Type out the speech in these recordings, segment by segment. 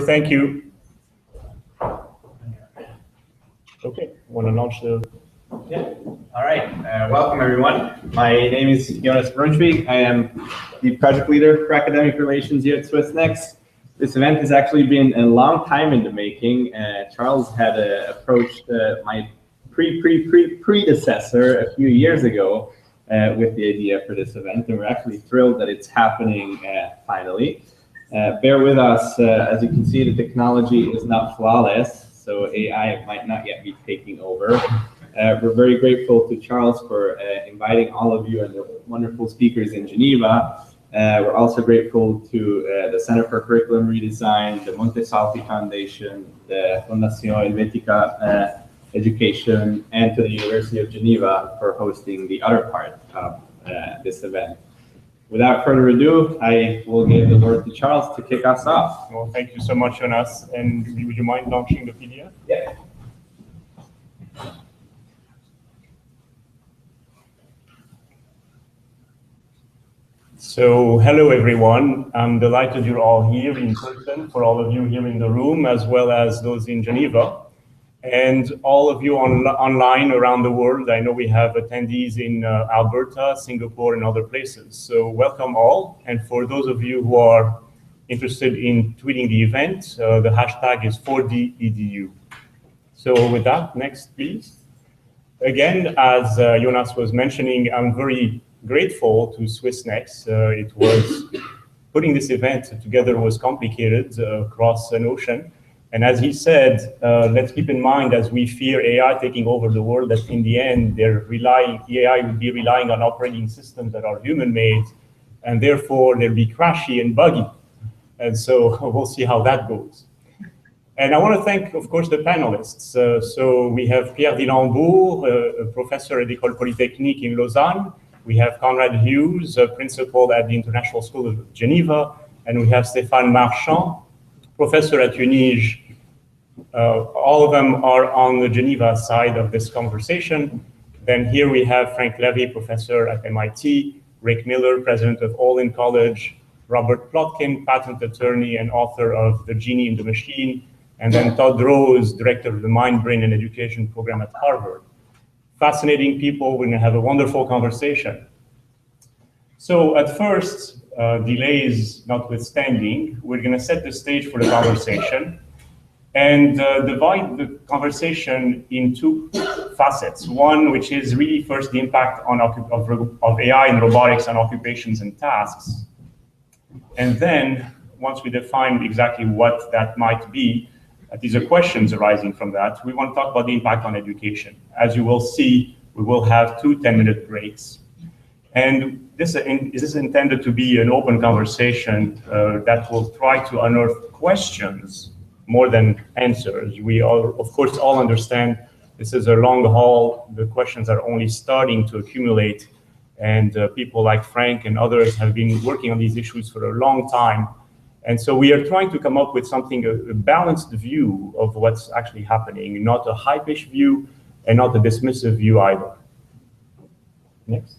Thank you. Okay, want to launch the... Yeah. All right. Welcome, everyone. My name is Jonas Brunsvik. I am the project leader for academic relations here at SwissNext. This event has actually been a long time in the making. Charles had approached my predecessor a few years ago with the idea for this event, and we're actually thrilled that it's happening finally. Bear with us. As you can see, the technology is not flawless, so AI might not yet be taking over. We're very grateful to Charles for inviting all of you and the wonderful speakers in Geneva. We're also grateful to the Center for Curriculum Redesign, the Monte Salvi Foundation, the Fondazione Helvetica Education, and to the University of Geneva for hosting the other part of this event. Without further ado, I will give the word to Charles to kick us off. Well, thank you so much, Jonas. And would you mind launching the PDF? Yeah. So, hello everyone. I'm delighted you're all here in person, for all of you here in the room, as well as those in Geneva. And all of you online around the world. I know we have attendees in Alberta, Singapore, and other places. So welcome all. And for those of you who are interested in tweeting the event, the hashtag is 4DEDU. So with that, next please. Again, as Jonas was mentioning, I'm very grateful to SwissNext. It was putting this event together was complicated across an ocean. And as he said, let's keep in mind as we fear AI taking over the world, that in the end, AI will be relying on operating systems that are human-made, and therefore they'll be crashy and buggy. And so we'll see how that goes. And I want to thank, of course, the panelists. So we have Pierre Dillambourg, a professor at École Polytechnique in Lausanne. We have Conrad Hughes, a principal at the International School of Geneva. And we have Stéphane Marchand, professor at UNIGE. All of them are on the Geneva side of this conversation. Then here we have Frank Levy, professor at MIT, Rick Miller, president of Olin College, Robert Plotkin, patent attorney and author of The Genie in the Machine, and then Todd Rose, director of the Mind, Brain, and Education program at Harvard. Fascinating people. We're going to have a wonderful conversation. So at first, delays notwithstanding, we're going to set the stage for the conversation and divide the conversation in two facets. One, which is really first the impact of AI and robotics on occupations and tasks. And then, once we define exactly what that might be, these are questions arising from that, we want to talk about the impact on education. As you will see, we will have 2 10-minute breaks. And this is intended to be an open conversation that will try to unearth questions more than answers. We all, of course, all understand this is a long haul. The questions are only starting to accumulate. And people like Frank and others have been working on these issues for a long time. And so we are trying to come up with something, a balanced view of what's actually happening, not a hype-ish view and not a dismissive view either. Next.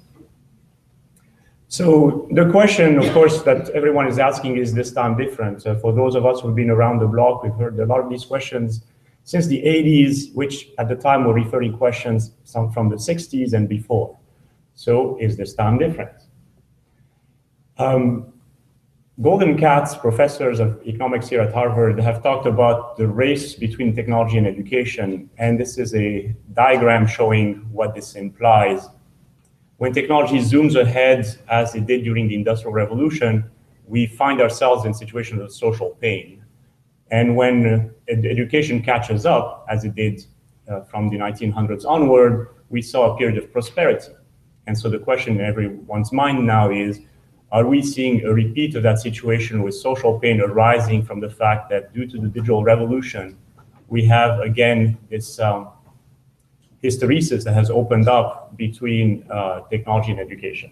So the question, of course, that everyone is asking is this time different. For those of us who've been around the block, we've heard a lot of these questions since the 80s, which at the time were referring questions some from the 60s and before. So is this time different? Golden Katz, professors of economics here at Harvard, have talked about the race between technology and education. And this is a diagram showing what this implies. When technology zooms ahead, as it did during the Industrial Revolution, we find ourselves in situations of social pain. And when education catches up, as it did from the 1900s onward, we saw a period of prosperity. And so the question in everyone's mind now is, are we seeing a repeat of that situation with social pain arising from the fact that due to the digital revolution, we have, again, this hysteresis that has opened up between technology and education?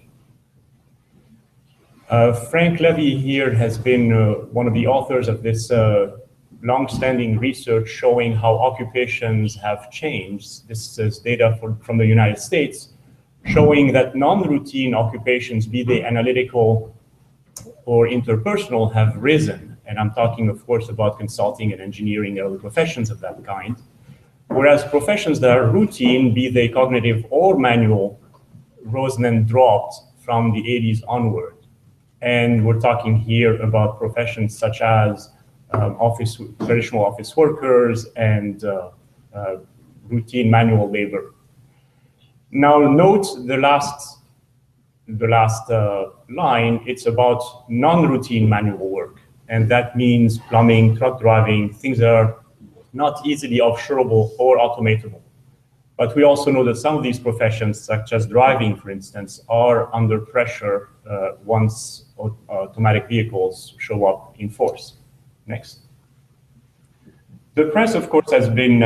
Frank Levy here has been one of the authors of this long-standing research showing how occupations have changed. This is data from the United States, showing that non-routine occupations, be they analytical or interpersonal, have risen. And I'm talking, of course, about consulting and engineering and other professions of that kind. Whereas professions that are routine, be they cognitive or manual, rose and then dropped from the 80s onward. And we're talking here about professions such as traditional office workers and routine manual labor. Now note the last line, it's about non-routine manual work. And that means plumbing, truck driving, things that are not easily offshoreable or automatable. But we also know that some of these professions, such as driving, for instance, are under pressure once automatic vehicles show up in force. Next. The press, of course, has been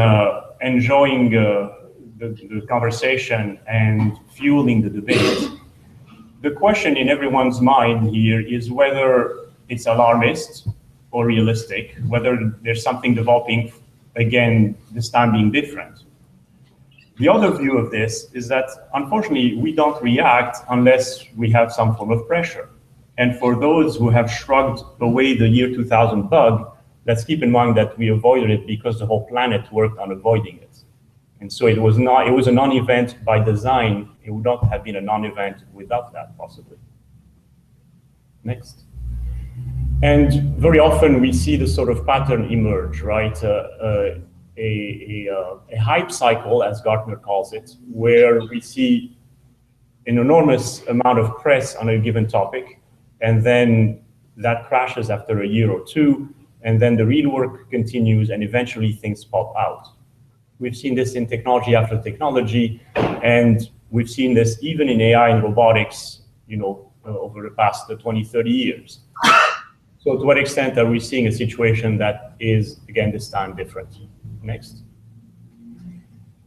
enjoying the conversation and fueling the debate. The question in everyone's mind here is whether it's alarmist or realistic, whether there's something developing, again, this time being different. The other view of this is that, unfortunately, we don't react unless we have some form of pressure. And for those who have shrugged away the year 2000 bug, let's keep in mind that we avoided it because the whole planet worked on avoiding it. And so it was a non-event by design. It would not have been a non-event without that, possibly. Next. And very often we see this sort of pattern emerge, right? A hype cycle, as Gartner calls it, where we see an enormous amount of press on a given topic, and then that crashes after a year or two, and then the real work continues, and eventually things pop out. We've seen this in technology after technology, and we've seen this even in AI and robotics, over the past 20, 30 years. So to what extent are we seeing a situation that is, again, this time different? Next.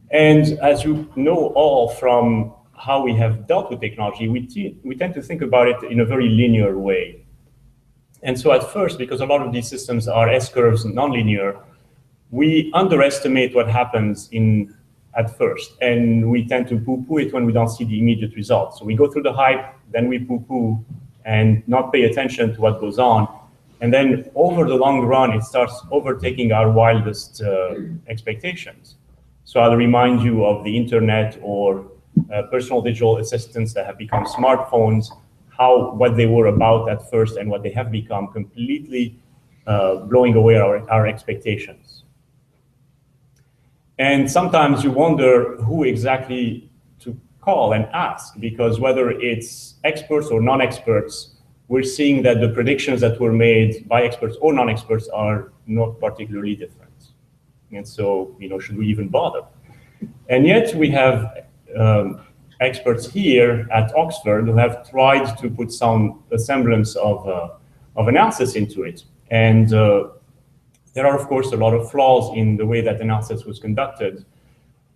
And as you know all from how we have dealt with technology, we tend to think about it in a very linear way. And so at first, because a lot of these systems are S-curves and nonlinear, we underestimate what happens at first, and we tend to poo-poo it when we don't see the immediate results. So we go through the hype, then we poo-poo and not pay attention to what goes on. And then over the long run, it starts overtaking our wildest expectations. So I'll remind you of the internet or personal digital assistants that have become smartphones, what they were about at first and what they have become, completely blowing away our expectations. And sometimes you wonder who exactly to call and ask, because whether it's experts or non-experts, we're seeing that the predictions that were made by experts or non-experts are not particularly different. And so, should we even bother? And yet we have experts here at Oxford who have tried to put some semblance of analysis into it. And there are, of course, a lot of flaws in the way that analysis was conducted.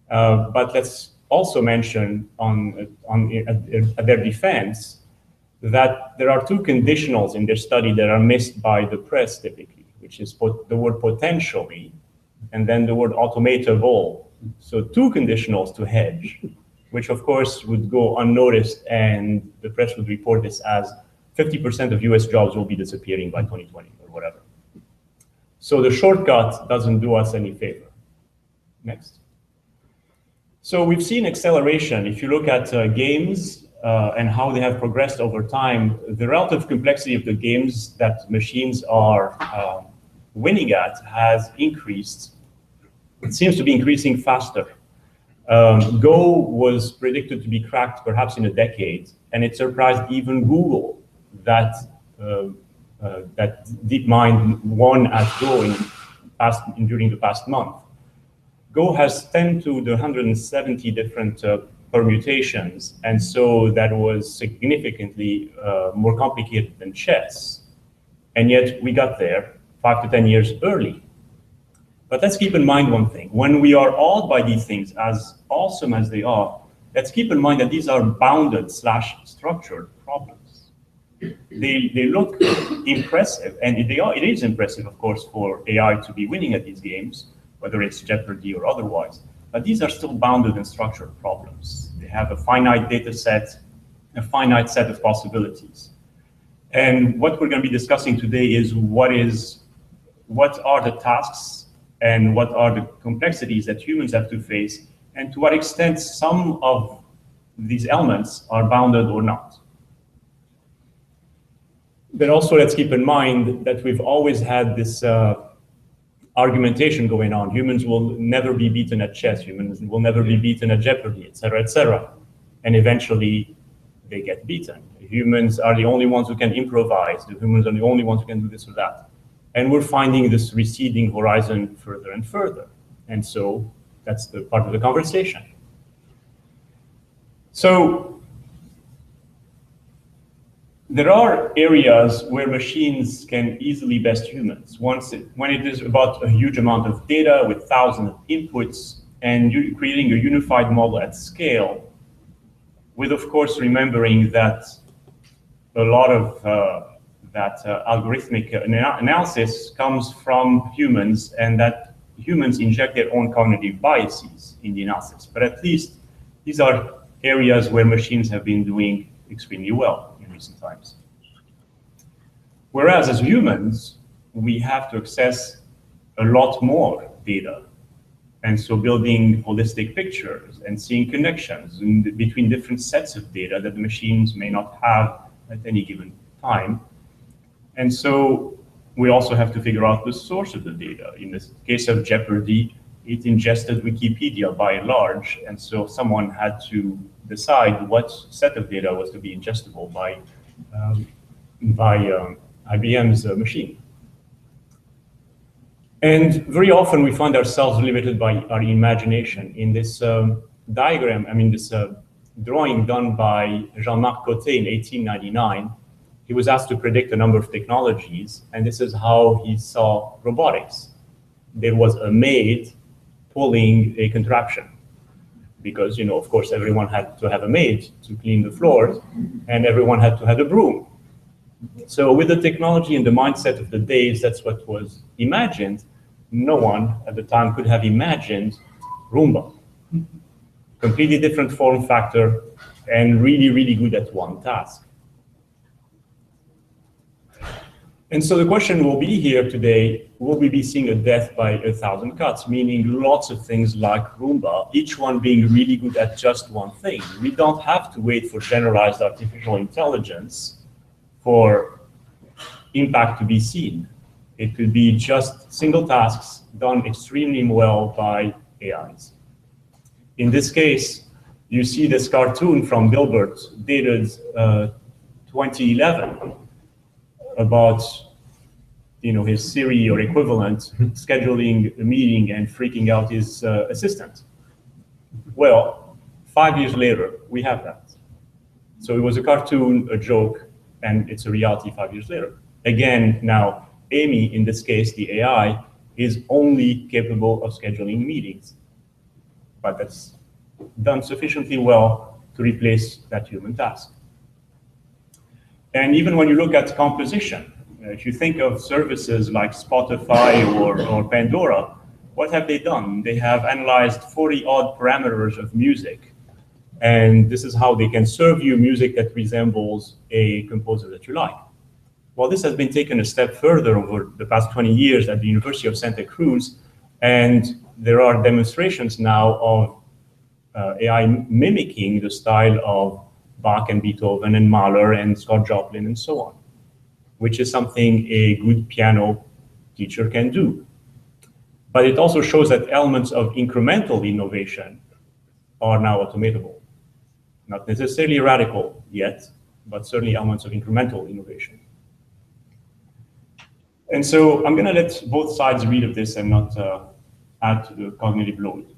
But let's also mention at their defense that there are two conditionals in their study that are missed by the press typically, which is the word potentially, and then the word automatable. So two conditionals to hedge, which of course would go unnoticed, and the press would report this as 50% of US jobs will be disappearing by 2020 or whatever. So the shortcut doesn't do us any favor. Next. So we've seen acceleration. If you look at games and how they have progressed over time, the relative complexity of the games that machines are winning at has increased. It seems to be increasing faster. Go was predicted to be cracked perhaps in a decade, and it surprised even Google that DeepMind won at Go during the past month. Go has 10 to the 170 different permutations, and so that was significantly more complicated than chess. And yet we got there 5 to 10 years early. But let's keep in mind one thing. When we are awed by these things, as awesome as they are, let's keep in mind that these are bounded/structured problems. They look impressive, and it is impressive, of course, for AI to be winning at these games, whether it's Jeopardy or otherwise. But these are still bounded and structured problems. They have a finite data set, a finite set of possibilities. And what we're going to be discussing today is what are the tasks and what are the complexities that humans have to face, and to what extent some of these elements are bounded or not. But also let's keep in mind that we've always had this argumentation going on. Humans will never be beaten at chess. Humans will never be beaten at Jeopardy, et cetera, et cetera. And eventually they get beaten. Humans are the only ones who can improvise. The humans are the only ones who can do this or that. And we're finding this receding horizon further and further. And so that's the part of the conversation. So there are areas where machines can easily best humans. When it is about a huge amount of data with thousands of inputs and creating a unified model at scale, with of course remembering that a lot of that algorithmic analysis comes from humans, and that humans inject their own cognitive biases in the analysis. But at least these are areas where machines have been doing extremely well in recent times. Whereas as humans, we have to access a lot more data. And so building holistic pictures and seeing connections between different sets of data that the machines may not have at any given time. And so we also have to figure out the source of the data. In this case of Jeopardy, it ingested Wikipedia by and large, and so someone had to decide what set of data was to be ingestible by IBM's machine. And very often we find ourselves limited by our imagination. In this diagram, this drawing done by Jean-Marc Coté in 1899, he was asked to predict a number of technologies, and this is how he saw robotics. There was a maid pulling a contraption, because, of course, everyone had to have a maid to clean the floors, and everyone had to have a broom. So with the technology and the mindset of the days, that's what was imagined. No one at the time could have imagined Roomba. Completely different form factor and really, really good at one task. And so the question will be here today, will we be seeing a death by 1,000 cuts, meaning lots of things like Roomba, each one being really good at just one thing. We don't have to wait for generalized artificial intelligence for impact to be seen. It could be just single tasks done extremely well by AIs. In this case, you see this cartoon from Dilbert dated 2011 about his Siri or equivalent scheduling a meeting and freaking out his assistant. Well, 5 years later, we have that. So it was a cartoon, a joke, and it's a reality 5 years later. Again, now, Amy, in this case, the AI, is only capable of scheduling meetings. But that's done sufficiently well to replace that human task. And even when you look at composition, if you think of services like Spotify or Pandora, what have they done? They have analyzed 40-odd parameters of music. And this is how they can serve you music that resembles a composer that you like. Well, this has been taken a step further over the past 20 years at the University of Santa Cruz. And there are demonstrations now of AI mimicking the style of Bach and Beethoven and Mahler and Scott Joplin and so on, which is something a good piano teacher can do. But it also shows that elements of incremental innovation are now automatable. Not necessarily radical yet, but certainly elements of incremental innovation. And so I'm going to let both sides read of this and not add to the cognitive load.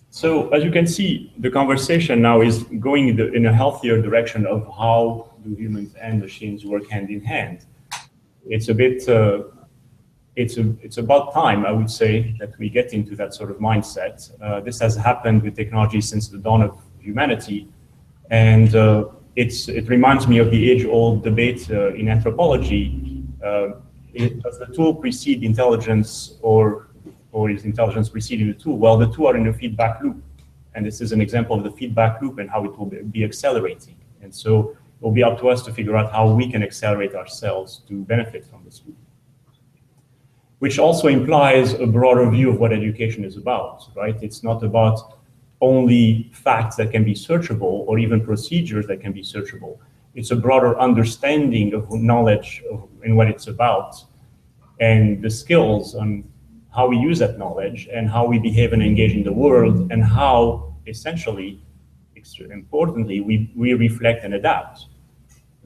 So as you can see, the conversation now is going in a healthier direction of how do humans and machines work hand in hand. It's a bit, it's about time, I would say, that we get into that sort of mindset. This has happened with technology since the dawn of humanity. And it reminds me of the age-old debate in anthropology. Does the tool precede intelligence, or is intelligence preceding the tool? Well, the two are in a feedback loop. And this is an example of the feedback loop and how it will be accelerating. And so it will be up to us to figure out how we can accelerate ourselves to benefit from this loop. Which also implies a broader view of what education is about, right? It's not about only facts that can be searchable or even procedures that can be searchable. It's a broader understanding of knowledge and what it's about, and the skills on how we use that knowledge and how we behave and engage in the world, and how essentially, importantly, we reflect and adapt.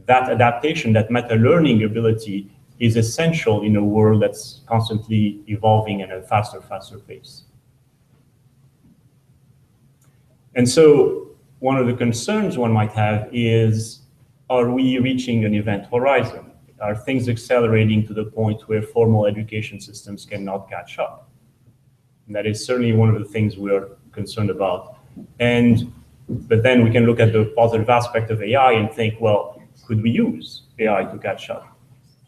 That adaptation, that meta-learning ability is essential in a world that's constantly evolving at a faster pace. And so one of the concerns one might have is, are we reaching an event horizon? Are things accelerating to the point where formal education systems cannot catch up? And that is certainly one of the things we're concerned about. But then we can look at the positive aspect of AI and think, well, could we use AI to catch up?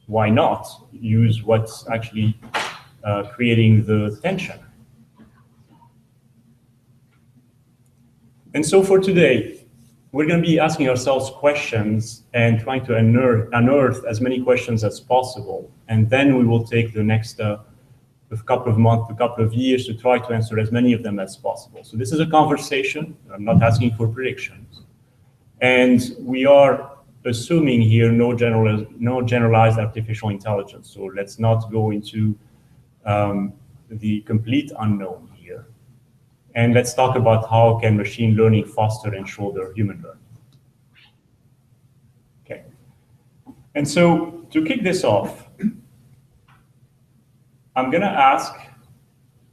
Why not use what's actually creating the tension? And so for today, we're going to be asking ourselves questions and trying to unearth as many questions as possible. And then we will take the next couple of months, a couple of years to try to answer as many of them as possible. So this is a conversation. I'm not asking for predictions. And we are assuming here no generalized artificial intelligence. So let's not go into the complete unknown here. And let's talk about how can machine learning foster and shoulder human learning. Okay. And so to kick this off, I'm going to ask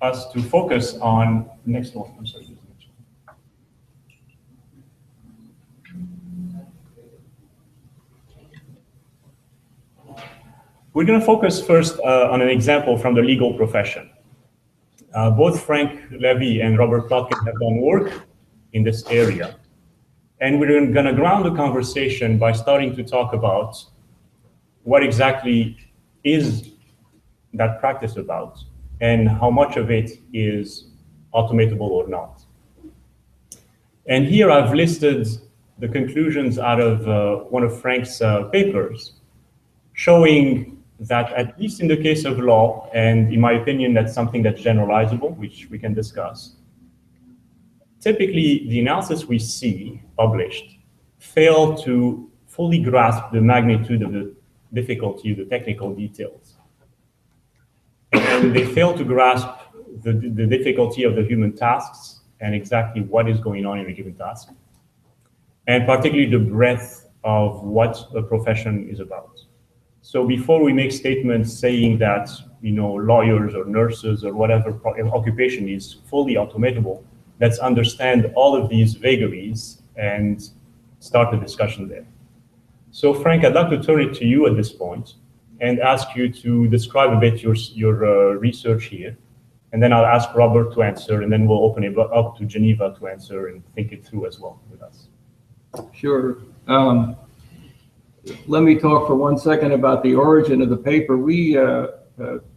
us to focus on the next one. I'm sorry. We're going to focus first on an example from the legal profession. Both Frank Levy and Robert Plotkin have done work in this area. And we're going to ground the conversation by starting to talk about what exactly is that practice about and how much of it is automatable or not. And here I've listed the conclusions out of one of Frank's papers, showing that at least in the case of law, and in my opinion, that's something that's generalizable, which we can discuss. Typically, the analysis we see published fail to fully grasp the magnitude of the difficulty, the technical details. And they fail to grasp the difficulty of the human tasks and exactly what is going on in a given task, and particularly the breadth of what a profession is about. So before we make statements saying that, lawyers or nurses or whatever occupation is fully automatable, let's understand all of these vagaries and start the discussion there. So Frank, I'd like to turn it to you at this point and ask you to describe a bit your research here. And then I'll ask Robert to answer, and then we'll open it up to Geneva to answer and think it through as well with us. Sure. Let me talk for 1 second about the origin of the paper. We, for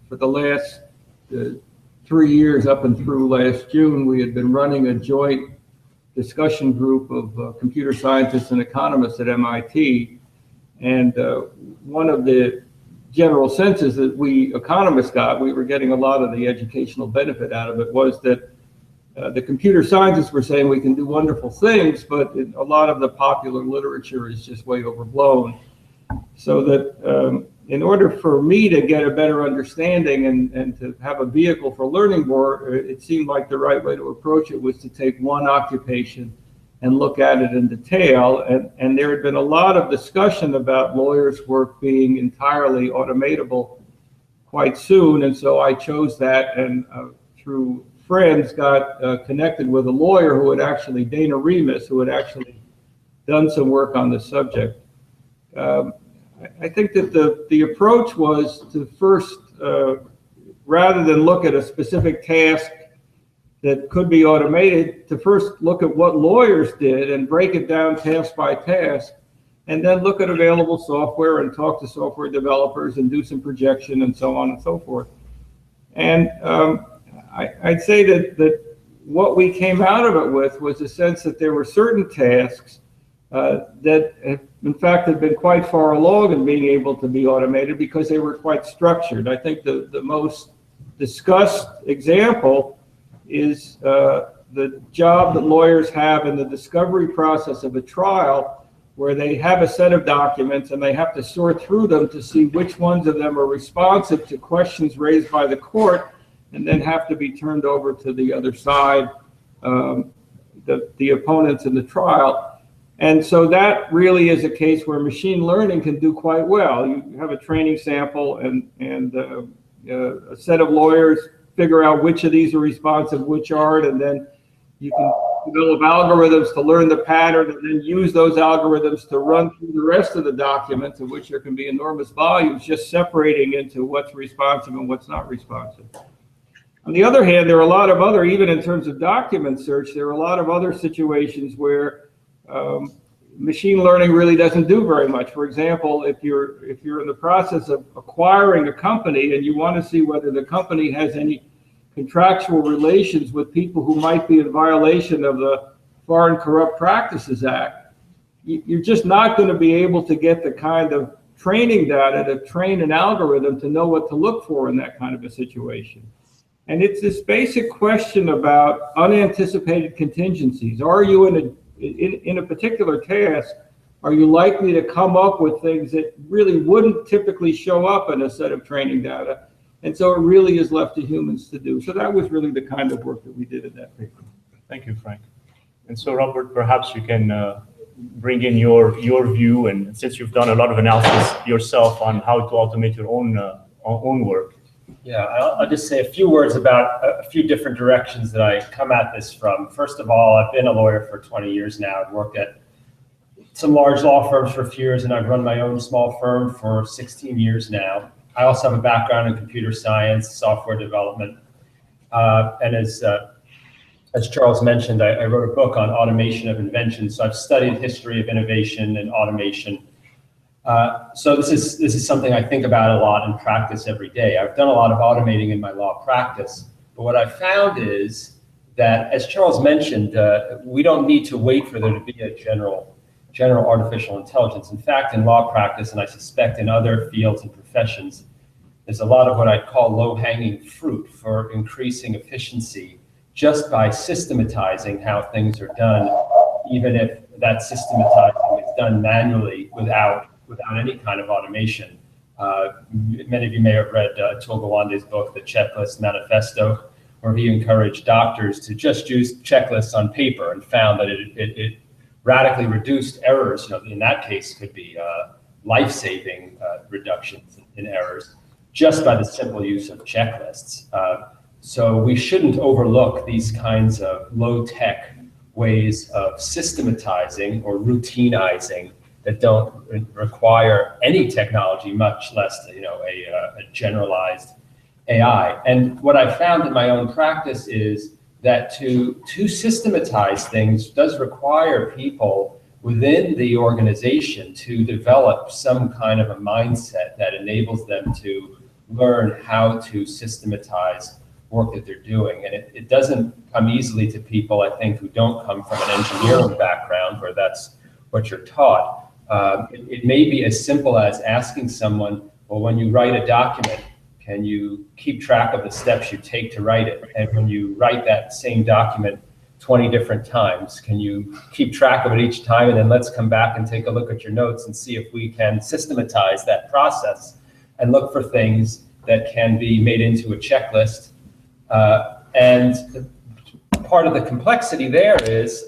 the last 3 years up and through last June, we had been running a joint discussion group of computer scientists and economists at MIT. And one of the general senses that we economists got, we were getting a lot of the educational benefit out of it, was that the computer scientists were saying we can do wonderful things, but a lot of the popular literature is just way overblown. So that in order for me to get a better understanding and to have a vehicle for learning more, it seemed like the right way to approach it was to take one occupation and look at it in detail. And there had been a lot of discussion about lawyers' work being entirely automatable quite soon. And so I chose that, and through friends got connected with a lawyer who had actually, Dana Remus, who had actually done some work on this subject. I think that the approach was to first, rather than look at a specific task that could be automated to first look at what lawyers did and break it down task by task, and then look at available software and talk to software developers and do some projection and so on and so forth. And I'd say that what we came out of it with was a sense that there were certain tasks that in fact had been quite far along in being able to be automated because they were quite structured. I think the most discussed example is the job that lawyers have in the discovery process of a trial, where they have a set of documents and they have to sort through them to see which ones of them are responsive to questions raised by the court, and then have to be turned over to the other side, the opponents in the trial. And so that really is a case where machine learning can do quite well. You have a training sample and a set of lawyers figure out which of these are responsive, which aren't, and then you can develop algorithms to learn the pattern and then use those algorithms to run through the rest of the documents, of which there can be enormous volumes, just separating into what's responsive and what's not responsive. On the other hand, there are a lot of other, even in terms of document search, there are a lot of other situations where machine learning really doesn't do very much. For example, if you're in the process of acquiring a company and you want to see whether the company has any contractual relations with people who might be in violation of the Foreign Corrupt Practices Act, you're just not going to be able to get the kind of training data to train an algorithm to know what to look for in that kind of a situation. And it's this basic question about unanticipated contingencies. Are you in a particular task, are you likely to come up with things that really wouldn't typically show up in a set of training data? And so it really is left to humans to do. So that was really the kind of work that we did in that paper. Thank you, Frank. And so, Robert, perhaps you can bring in your view, and since you've done a lot of analysis yourself on how to automate your own work. Yeah, I'll just say a few words about a few different directions that I come at this from. First of all, I've been a lawyer for 20 years now. I've worked at some large law firms for a few years, and I've run my own small firm for 16 years now. I also have a background in computer science, software development, and as Charles mentioned, I wrote a book on automation of invention. So I've studied history of innovation and automation. So this is something I think about a lot and practice every day. I've done a lot of automating in my law practice, but what I found is that, as Charles mentioned, we don't need to wait for there to be a general artificial intelligence. In fact, in law practice, and I suspect in other fields and professions, there's a lot of what I'd call low-hanging fruit for increasing efficiency just by systematizing how things are done, even if that systematizing is done manually without any kind of automation. Many of you may have read Atul Gawande's book, The Checklist Manifesto, where he encouraged doctors to just use checklists on paper and found that it radically reduced errors. You know, in that case, could be life-saving reductions in errors just by the simple use of checklists. So we shouldn't overlook these kinds of low-tech ways of systematizing or routinizing that don't require any technology, much less a generalized AI. And what I found in my own practice is that to systematize things does require people within the organization to develop some kind of a mindset that enables them to learn how to systematize work that they're doing. And it doesn't come easily to people, I think, who don't come from an engineering background where that's what you're taught. It may be as simple as asking someone, well, when you write a document, can you keep track of the steps you take to write it? And when you write that same document 20 different times, can you keep track of it each time? And then let's come back and take a look at your notes and see if we can systematize that process and look for things that can be made into a checklist. And part of the complexity there is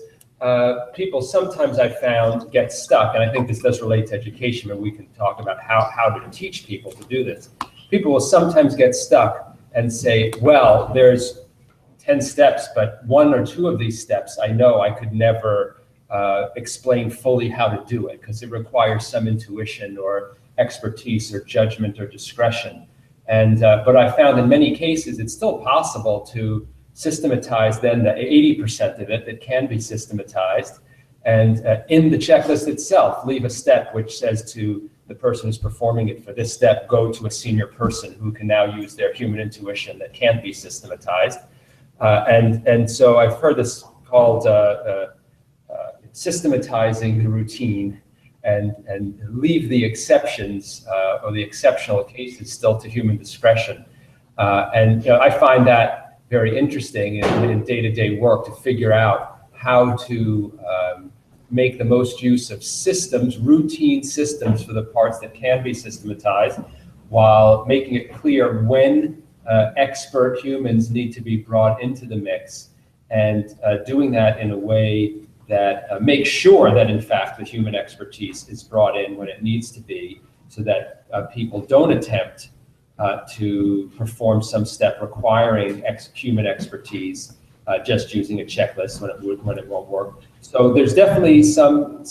people sometimes I've found get stuck, and I think this does relate to education, but we can talk about how to teach people to do this. People will sometimes get stuck and say, well, there's 10 steps, but 1 or 2 of these steps, I know I could never explain fully how to do it because it requires some intuition or expertise or judgment or discretion. And but I found in many cases it's still possible to systematize then the 80% of it that can be systematized, and in the checklist itself, leave a step which says to the person who's performing it, for this step, go to a senior person who can now use their human intuition that can't be systematized. And so I've heard this called systematizing the routine, and leave the exceptions or the exceptional cases still to human discretion. And I find that very interesting in day-to-day work, to figure out how to make the most use of systems, routine systems for the parts that can be systematized, while making it clear when expert humans need to be brought into the mix, and doing that in a way that makes sure that in fact the human expertise is brought in when it needs to be, so that people don't attempt to perform some step requiring human expertise just using a checklist when it won't work. So there's definitely some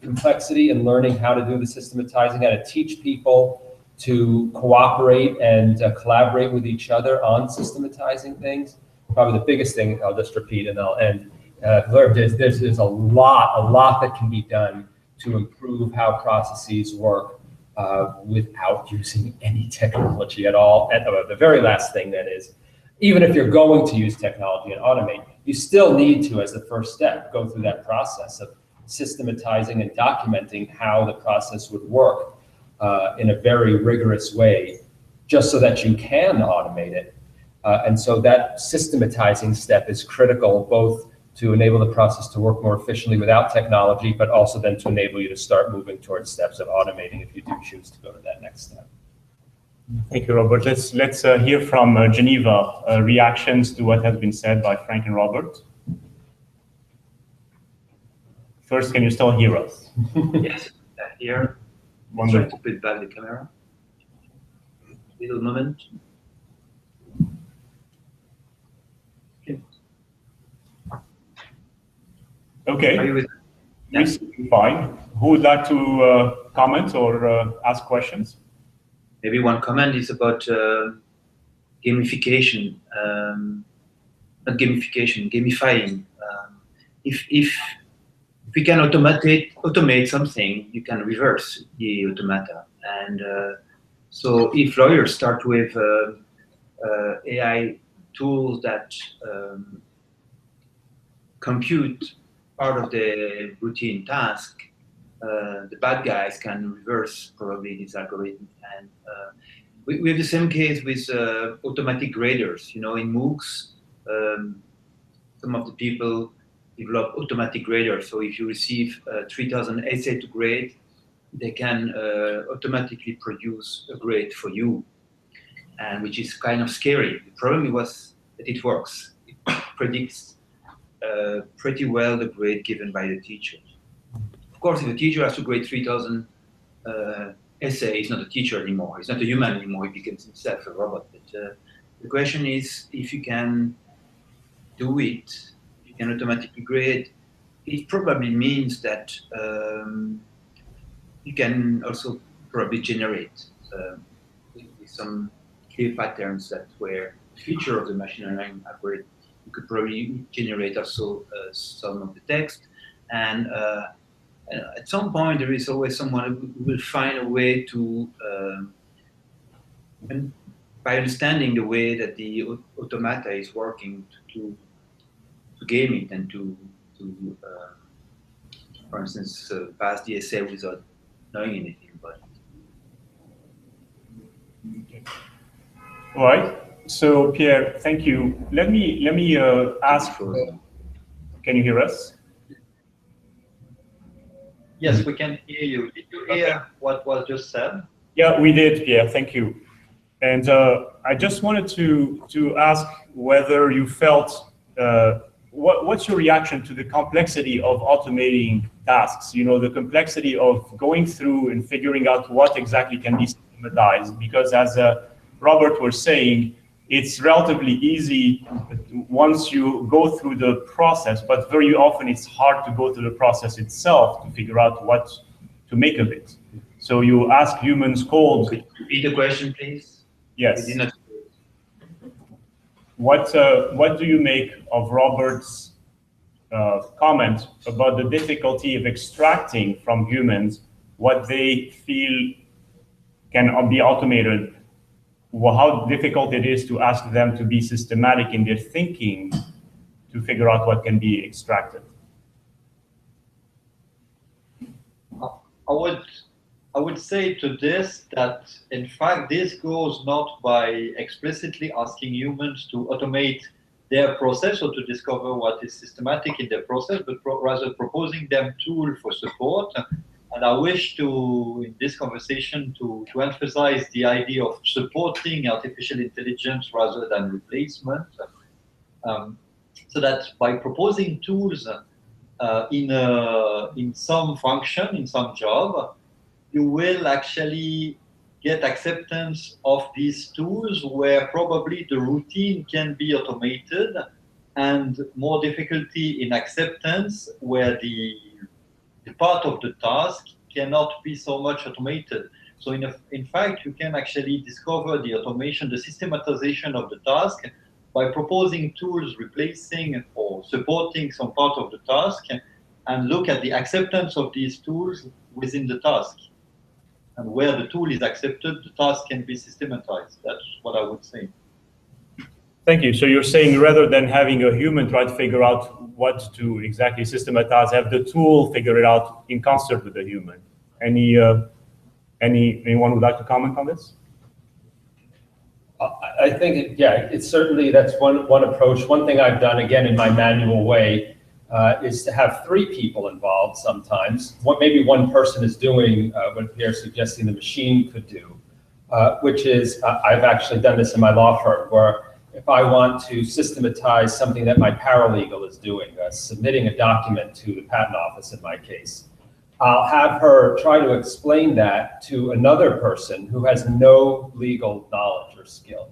complexity in learning how to do the systematizing, how to teach people to cooperate and collaborate with each other on systematizing things. Probably the biggest thing, I'll just repeat and I'll end. There's a lot that can be done to improve how processes work without using any technology at all. And the very last thing then is, even if you're going to use technology and automate, you still need to, as the first step, go through that process of systematizing and documenting how the process would work in a very rigorous way, just so that you can automate it. And so that systematizing step is critical, both to enable the process to work more efficiently without technology, but also then to enable you to start moving towards steps of automating if you do choose to go to that next step. Thank you, Robert. Let's hear from Geneva, reactions to what has been said by Frank and Robert. First, can you still hear us? Yes, here. Wonderful. Try to put back the camera. Little moment. Okay. Are you with? Yes. Fine. Who would like to comment or ask questions? Maybe one comment is about gamification. Not gamification, gamifying. If we can automate something, you can reverse the automata. And so if lawyers start with AI tools that compute part of the routine task, the bad guys can reverse probably this algorithm. And we have the same case with automatic graders. You know, in MOOCs, some of the people develop automatic graders. So if you receive 3,000 essays to grade, they can automatically produce a grade for you, and which is kind of scary. The problem was that it works. It predicts pretty well the grade given by the teacher. Of course, if the teacher has to grade 3,000 essays, he's not a teacher anymore. He's not a human anymore. He becomes himself a robot. But the question is, if you can do it, if you can automatically grade, it probably means that you can also probably generate with some clear patterns that were a feature of the machine learning algorithm. You could probably generate also some of the text, and at some point there is always someone who will find a way to, and by understanding the way that the automata is working, to game it and to for instance, pass the essay without knowing anything about it. All right. So Pierre, thank you. Let me ask. Can you hear us? Yes, we can hear you. Did you hear what was just said? Yeah, we did, Pierre. Thank you. And I just wanted to ask whether you felt what's your reaction to the complexity of automating tasks? You know, the complexity of going through and figuring out what exactly can be systematized. Because as Robert was saying, it's relatively easy once you go through the process, but very often it's hard to go through the process itself to figure out what to make of it. So you ask humans code. Could you repeat the question, please? Yes. what do you make of Robert's comment about the difficulty of extracting from humans what they feel can be automated? Well, how difficult it is to ask them to be systematic in their thinking to figure out what can be extracted? I would say to this that, in fact, this goes not by explicitly asking humans to automate their process or to discover what is systematic in their process, but rather proposing them tools for support. And I wish to, in this conversation, to emphasize the idea of supporting artificial intelligence rather than replacement. So that by proposing tools in some function, in some job, you will actually get acceptance of these tools where probably the routine can be automated, and more difficulty in acceptance where the part of the task cannot be so much automated. So in fact, you can actually discover the automation, the systematization of the task by proposing tools replacing or supporting some part of the task, and look at the acceptance of these tools within the task. And where the tool is accepted, the task can be systematized. That's what I would say. Thank you. So you're saying rather than having a human try to figure out what to exactly systematize, have the tool figure it out in concert with the human. Anyone would like to comment on this? I think, it's certainly, that's one approach. One thing I've done, again, in my manual way, is to have 3 people involved sometimes. Maybe one person is doing what they're suggesting the machine could do, which is, I've actually done this in my law firm, where if I want to systematize something that my paralegal is doing, submitting a document to the patent office in my case, I'll have her try to explain that to another person who has no legal knowledge or skill.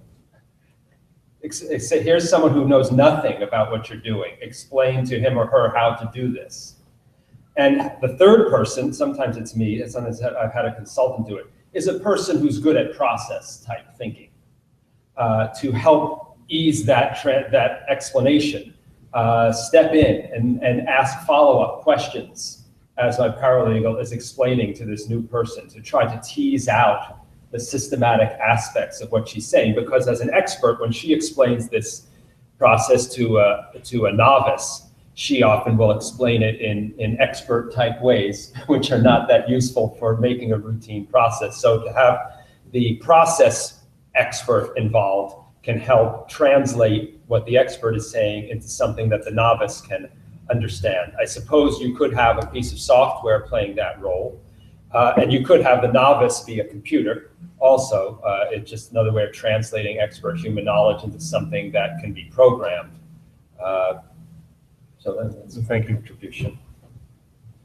Here's someone who knows nothing about what you're doing. Explain to him or her how to do this. And the third person, sometimes it's me, and sometimes I've had a consultant do it, is a person who's good at process type thinking to help ease that explanation. Step in and ask follow-up questions as my paralegal is explaining to this new person, to try to tease out the systematic aspects of what she's saying. Because as an expert, when she explains this process to a novice, she often will explain it in expert type ways, which are not that useful for making a routine process. So to have the process expert involved can help translate what the expert is saying into something that the novice can understand. I suppose you could have a piece of software playing that role, and you could have the novice be a computer also. It's just another way of translating expert human knowledge into something that can be programmed. So that's a thank you contribution.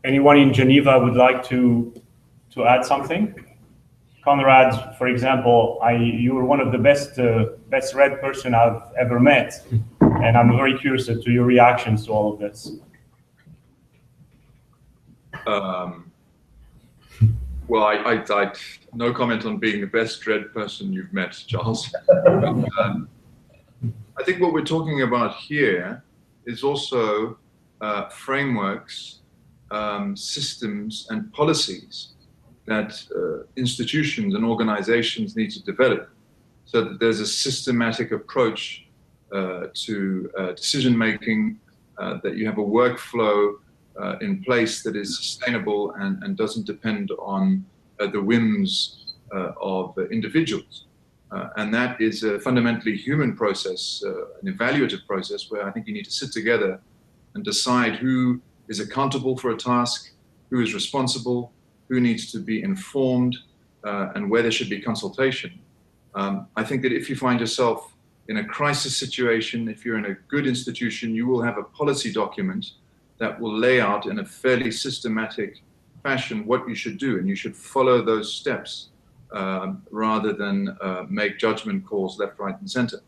Anyone in Geneva would like to add something? Conrad, for example, you were one of the best read person I've ever met, and I'm very curious to your reactions to all of this. Well, I no comment on being the best read person you've met, Charles. I think what we're talking about here is also frameworks, systems, and policies that institutions and organizations need to develop, so that there's a systematic approach to decision-making, that you have a workflow in place that is sustainable and doesn't depend on the whims of individuals. And that is a fundamentally human process, an evaluative process, where I think you need to sit together and decide who is accountable for a task, who is responsible, who needs to be informed, and where there should be consultation. I think that if you find yourself in a crisis situation, if you're in a good institution, you will have a policy document that will lay out in a fairly systematic fashion what you should do, and you should follow those steps rather than make judgment calls left, right, and center.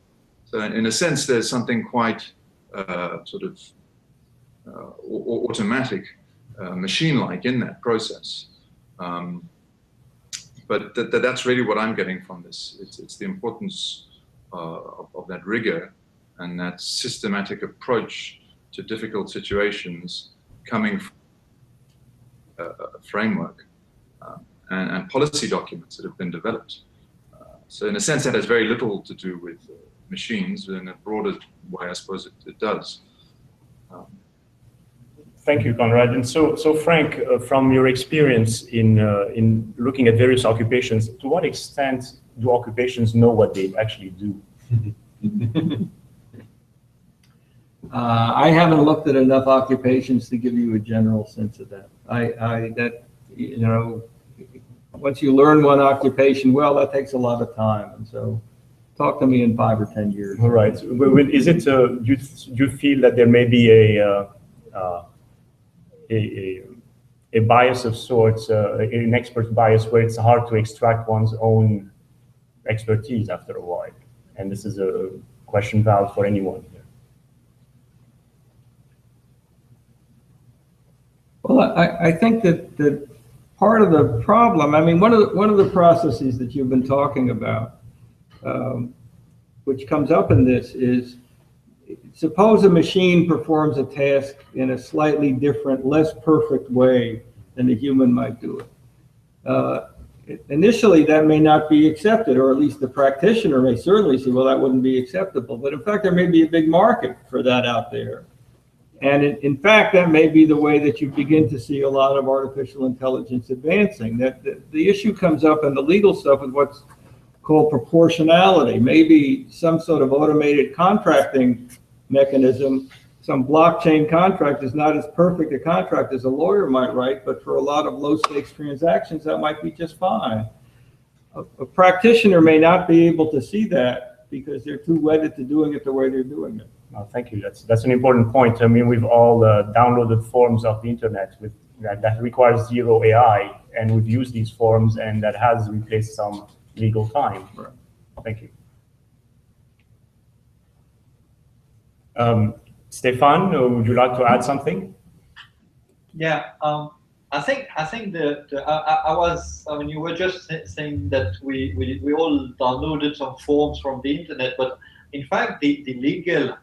So in a sense, there's something quite sort of automatic, machine-like in that process. But that's really what I'm getting from this. It's the importance of that rigor and that systematic approach to difficult situations coming from a framework and policy documents that have been developed. So in a sense, that has very little to do with machines. In a broader way, I suppose it does. Thank you, Conrad. And so Frank, from your experience in looking at various occupations, to what extent do occupations know what they actually do? I haven't looked at enough occupations to give you a general sense of that. Once you learn one occupation well, that takes a lot of time. And so talk to me in 5 or 10 years. All right. Is it, do you feel that there may be a bias of sorts, an expert bias, where it's hard to extract one's own expertise after a while? And this is a question valid for anyone here. Well, I think that part of the problem, I mean, one of the processes that you've been talking about, which comes up in this, is suppose a machine performs a task in a slightly different, less perfect way than a human might do it. Initially, that may not be accepted, or at least the practitioner may certainly say, well, that wouldn't be acceptable. But in fact, there may be a big market for that out there. And in fact, that may be the way that you begin to see a lot of artificial intelligence advancing. That the issue comes up in the legal stuff with what's called proportionality. Maybe some sort of automated contracting mechanism, some blockchain contract is not as perfect a contract as a lawyer might write, but for a lot of low stakes transactions, that might be just fine. A practitioner may not be able to see that because they're too wedded to doing it the way they're doing it. Thank you. That's an important point. I mean, we've all downloaded forms of the internet with that requires zero AI, and we've used these forms, and that has replaced some legal time. Right. Thank you. Stefan, would you like to add something? Yeah, I think you were just saying that we all downloaded some forms from the internet, but in fact the legal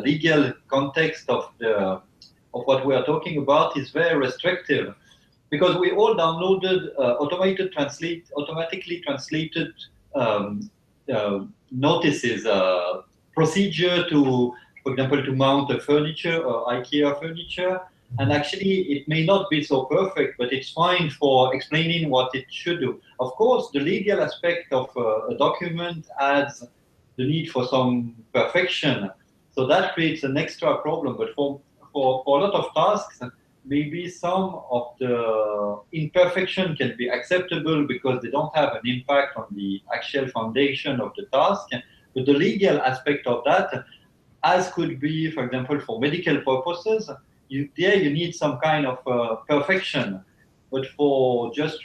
legal context of what we are talking about is very restrictive, because we all downloaded automatically translated notices, procedure to, for example, to mount a furniture or IKEA furniture. And actually, it may not be so perfect, but it's fine for explaining what it should do. Of course, the legal aspect of a document adds the need for some perfection. So that creates an extra problem. But for a lot of tasks, maybe some of the imperfection can be acceptable because they don't have an impact on the actual foundation of the task. But the legal aspect of that, as could be, for example, for medical purposes, you need some kind of perfection. But for just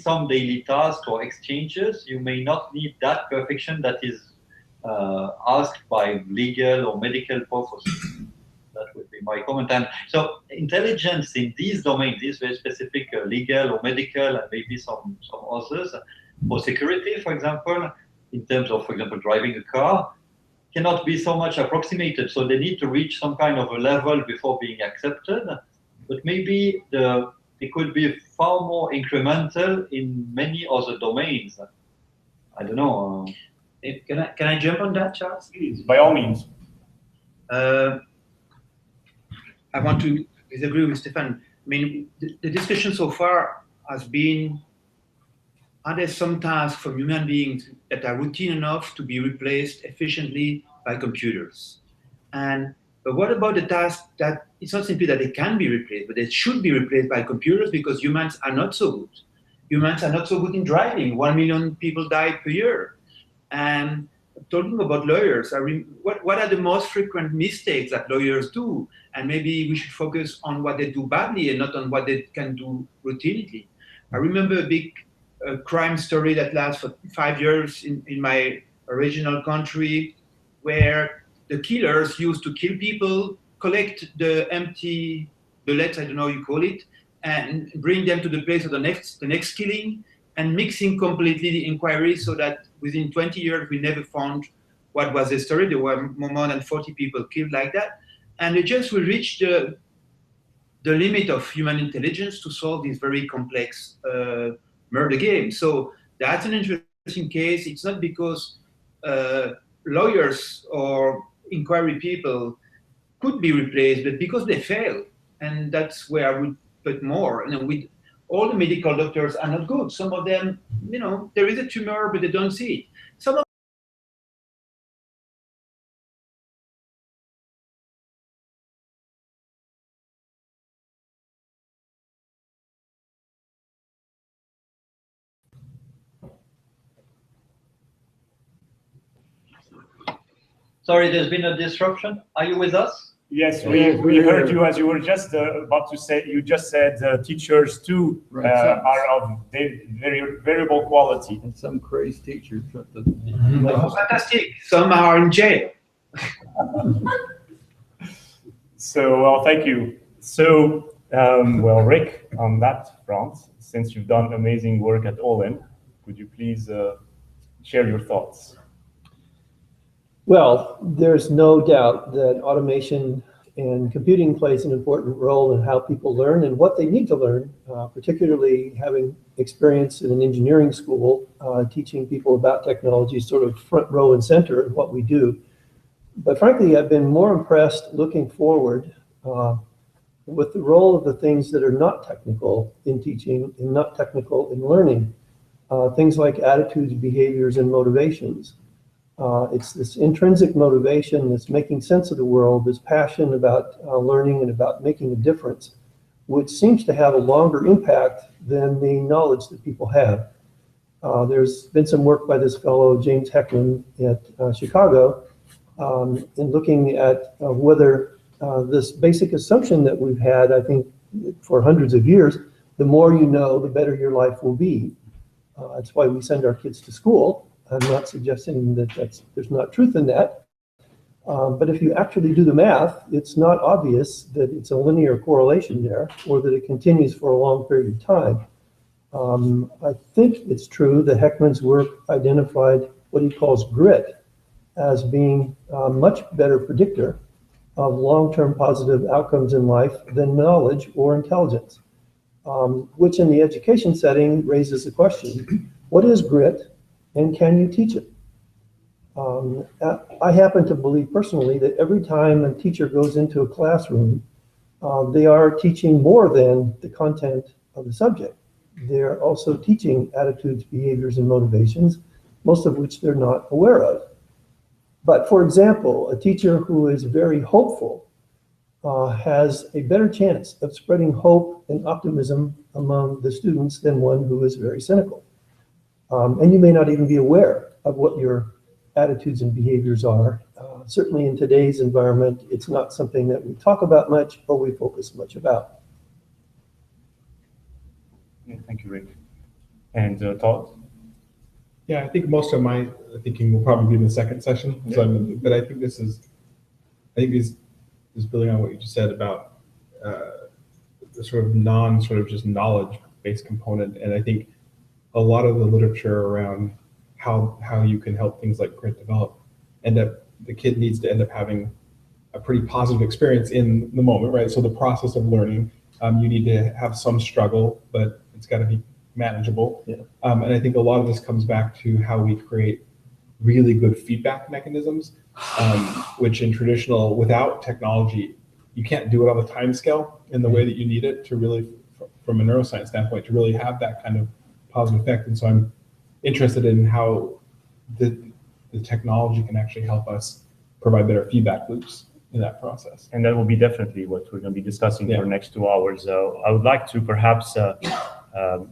some daily tasks or exchanges, you may not need that perfection that is asked by legal or medical purposes. That would be my comment. And so intelligence in these domains, these very specific legal or medical, and maybe some others, for security, for example, in terms of, for example, driving a car, cannot be so much approximated. So they need to reach some kind of a level before being accepted. But maybe it could be far more incremental in many other domains. I don't know. Can I jump on that, Charles? Please, by all means. I want to disagree with Stefan. I mean, the discussion so far has been, are there some tasks for human beings that are routine enough to be replaced efficiently by computers? But what about the tasks that it's not simply that they can be replaced, but they should be replaced by computers because humans are not so good. Humans are not so good in driving. 1 million people die per year. And talking about lawyers, what are the most frequent mistakes that lawyers do? And maybe we should focus on what they do badly and not on what they can do routinely. I remember a big crime story that lasts for 5 years in my original country, where the killers used to kill people, collect the empty bullets, I don't know how you call it, and bring them to the place of the next killing, and mixing completely the inquiry so that within 20 years we never found what was the story? There were more than 40 people killed like that. And it just will reach the limit of human intelligence to solve this very complex murder game. So that's an interesting case. It's not because lawyers or inquiry people could be replaced, but because they fail. And that's where I would put more. With all the medical doctors are not good. Some of them, there is a tumor, but they don't see it. Some of Sorry, there's been a disruption. Are you with us? Yes, we heard you as you were just about to say. You just said teachers too are of very variable quality. And some crazy teachers. fantastic. Some are in jail. So, well, thank you. So, well, Rick, on that front, since you've done amazing work at Olin, could you please share your thoughts? Well, there's no doubt that automation and computing plays an important role in how people learn and what they need to learn, particularly having experience in an engineering school, teaching people about technology sort of front row and center in what we do. But frankly, I've been more impressed looking forward with the role of the things that are not technical in teaching and not technical in learning, things like attitudes, behaviors, and motivations. It's this intrinsic motivation that's making sense of the world, this passion about learning and about making a difference, which seems to have a longer impact than the knowledge that people have. There's been some work by this fellow, James Heckman at Chicago, in looking at whether this basic assumption that we've had, I think, for hundreds of years, the more you know, the better your life will be. That's why we send our kids to school. I'm not suggesting that there's not truth in that. But if you actually do the math, it's not obvious that it's a linear correlation there or that it continues for a long period of time. I think it's true that Heckman's work identified what he calls grit as being a much better predictor of long-term positive outcomes in life than knowledge or intelligence, which in the education setting raises the question, what is grit? And can you teach it? I happen to believe personally that every time a teacher goes into a classroom, they are teaching more than the content of the subject. They're also teaching attitudes, behaviors, and motivations, most of which they're not aware of. But for example, a teacher who is very hopeful has a better chance of spreading hope and optimism among the students than one who is very cynical. And you may not even be aware of what your attitudes and behaviors are. Certainly in today's environment, it's not something that we talk about much or we focus much about. Yeah, thank you, Rick. And Todd? Yeah, I think most of my thinking will probably be in the second session. Yeah. So but I think this is building on what you just said about the sort of just knowledge-based component. And I think a lot of the literature around how you can help things like grit develop, the kid needs to end up having a pretty positive experience in the moment, right? So the process of learning, you need to have some struggle, but it's got to be manageable. Yeah. And I think a lot of this comes back to how we create really good feedback mechanisms, which in traditional, without technology, you can't do it on the time scale in the way that you need it to really, from a neuroscience standpoint, to really have that kind of positive effect. And so I'm interested in how the technology can actually help us provide better feedback loops in that process. And that will be definitely what we're going to be discussing for the next 2 hours. I would like to perhaps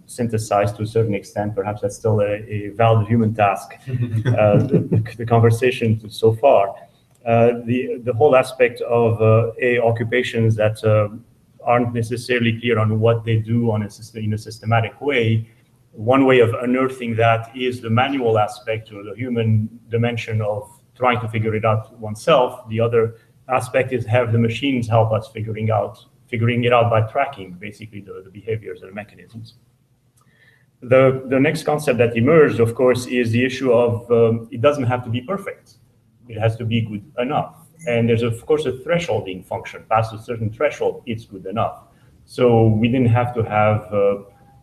synthesize to a certain extent, perhaps that's still a valid human task, the conversation so far. The whole aspect of occupations that aren't necessarily clear on what they do in a systematic way. One way of unearthing that is the manual aspect or the human dimension of trying to figure it out oneself. The other aspect is have the machines help us figuring it out by tracking basically the behaviors and the mechanisms. The next concept that emerged, of course, is the issue of it doesn't have to be perfect. It has to be good enough. And there's, of course, a thresholding function. Past a certain threshold, it's good enough. So we didn't have to have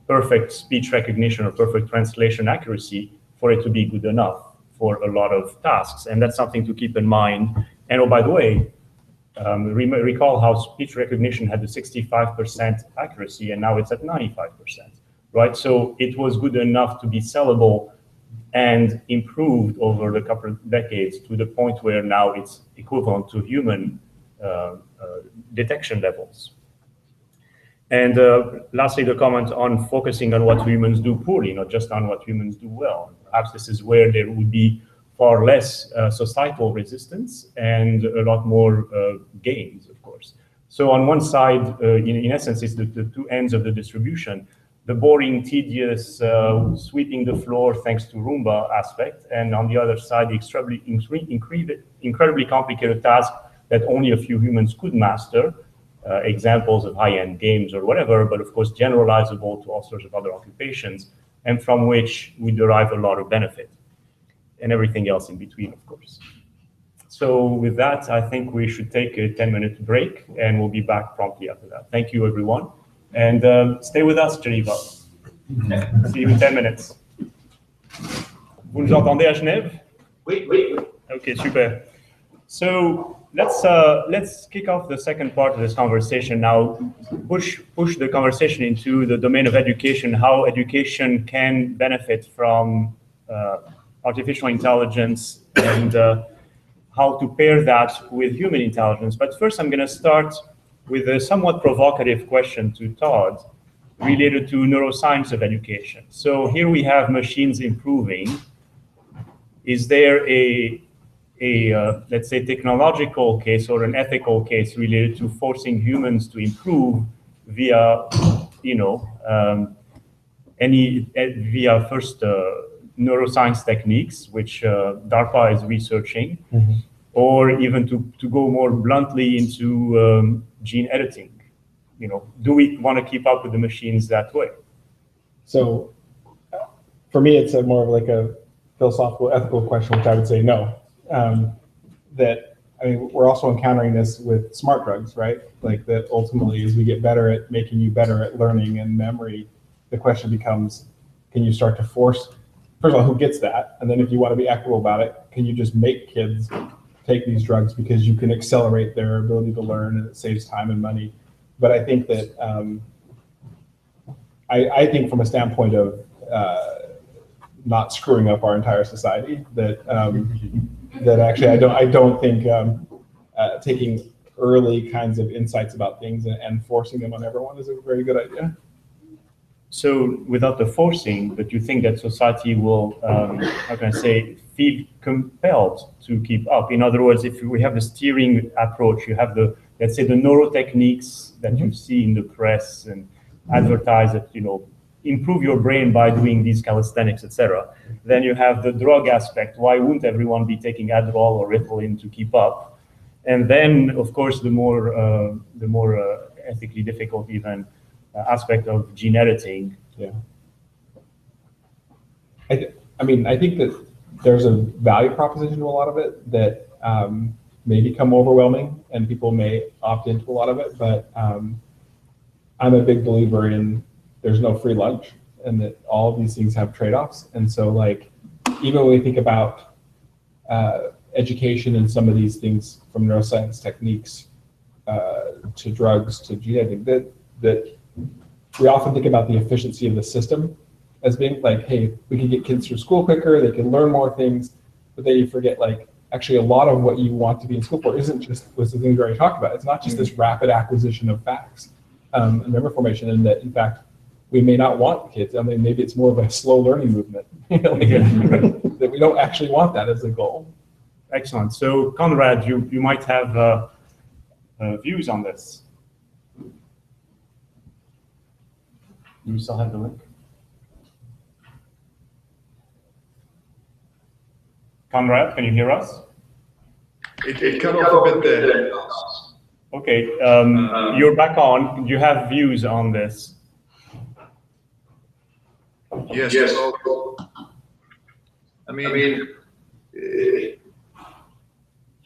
perfect speech recognition or perfect translation accuracy for it to be good enough for a lot of tasks. And that's something to keep in mind. And oh, by the way, recall how speech recognition had a 65% accuracy, and now it's at 95%, right? So it was good enough to be sellable and improved over the couple of decades to the point where now it's equivalent to human detection levels. And lastly, the comment on focusing on what humans do poorly, not just on what humans do well. Perhaps this is where there would be far less societal resistance and a lot more gains, of course. So on one side, in essence, it's the two ends of the distribution. The boring, tedious, sweeping the floor thanks to Roomba aspect, and on the other side, the incredibly complicated task that only a few humans could master, examples of high-end games or whatever, but of course generalizable to all sorts of other occupations, and from which we derive a lot of benefit, and everything else in between, of course. So with that, I think we should take a 10-minute break, and we'll be back promptly after that. Thank you, everyone. And stay with us, Geneva. See you in 10 minutes. Vous nous entendez à Genève? Oui, oui. Okay, super. So let's kick off the second part of this conversation now. Push the conversation into the domain of education, how education can benefit from artificial intelligence, and how to pair that with human intelligence. But first, I'm going to start with a somewhat provocative question to Todd related to neuroscience of education. So here we have machines improving. Is there a let's say, technological case or an ethical case related to forcing humans to improve via, via first neuroscience techniques, which DARPA is researching, mm-hmm. or even to go more bluntly into gene editing? Do we want to keep up with the machines that way? So for me, it's more of like a philosophical, ethical question, which I would say no. We're also encountering this with smart drugs, right? Like that ultimately, as we get better at making you better at learning and memory, the question becomes, can you start to force, first of all, who gets that? And then if you want to be equitable about it, can you just make kids take these drugs because you can accelerate their ability to learn and it saves time and money? But I think that, I think from a standpoint of not screwing up our entire society, that that actually I don't think taking early kinds of insights about things and forcing them on everyone is a very good idea. So without the forcing, but you think that society will, how can I say, feel compelled to keep up? In other words, if we have the steering approach, you have the, let's say, the neurotechniques that you see in the press and advertise that, improve your brain by doing these calisthenics, etc. Then you have the drug aspect. Why wouldn't everyone be taking Adderall or Ritalin to keep up? And then, of course, the more ethically difficult even aspect of gene editing. Yeah. I think that there's a value proposition to a lot of it that may become overwhelming, and people may opt into a lot of it. But I'm a big believer in there's no free lunch, and that all of these things have trade-offs. And so, like, even when we think about education and some of these things, from neuroscience techniques to drugs to gene editing, that we often think about the efficiency of the system as being like, hey, we can get kids through school quicker, they can learn more things, but then you forget, like, actually a lot of what you want to be in school for isn't just with the things we already talked about. It's not just this rapid acquisition of facts and memory formation, and that, in fact, we may not want kids. Maybe it's more of a slow learning movement, that we don't actually want that as a goal. Excellent. So, Conrad, you might have views on this. Do you still have the link? Conrad, can you hear us? It cut off a bit there. Okay, you're back on. Do you have views on this? Yes.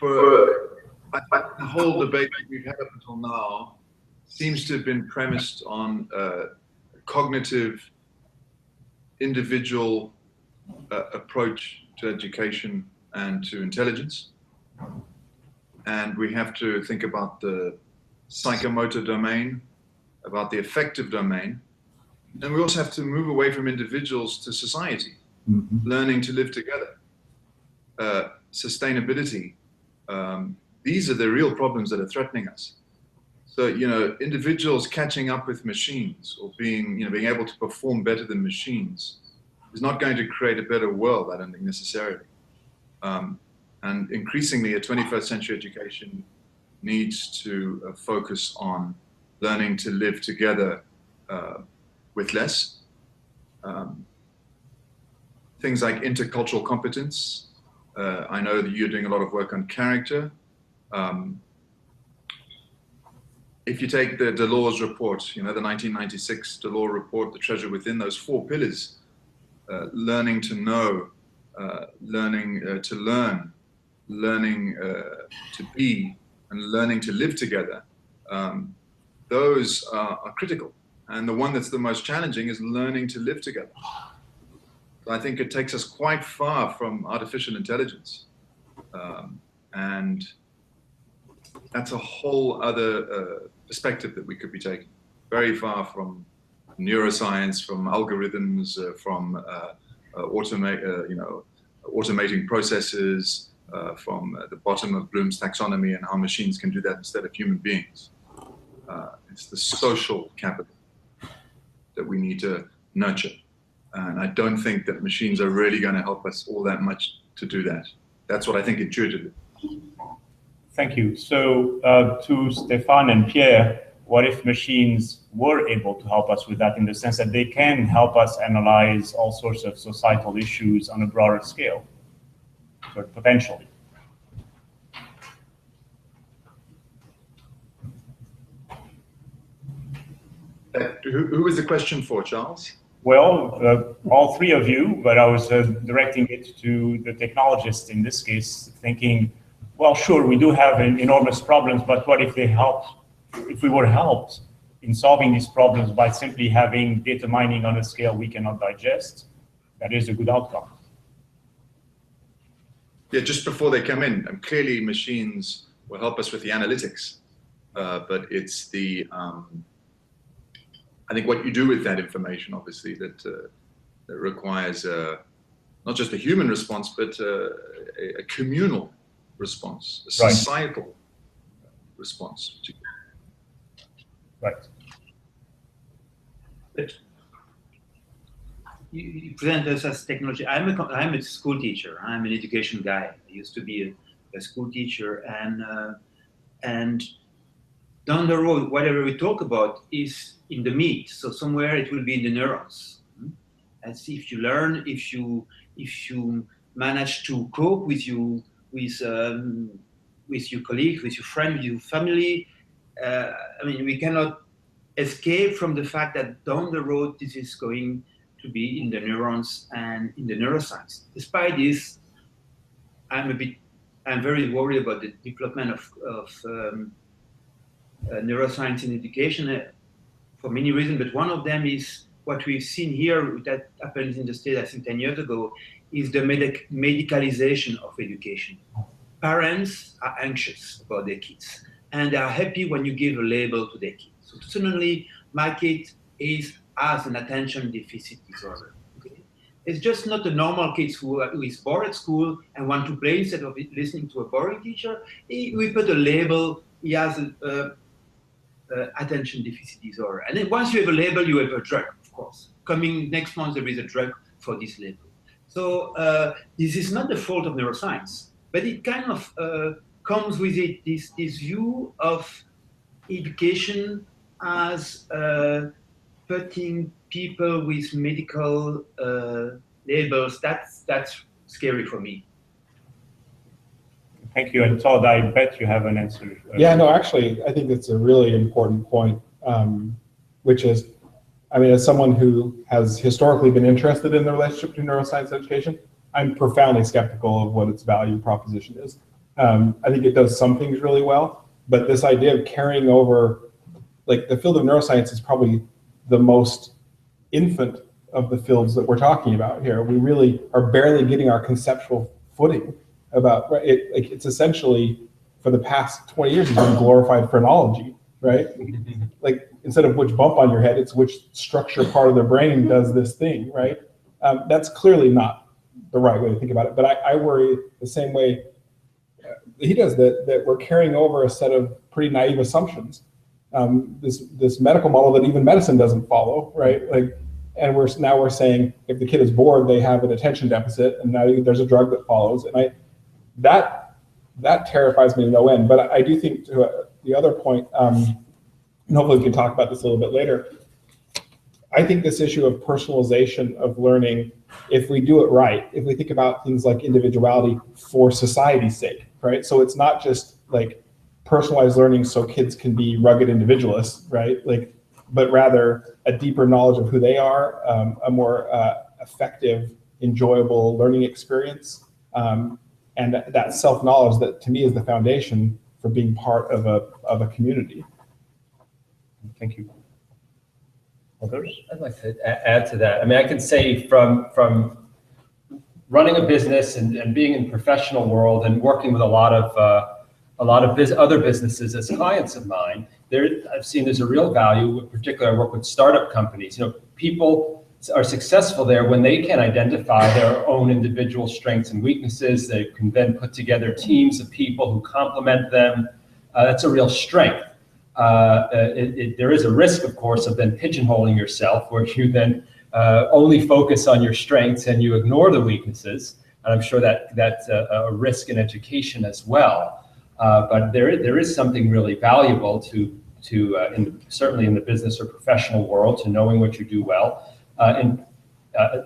the whole debate that we've had up until now seems to have been premised on cognitive, individual approach to education and to intelligence. And we have to think about the psychomotor domain, about the affective domain. And we also have to move away from individuals to society, learning to live together, sustainability. These are the real problems that are threatening us. So, individuals catching up with machines or being able to perform better than machines is not going to create a better world, I don't think, necessarily. And increasingly, a 21st century education needs to focus on learning to live together with less. Things like intercultural competence. I know that you're doing a lot of work on character. If you take the Delors report, the 1996 Delors report, the treasure within, those 4 pillars, learning to know, learning to learn, learning to be, and learning to live together, those are critical. And the one that's the most challenging is learning to live together. I think it takes us quite far from artificial intelligence. And that's a whole other perspective that we could be taking. Very far from neuroscience, from algorithms, from automating processes, from the bottom of Bloom's taxonomy and how machines can do that instead of human beings. It's the social capital that we need to nurture. And I don't think that machines are really going to help us all that much to do that. That's what I think intuitively. Thank you. So to Stéphane and Pierre, what if machines were able to help us with that, in the sense that they can help us analyze all sorts of societal issues on a broader scale, but potentially? Who was the question for, Charles? Well, all 3 of you, but I was directing it to the technologists in this case, thinking, well, sure, we do have enormous problems, but what if we were helped in solving these problems by simply having data mining on a scale we cannot digest? That is a good outcome. Yeah, just before they come in, clearly machines will help us with the analytics, but it's the I think what you do with that information, obviously, that requires not just a human response, but a communal response, a societal response. Right. But you present us as technology. I'm a school teacher. I'm an education guy. I used to be a school teacher, and down the road, whatever we talk about is in the meat. So somewhere it will be in the neurons. As if you learn, if you manage to cope with your colleagues, with your friends, with your family. We cannot escape from the fact that down the road this is going to be in the neurons and in the neuroscience. Despite this, I'm very worried about the development of neuroscience in education for many reasons, but one of them is what we've seen here that happened in the States, I think 10 years ago, is the medicalization of education. Parents are anxious about their kids, and they are happy when you give a label to their kids. So suddenly, my kid has an attention deficit disorder. Okay? It's just not a normal kid who is bored at school and want to play instead of listening to a boring teacher. We put a label, he has attention deficit disorder. And then once you have a label, you have a drug, of course. Coming next month, there is a drug for this label. So this is not the fault of neuroscience, but it kind of comes with it, this view of education as putting people with medical labels. That's scary for me. Thank you. And Todd, I bet you have an answer. Yeah, no, actually, I think it's a really important point, which is, as someone who has historically been interested in the relationship to neuroscience education, I'm profoundly skeptical of what its value proposition is. I think it does some things really well, but this idea of carrying over, like the field of neuroscience is probably the most infant of the fields that we're talking about here. We really are barely getting our conceptual footing about it. Like it's essentially for the past 20 years has been glorified phrenology, right? Like instead of which bump on your head, it's which structure part of the brain does this thing, right? That's clearly not the right way to think about it. But I worry the same way he does, that we're carrying over a set of pretty naive assumptions. This medical model that even medicine doesn't follow, right? Like, and we're saying if the kid is bored, they have an attention deficit, and now there's a drug that follows. And that terrifies me to no end. But I do think to the other point, and hopefully we can talk about this a little bit later. I think this issue of personalization of learning, if we do it right, if we think about things like individuality for society's sake, right? So it's not just like personalized learning so kids can be rugged individualists, right? Like, but rather a deeper knowledge of who they are, a more effective, enjoyable learning experience, and that self-knowledge that to me is the foundation for being part of a community. Thank you. Others? I'd like to add to that. I mean, I can say from running a business and being in the professional world and working with a lot of other businesses as clients of mine, I've seen there's a real value. In particular, I work with startup companies. You know, people are successful there when they can identify their own individual strengths and weaknesses. They can then put together teams of people who complement them. That's a real strength. There is a risk, of course, of then pigeonholing yourself, where you then only focus on your strengths and you ignore the weaknesses. And I'm sure that's a risk in education as well. But there is something really valuable to certainly in the business or professional world, to knowing what you do well. And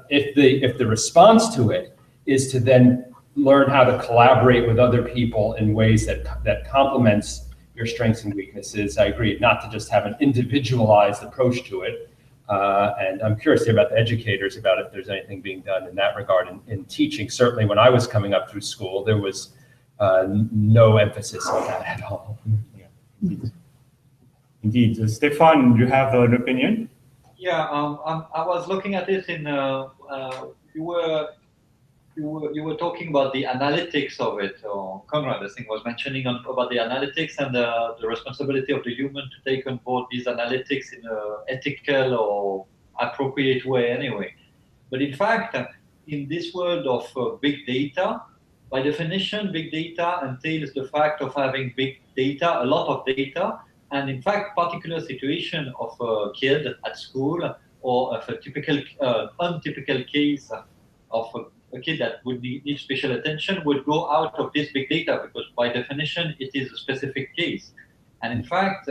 if the response to it is to then learn how to collaborate with other people in ways that complements your strengths and weaknesses, I agree, not to just have an individualized approach to it. And I'm curious here about the educators, about if there's anything being done in that regard in teaching. Certainly when I was coming up through school, there was no emphasis on that at all. Yeah. Indeed. Stéphane, do you have an opinion? Yeah, I was looking at it in, you were talking about the analytics of it, or Conrad, I think, was mentioning about the analytics and the responsibility of the human to take on board these analytics in an ethical or appropriate way anyway. But in fact, in this world of big data, by definition, big data entails the fact of having big data, a lot of data, and in fact, particular situation of a kid at school, or of a typical, untypical case of a kid that would need special attention would go out of this big data, because by definition, it is a specific case. And in fact,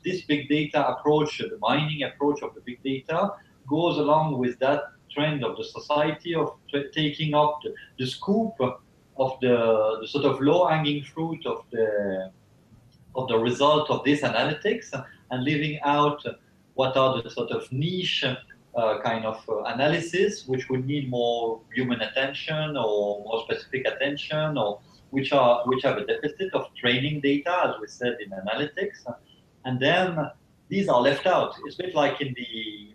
this big data approach, the mining approach of the big data, goes along with that trend of the society of taking up the scoop of the sort of low-hanging fruit of the result of this analytics, and leaving out what are the sort of niche kind of analysis, which would need more human attention or more specific attention, or which have a deficit of training data, as we said in analytics, and then these are left out. It's a bit like in the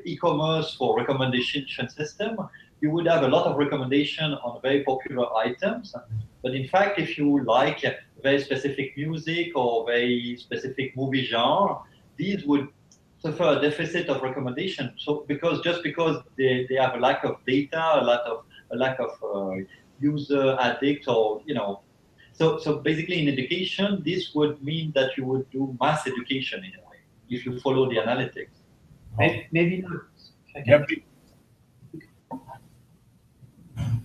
e-commerce for recommendation system. You would have a lot of recommendation on very popular items, but in fact, if you like very specific music or very specific movie genre, these would suffer a deficit of recommendation. So because they have a lack of data, a lack of user addict, or so basically in education, this would mean that you would do mass education in a way if you follow the analytics. Maybe not.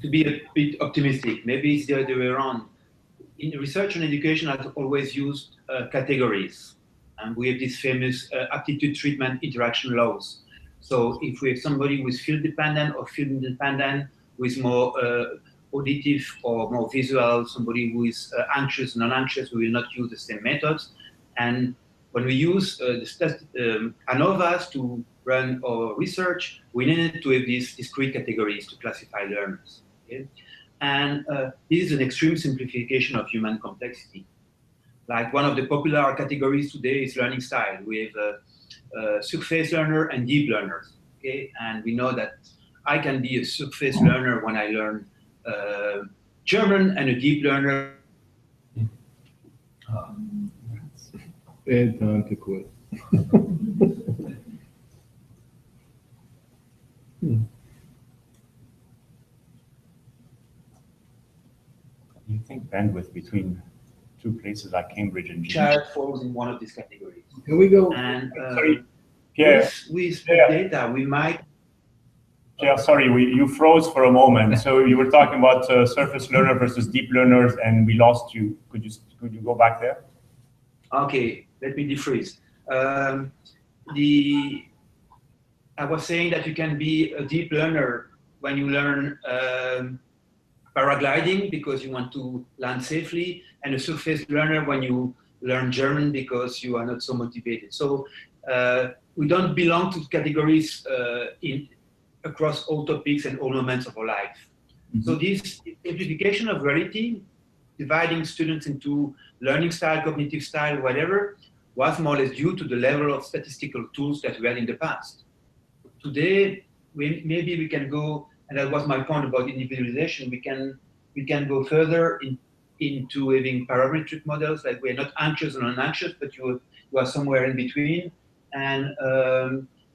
To be a bit optimistic, maybe it's the other way around. In research and education, I've always used categories. And we have these famous aptitude treatment interaction laws. So if we have somebody who is field dependent or field independent, who is more auditive or more visual, somebody who is anxious, non-anxious, we will not use the same methods. And when we use ANOVAs to run our research, we needed to have these discrete categories to classify learners. Okay? And this is an extreme simplification of human complexity. Like one of the popular categories today is learning style. We have surface learner and deep learners. Okay, and we know that I can be a surface learner when I learn German, and a deep learner. You think bandwidth between two places like Cambridge and Child falls in one of these categories. Can we go? And Sorry, Pierre, with data, we might. Pierre, sorry, you froze for a moment. So you were talking about surface learner versus deep learners, and we lost you. Could you go back there? Okay, let me defreeze. I was saying that you can be a deep learner when you learn paragliding because you want to land safely, and a surface learner when you learn German because you are not so motivated. So we don't belong to categories across all topics and all moments of our life. Mm-hmm. So this simplification of reality, dividing students into learning style, cognitive style, whatever, was more or less due to the level of statistical tools that we had in the past. Today, maybe we can go, and that was my point about individualization, we can go further into having parametric models, like we're not anxious and non-anxious, but you are somewhere in between, and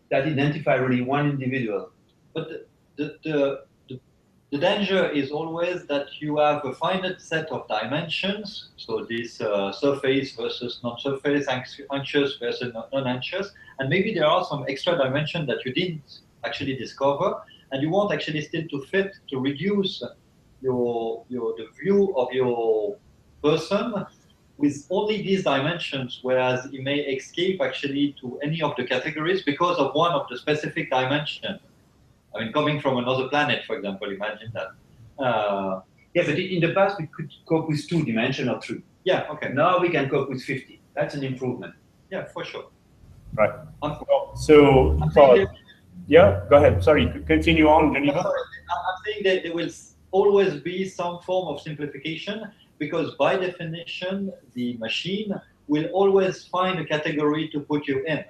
that identify really one individual. But the danger is always that you have a finite set of dimensions. So this surface versus non-surface, anxious versus non-anxious, and maybe there are some extra dimensions that you didn't actually discover, and you want actually still to reduce the view of your person with only these dimensions, whereas you may escape actually to any of the categories because of one of the specific dimensions. I mean, coming from another planet, for example, imagine that. Yeah, but in the past we could cope with 2 dimensions or 3. Yeah, okay. Now we can cope with 50. That's an improvement. Yeah, for sure. Right. So, yeah, go ahead. Sorry, continue on, Geneva. I'm saying that there will always be some form of simplification because by definition, the machine will always find a category to put you in.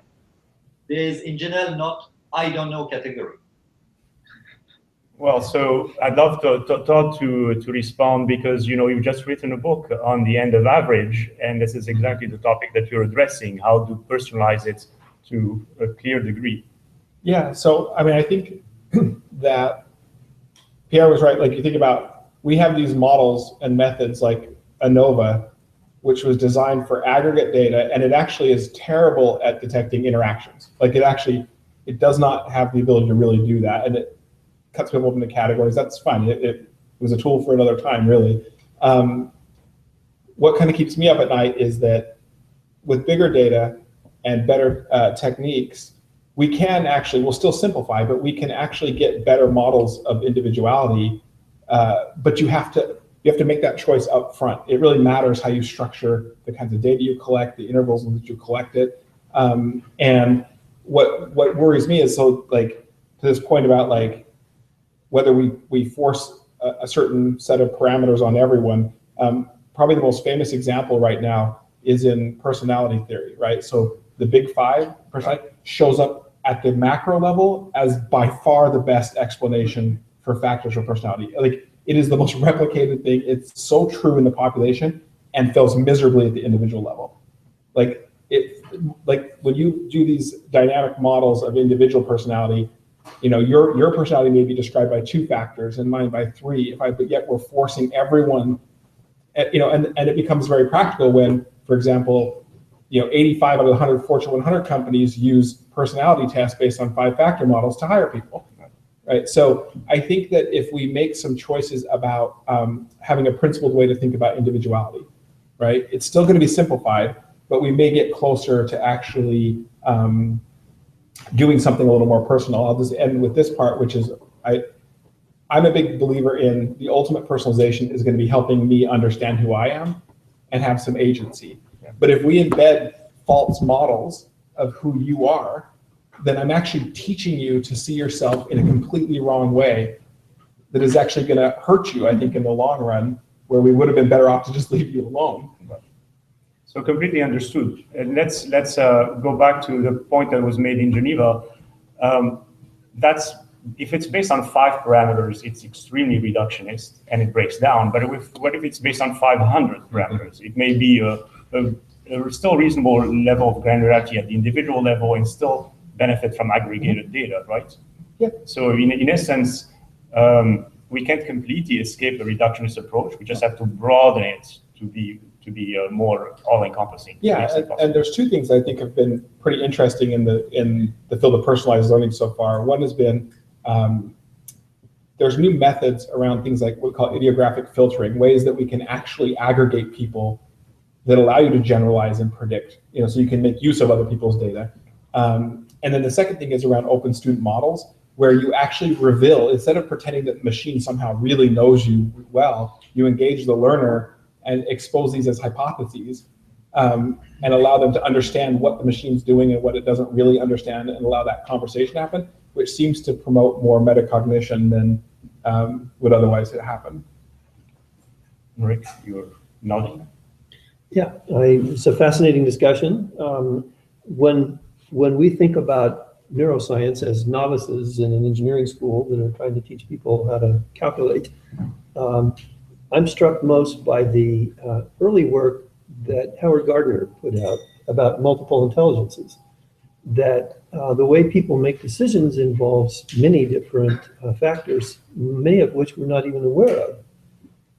There is in general not I don't know category. Well, so I'd love to respond because you've just written a book on the end of average, and this is exactly the topic that you're addressing: how to personalize it to a clear degree. Yeah. So I mean, I think that Pierre was right. Like you think about, we have these models and methods like ANOVA, which was designed for aggregate data, and it actually is terrible at detecting interactions. Like it does not have the ability to really do that, and it cuts people up into categories. That's fine. It was a tool for another time, really. What kind of keeps me up at night is that with bigger data and better techniques, we'll still simplify, but we can actually get better models of individuality. But you have to make that choice up front. It really matters how you structure the kinds of data you collect, the intervals in which you collect it. And what worries me is, so like to this point about like whether we force a certain set of parameters on everyone. Probably the most famous example right now is in personality theory, right? So the big 5 personality shows up at the macro level as by far the best explanation for factors of personality. Like it is the most replicated thing. It's so true in the population and fails miserably at the individual level. Like when you do these dynamic models of individual personality, your personality may be described by 2 factors and mine by 3. But yet we're forcing everyone, and it becomes very practical when, for example, 85 out of the 100 Fortune 100 companies use personality tests based on 5-factor models to hire people, right? So I think that if we make some choices about having a principled way to think about individuality, right, it's still going to be simplified, but we may get closer to actually doing something a little more personal. I'll just end with this part, which is I'm a big believer in the ultimate personalization is going to be helping me understand who I am and have some agency. Yeah. But if we embed false models of who you are, then I'm actually teaching you to see yourself in a completely wrong way that is actually going to hurt you, I think, in the long run, where we would have been better off to just leave you alone. So completely understood. And let's go back to the point that was made in Geneva. That's if it's based on 5 parameters, it's extremely reductionist and it breaks down. But what if it's based on 500 parameters? It may be a still reasonable level of granularity at the individual level and still benefit from aggregated data, right? Yeah. So in essence, we can't completely escape the reductionist approach. We just have to broaden it to be more all-encompassing. Yeah, and there's 2 things I think have been pretty interesting in the field of personalized learning so far. One has been there's new methods around things like what we call idiographic filtering, ways that we can actually aggregate people that allow you to generalize and predict, so you can make use of other people's data. And then the second thing is around open student models, where you actually reveal, instead of pretending that the machine somehow really knows you well, you engage the learner and expose these as hypotheses, and allow them to understand what the machine's doing and what it doesn't really understand, and allow that conversation to happen, which seems to promote more metacognition than would otherwise happen. Rick, you're nodding. Yeah, it's a fascinating discussion. When we think about neuroscience as novices in an engineering school that are trying to teach people how to calculate, I'm struck most by the early work that Howard Gardner put out about multiple intelligences, that the way people make decisions involves many different factors, many of which we're not even aware of.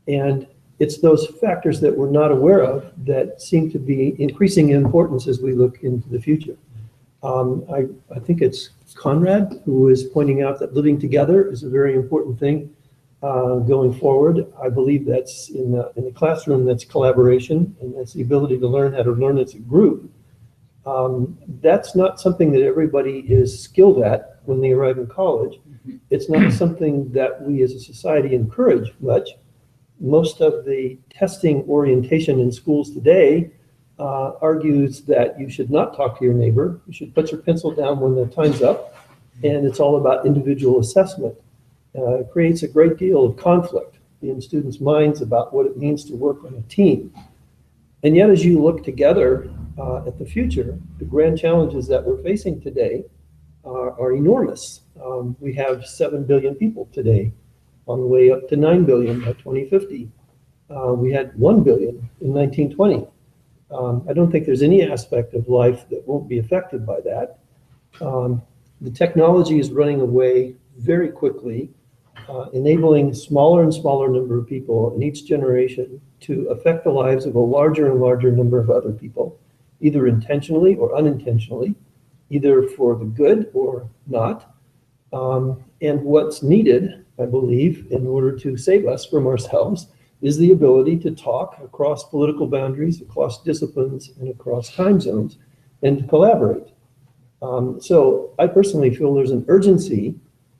And it's those factors that we're not aware of that seem to be increasing in importance as we look into the future. I think it's Conrad who is pointing out that living together is a very important thing going forward. I believe that's in the classroom, that's collaboration, and that's the ability to learn how to learn as a group. That's not something that everybody is skilled at when they arrive in college. It's not something that we as a society encourage much. Most of the testing orientation in schools today argues that you should not talk to your neighbor. You should put your pencil down when the time's up, and it's all about individual assessment. It creates a great deal of conflict in students' minds about what it means to work on a team. And yet, as you look together at the future, the grand challenges that we're facing today are enormous. We have 7 billion people today, on the way up to 9 billion by 2050. We had 1 billion in 1920. I don't think there's any aspect of life that won't be affected by that. The technology is running away very quickly, enabling smaller and smaller number of people in each generation to affect the lives of a larger and larger number of other people, either intentionally or unintentionally, either for the good or not. And what's needed, I believe, in order to save us from ourselves is the ability to talk across political boundaries, across disciplines, and across time zones, and to collaborate. So I personally feel there's an urgency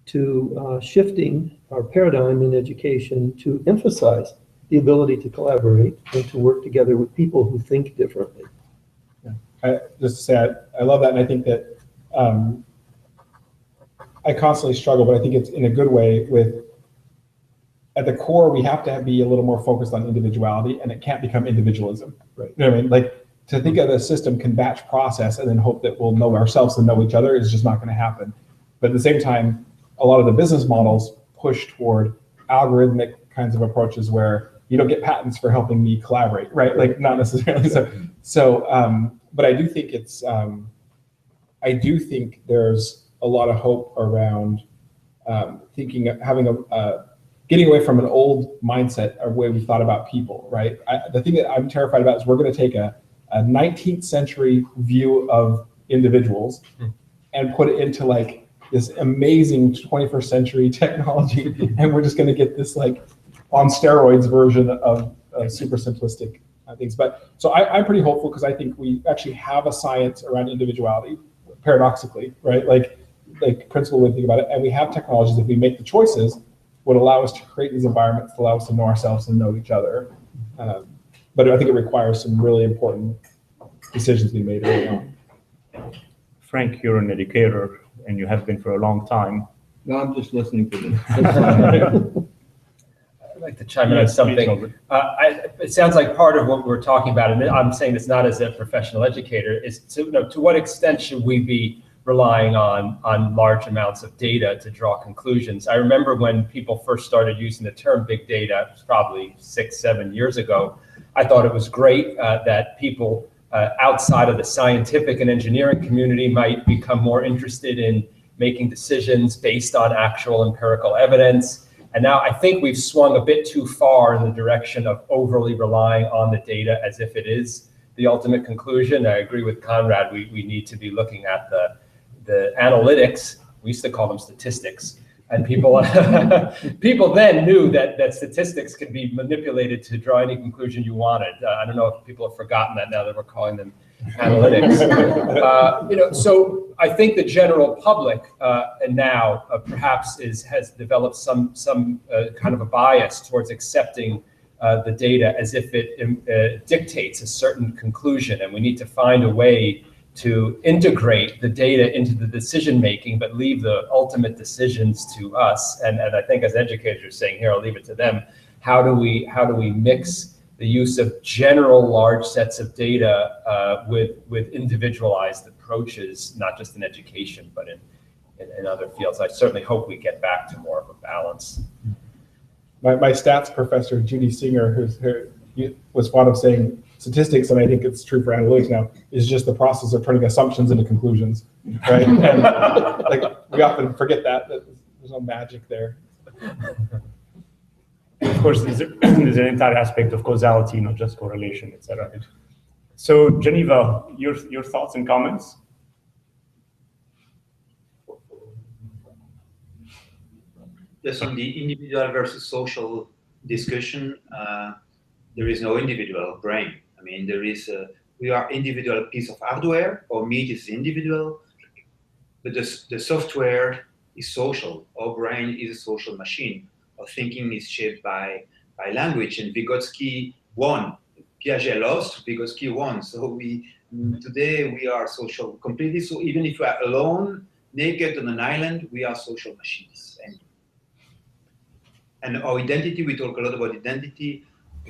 to shifting our paradigm in education to emphasize the ability to collaborate and to work together with people who think differently. Just to say, I love that, and I think that I constantly struggle, but I think it's in a good way with, at the core, we have to be a little more focused on individuality, and it can't become individualism. Right. You know what I mean? Like, to think of a system can batch process and then hope that we'll know ourselves and know each other is just not going to happen. But at the same time, a lot of the business models push toward algorithmic kinds of approaches where you don't get patents for helping me collaborate, right? Like, not necessarily. But I do think it's, I do think there's a lot of hope around thinking of having getting away from an old mindset or way we thought about people, right? The thing that I'm terrified about is we're going to take a 19th century view of individuals and put it into like this amazing 21st century technology, and we're just going to get this like on steroids version of super simplistic things. But so I'm pretty hopeful because I think we actually have a science around individuality, paradoxically, right? Like principle when you think about it, and we have technologies, if we make the choices, would allow us to create these environments, allow us to know ourselves and know each other. But I think it requires some really important decisions to be made early on. Frank, you're an educator, and you have been for a long time. No, I'm just listening to this. I'd like to chime in on something. It sounds like part of what we're talking about, and I'm saying this not as a professional educator, is to what extent should we be relying on large amounts of data to draw conclusions? I remember when people first started using the term big data, it was probably 6-7 years ago. I thought it was great that people outside of the scientific and engineering community might become more interested in making decisions based on actual empirical evidence. And now I think we've swung a bit too far in the direction of overly relying on the data as if it is the ultimate conclusion. I agree with Conrad, we need to be looking at the analytics. We used to call them statistics. And people people then knew that statistics could be manipulated to draw any conclusion you wanted. I don't know if people have forgotten that now that we're calling them analytics. So I think the general public and now perhaps has developed some kind of a bias towards accepting the data as if it dictates a certain conclusion, and we need to find a way to integrate the data into the decision making, but leave the ultimate decisions to us. And I think as educators are saying here, I'll leave it to them. How do we mix the use of general large sets of data with individualized approaches, not just in education, but in other fields? I certainly hope we get back to more of a balance. My stats professor, Judy Singer, was fond of saying statistics, and I think it's true for analytics now, is just the process of turning assumptions into conclusions, right? And like we often forget that there's no magic there. Of course, there's an entire aspect of causality, not just correlation, etc. So, Geneva, your thoughts and comments? Yes, on the individual versus social discussion, there is no individual brain. I mean, we are individual piece of hardware, or meat is individual, but the software is social. Our brain is a social machine. Our thinking is shaped by language, and Vygotsky won. Piaget lost, Vygotsky won. So today we are social completely. So even if we are alone, naked on an island, we are social machines. And our identity, we talk a lot about identity,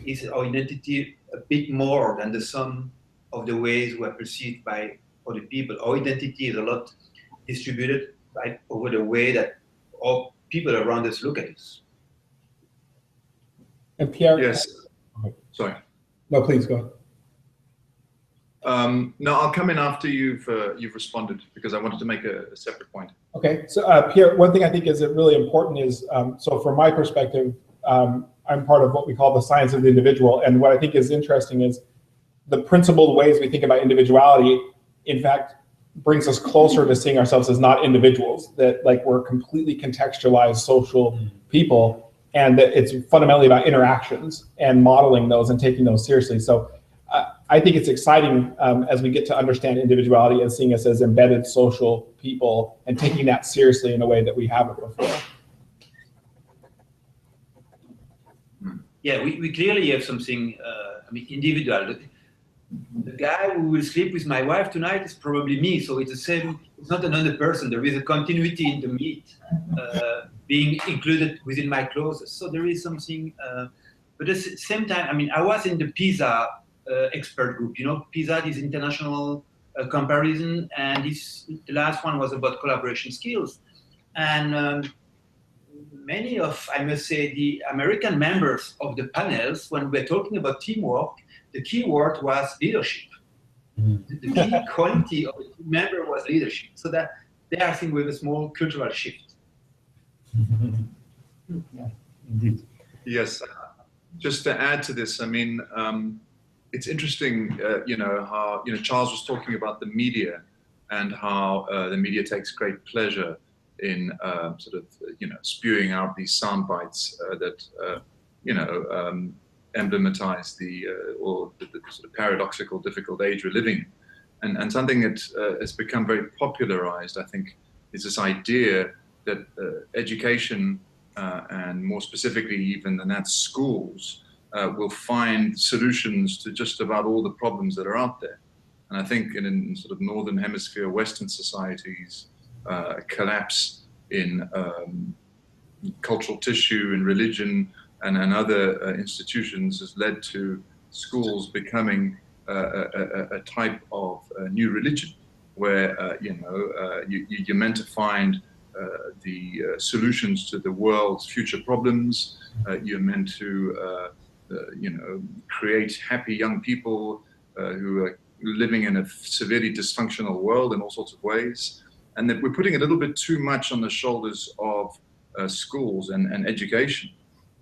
is our identity a bit more than the sum of the ways we are perceived by other people. Our identity is a lot distributed over the way that all people around us look at us. And Pierre? Yes. Sorry. No, please go ahead. No, I'll come in after you've responded, because I wanted to make a separate point. Okay. So Pierre, one thing I think is really important is, so from my perspective, I'm part of what we call the science of the individual. And what I think is interesting is the principled ways we think about individuality, in fact, brings us closer to seeing ourselves as not individuals, that like we're completely contextualized social people, and that it's fundamentally about interactions and modeling those and taking those seriously. So I think it's exciting as we get to understand individuality and seeing us as embedded social people and taking that seriously in a way that we haven't before. Yeah, we clearly have something, individual. The guy who will sleep with my wife tonight is probably me, so it's the same, it's not another person. There is a continuity in the meat being included within my clothes. So there is something, but at the same time, I was in the PISA expert group, PISA is international comparison, and the last one was about collaboration skills. And many of, I must say, the American members of the panels, when we're talking about teamwork, the key word was leadership. The key quality of the team member was leadership. So that there, I think, we have a small cultural shift. Yeah, indeed. Yes. Just to add to this, it's interesting, how Charles was talking about the media and how the media takes great pleasure in spewing out these sound bites that emblematize the sort of paradoxical, difficult age we're living in. And something that has become very popularized, I think, is this idea that education, and more specifically even than that, schools, will find solutions to just about all the problems that are out there. And I think in sort of Northern Hemisphere, Western societies, collapse in cultural tissue, in religion, and other institutions has led to schools becoming a type of new religion, where you're meant to find the solutions to the world's future problems. You're meant to create happy young people who are living in a severely dysfunctional world in all sorts of ways, and that we're putting a little bit too much on the shoulders of schools and education,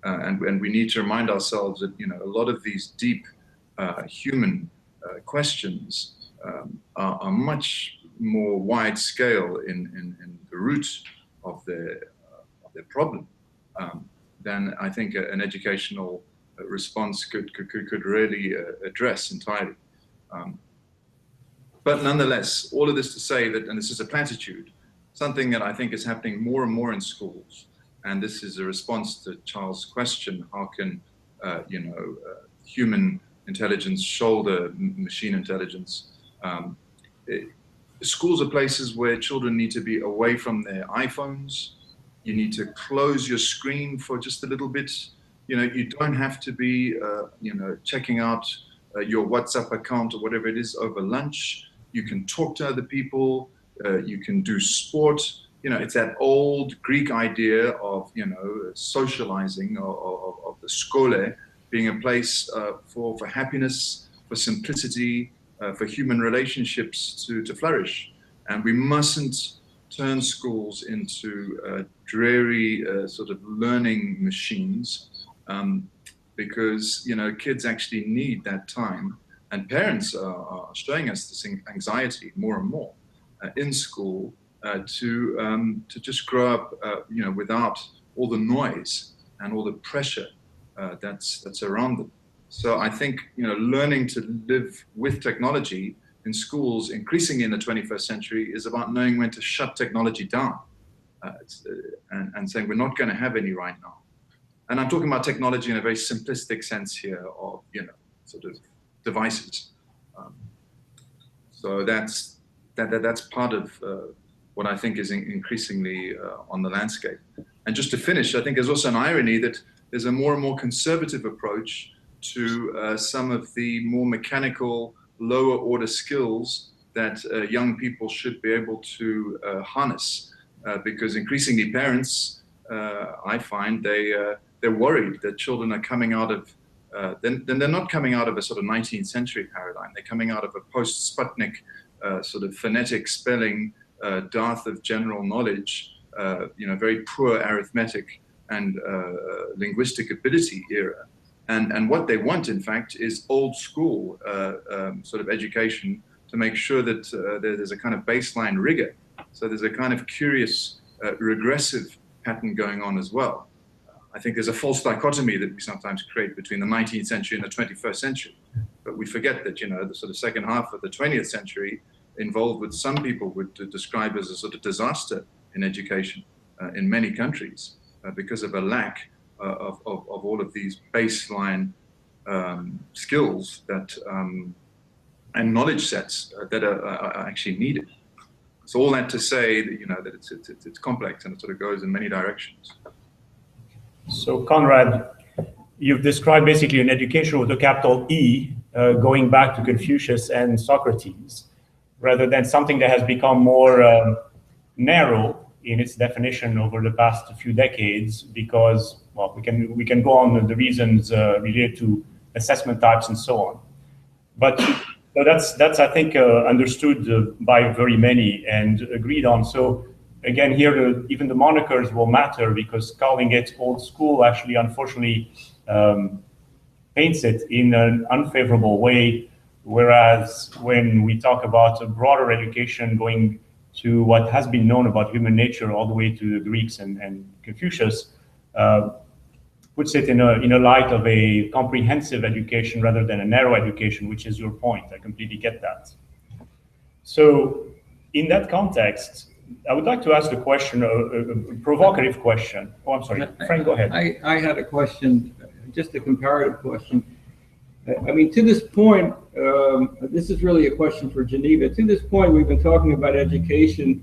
and we need to remind ourselves that a lot of these deep human questions are much more wide scale in the root of their problem than I think an educational response could really address entirely. But nonetheless, all of this to say that, and this is a platitude, something that I think is happening more and more in schools, and this is a response to Charles' question: how can human intelligence shoulder machine intelligence? Schools are places where children need to be away from their iPhones. You need to close your screen for just a little bit. You don't have to be, checking out your WhatsApp account or whatever it is over lunch. You can talk to other people. You can do sport. It's that old Greek idea of, socializing, of the skole being a place for happiness, for simplicity, for human relationships to flourish. And we mustn't turn schools into dreary sort of learning machines, because kids actually need that time, and parents are showing us this anxiety more and more in school to just grow up without all the noise and all the pressure that's around them. So I think learning to live with technology in schools, increasingly in the 21st century, is about knowing when to shut technology down and saying we're not going to have any right now. And I'm talking about technology in a very simplistic sense here of sort of devices. So that's part of what I think is increasingly on the landscape. And just to finish, I think there's also an irony that there's a more and more conservative approach to some of the more mechanical, lower order skills that young people should be able to harness, because increasingly parents, I find they're worried that children are coming out of, then they're not coming out of a sort of 19th century paradigm. They're coming out of a post-Sputnik sort of phonetic spelling, dearth of general knowledge, very poor arithmetic and linguistic ability era. And what they want, in fact, is old school sort of education to make sure that there's a kind of baseline rigor. So there's a kind of curious regressive pattern going on as well. I think there's a false dichotomy that we sometimes create between the 19th century and the 21st century. But we forget that, the sort of second half of the 20th century involved what some people would describe as a sort of disaster in education in many countries because of a lack of all of these baseline skills that and knowledge sets that are actually needed. So all that to say that, that it's complex and it sort of goes in many directions. So Conrad, you've described basically an education with a capital E, going back to Confucius and Socrates, rather than something that has become more narrow in its definition over the past few decades, because, well, we can go on the reasons related to assessment types and so on. But so that's I think understood by very many and agreed on. So again, here even the monikers will matter, because calling it old school actually, unfortunately, paints it in an unfavorable way. Whereas when we talk about a broader education going to what has been known about human nature all the way to the Greeks and Confucius, puts it in a light of a comprehensive education rather than a narrow education, which is your point. I completely get that. So in that context, I would like to ask a question, a provocative question. Oh, I'm sorry, Frank, go ahead. I had a question, just a comparative question. I mean, to this point, this is really a question for Geneva. To this point, we've been talking about education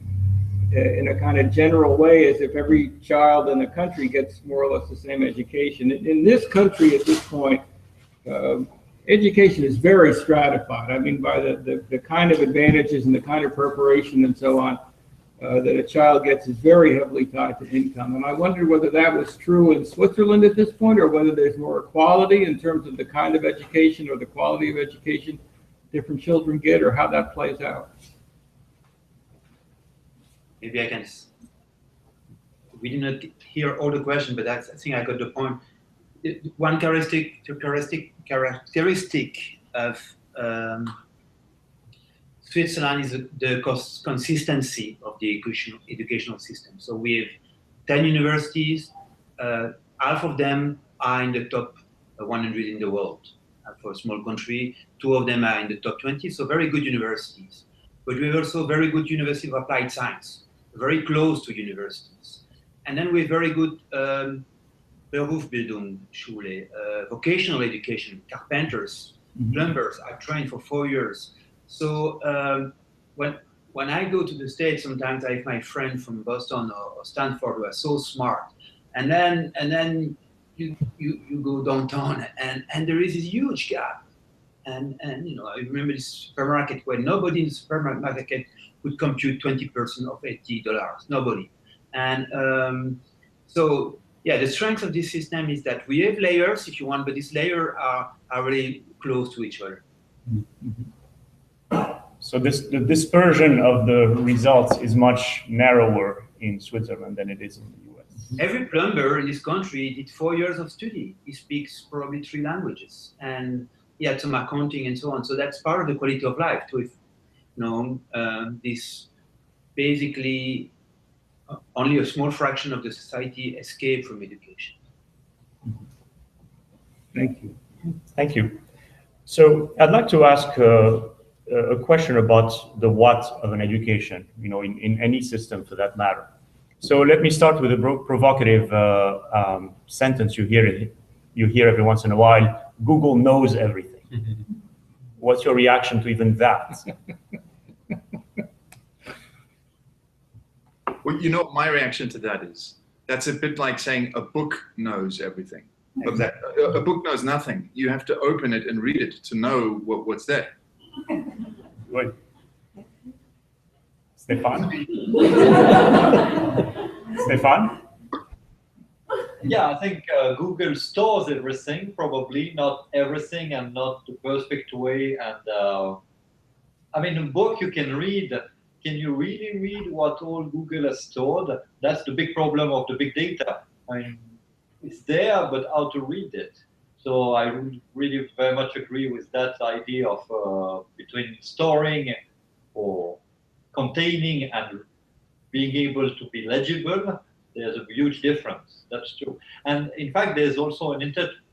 in a kind of general way as if every child in the country gets more or less the same education. In this country at this point, education is very stratified. I mean, by the kind of advantages and the kind of preparation and so on that a child gets is very heavily tied to income. And I wondered whether that was true in Switzerland at this point, or whether there's more equality in terms of the kind of education or the quality of education different children get, or how that plays out. Maybe I can. We did not hear all the question, but I think I got the point. One characteristic of Switzerland is the consistency of the educational system. So we have 10 universities, half of them are in the top 100 in the world. For a small country, 2 of them are in the top 20, so very good universities. But we have also very good University of Applied Science, very close to universities. And then we have very good Berufsbildungsschule, vocational education, carpenters, plumbers are trained for 4 years. So when I go to the States, sometimes I have my friend from Boston or Stanford who are so smart, and then you go downtown and there is this huge gap. And you know, I remember this supermarket where nobody in the supermarket could compute 20% of $80. Nobody. And so yeah, the strength of this system is that we have layers, if you want, but these layers are really close to each other. So the dispersion of the results is much narrower in Switzerland than it is in the US. Every plumber in this country did 4 years of study. He speaks probably 3 languages, and he had some accounting and so on. So that's part of the quality of life. To, if, you know, this basically only a small fraction of the society escape from education. Thank you. Thank you. So I'd like to ask a question about the what of an education, you know, in any system for that matter. So let me start with a provocative sentence you hear every once in a while. Google knows everything. What's your reaction to even that? Well, you know what my reaction to that is? That's a bit like saying a book knows everything. But that, a book knows nothing. You have to open it and read it to know what's there. Good. Stefan? Stefan? Yeah, I think Google stores everything, probably not everything and not the perfect way. And I mean, a book you can read. Can you really read what all Google has stored? That's the big problem of the big data. I mean, it's there, but how to read it? So I really very much agree with that idea of between storing or containing and being able to be legible. There's a huge difference. That's true. And in fact, there's also an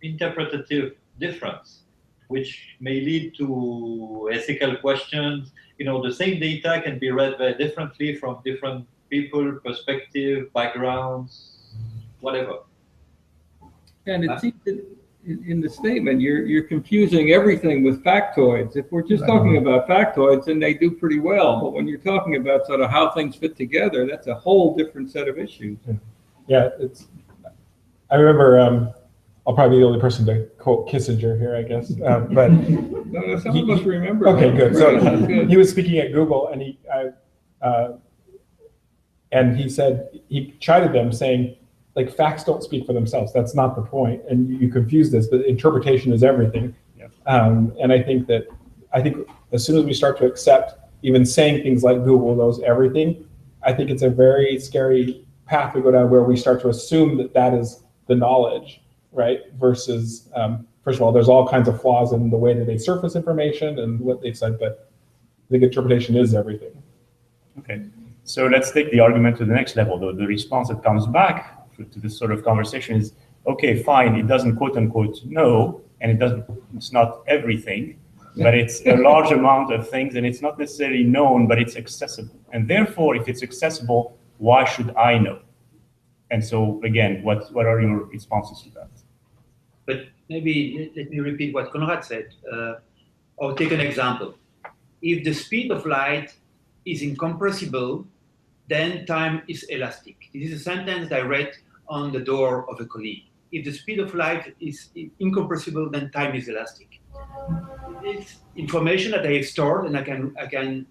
interpretative difference, which may lead to ethical questions. You know, the same data can be read very differently from different people, perspective, backgrounds, whatever. And it seems that in the statement, you're confusing everything with factoids. If we're just talking about factoids, then they do pretty well. But when you're talking about sort of how things fit together, that's a whole different set of issues. Yeah, I remember, I'll probably be the only person to quote Kissinger here, I guess. But no, some of us remember. Okay, good. So good. he was speaking at Google, and he said, he chided them saying, like, facts don't speak for themselves. That's not the point. And you confuse this, but interpretation is everything. Yeah. And I think as soon as we start to accept even saying things like Google knows everything, I think it's a very scary path to go down where we start to assume that that is the knowledge, right? Versus, first of all, there's all kinds of flaws in the way that they surface information and what they've said, but I think interpretation is everything. Okay, so let's take the argument to the next level. The response that comes back to this sort of conversation is, okay, fine, it doesn't quote unquote know, and it's not everything, but it's a large amount of things, and it's not necessarily known, but it's accessible. And therefore, if it's accessible, why should I know? And so again, what are your responses to that? But maybe let me repeat what Konrad said, or take an example. If the speed of light is incompressible, then time is elastic. This is a sentence that I read on the door of a colleague. If the speed of light is incompressible, then time is elastic. It's information that I have stored and I can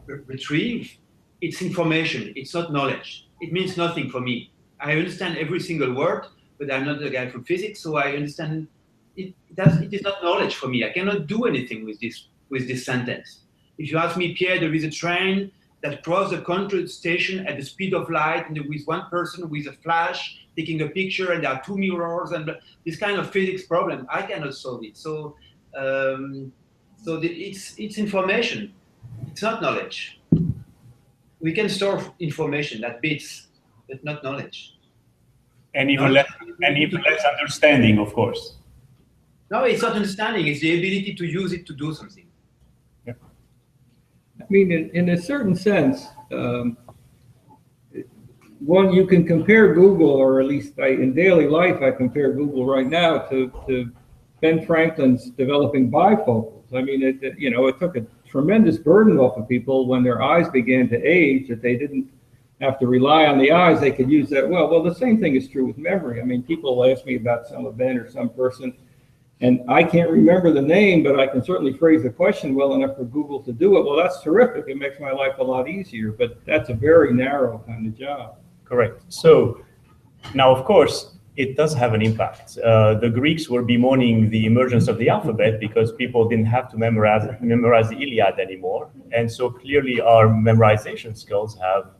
retrieve. It's information, it's not knowledge. It means nothing for me. I understand every single word, but I'm not a guy from physics, so I understand it is not knowledge for me. I cannot do anything with this sentence. If you ask me, Pierre, there is a train that crosses the control station at the speed of light, and with one person with a flash taking a picture, and there are two mirrors, and this kind of physics problem, I cannot solve it. So, it's information. It's not knowledge. We can store information, that bits, but not knowledge. And even less understanding, of course. No, it's not understanding. It's the ability to use it to do something. I mean, in a certain sense, one, you can compare Google, or at least in daily life, I compare Google right now to Ben Franklin's developing bifocals. I mean, it took a tremendous burden off of people when their eyes began to age, that they didn't have to rely on the eyes. They could use that well. Well, the same thing is true with memory. I mean, people ask me about some event or some person, and I can't remember the name, but I can certainly phrase the question well enough for Google to do it. Well, that's terrific. It makes my life a lot easier, but that's a very narrow kind of job. Correct. So now, of course, it does have an impact. The Greeks were bemoaning the emergence of the alphabet because people didn't have to memorize the Iliad anymore. And so clearly our memorization skills have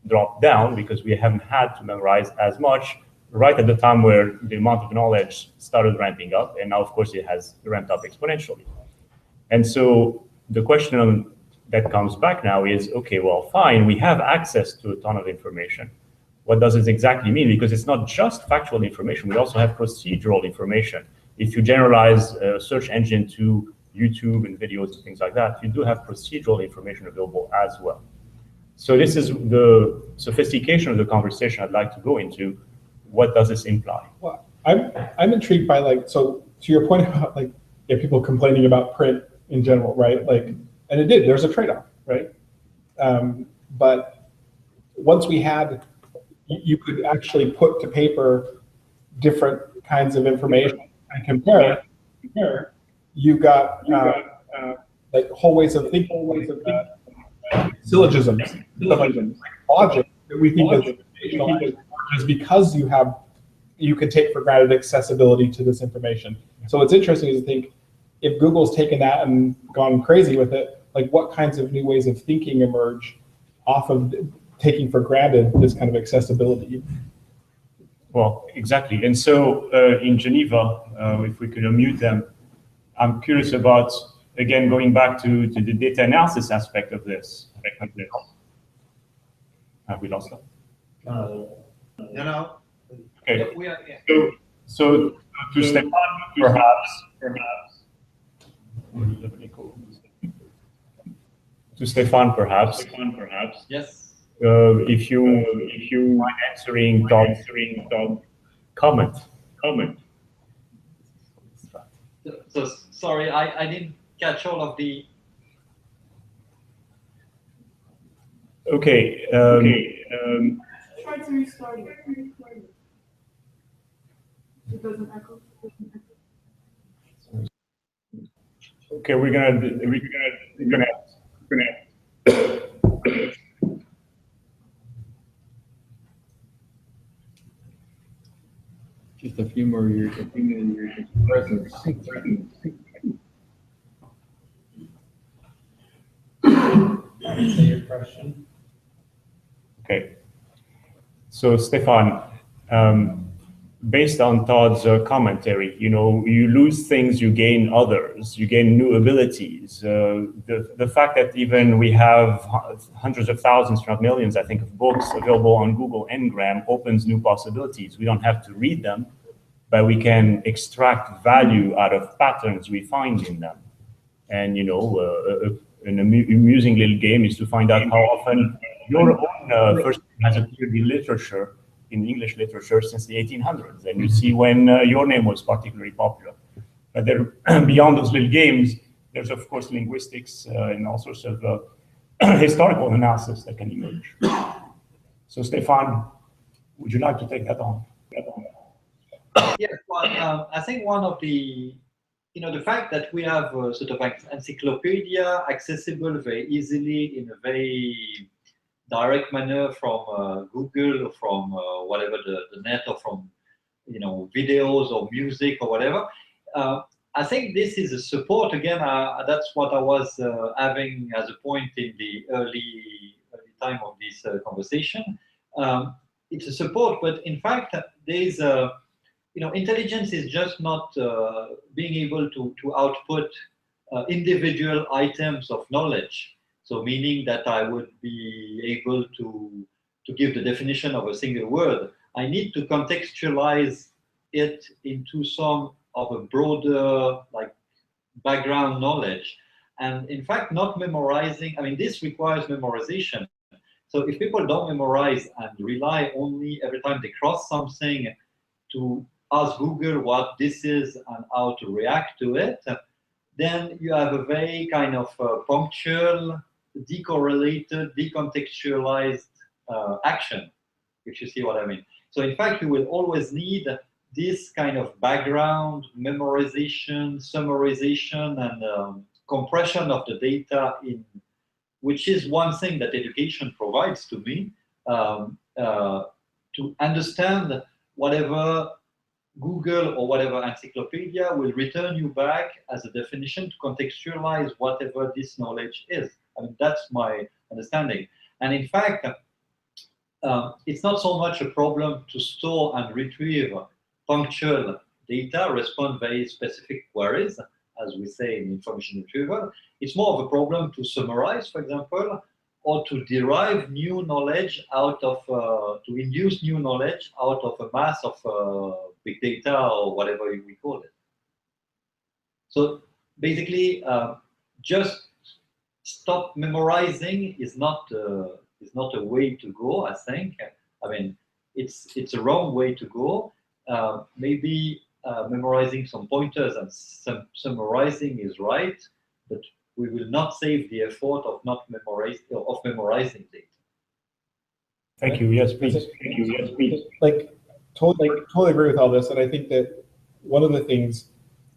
dropped down because we haven't had to memorize as much right at the time where the amount of knowledge started ramping up. And now, of course, it has ramped up exponentially. And so the question that comes back now is, okay, well, fine, we have access to a ton of information. What does it exactly mean? Because it's not just factual information, we also have procedural information. If you generalize a search engine to YouTube and videos and things like that, you do have procedural information available as well. So this is the sophistication of the conversation I'd like to go into. What does this imply? Well, I'm intrigued by so to your point about people complaining about print in general, right? And there's a trade-off, right? But once we had, you could actually put to paper different kinds of information and compare. You got whole ways of thinking, syllogisms, logic that we think is because you can take for granted accessibility to this information. So what's interesting is to think, if Google's taken that and gone crazy with it, what kinds of new ways of thinking emerge off of taking for granted this kind of accessibility? Well, exactly. And so in Geneva, if we could unmute them, I'm curious about, again, going back to the data analysis aspect of this. Have we lost them? No. Okay. We are, yeah. So to Stefan, perhaps. To Stefan, perhaps. Yes. If you mind answering Todd's comment. So sorry, I didn't catch all of the. Okay. Try to restart it. It doesn't echo. Okay, we're gonna. Just a few more years. Presence. Say your question. Okay. So Stefan, based on Todd's commentary, you lose things, you gain others, you gain new abilities. The fact that even we have hundreds of thousands, if not millions, I think, of books available on Google Ngram opens new possibilities. We don't have to read them, but we can extract value out of patterns we find in them. And, an amusing little game is to find out how often your own first name has appeared in literature, in English literature, since the 1800s, and you see when your name was particularly popular. But beyond those little games, there's of course linguistics and all sorts of historical analysis that can emerge. So Stefan, would you like to take that on? Yes, well, I think one of the, the fact that we have a sort of encyclopedia accessible very easily in a very direct manner from Google or from whatever the net, or from videos or music or whatever. I think this is a support. Again, that's what I was having as a point in the early time of this conversation. It's a support, but in fact, there's intelligence is just not being able to output individual items of knowledge. So meaning that I would be able to give the definition of a single word. I need to contextualize it into some of a broader background knowledge. And in fact, not memorizing, this requires memorization. So if people don't memorize and rely only every time they cross something to ask Google what this is and how to react to it, then you have a very kind of punctual, decorrelated, decontextualized action, if you see what I mean. So in fact, you will always need this kind of background, memorization, summarization, and compression of the data, which is one thing that education provides to me, to understand whatever Google or whatever encyclopedia will return you back as a definition to contextualize whatever this knowledge is. That's my understanding. And in fact, it's not so much a problem to store and retrieve punctual data, respond very specific queries, as we say in information retrieval. It's more of a problem to summarize, for example, or to derive new knowledge out of, to induce new knowledge out of a mass of big data or whatever we call it. So basically, just stop memorizing is not a way to go, I think. It's a wrong way to go. Maybe memorizing some pointers and summarizing is right, but we will not save the effort of memorizing data. Thank you. Yes, please. Thank you. Yes, please. Totally agree with all this. And I think that one of the things,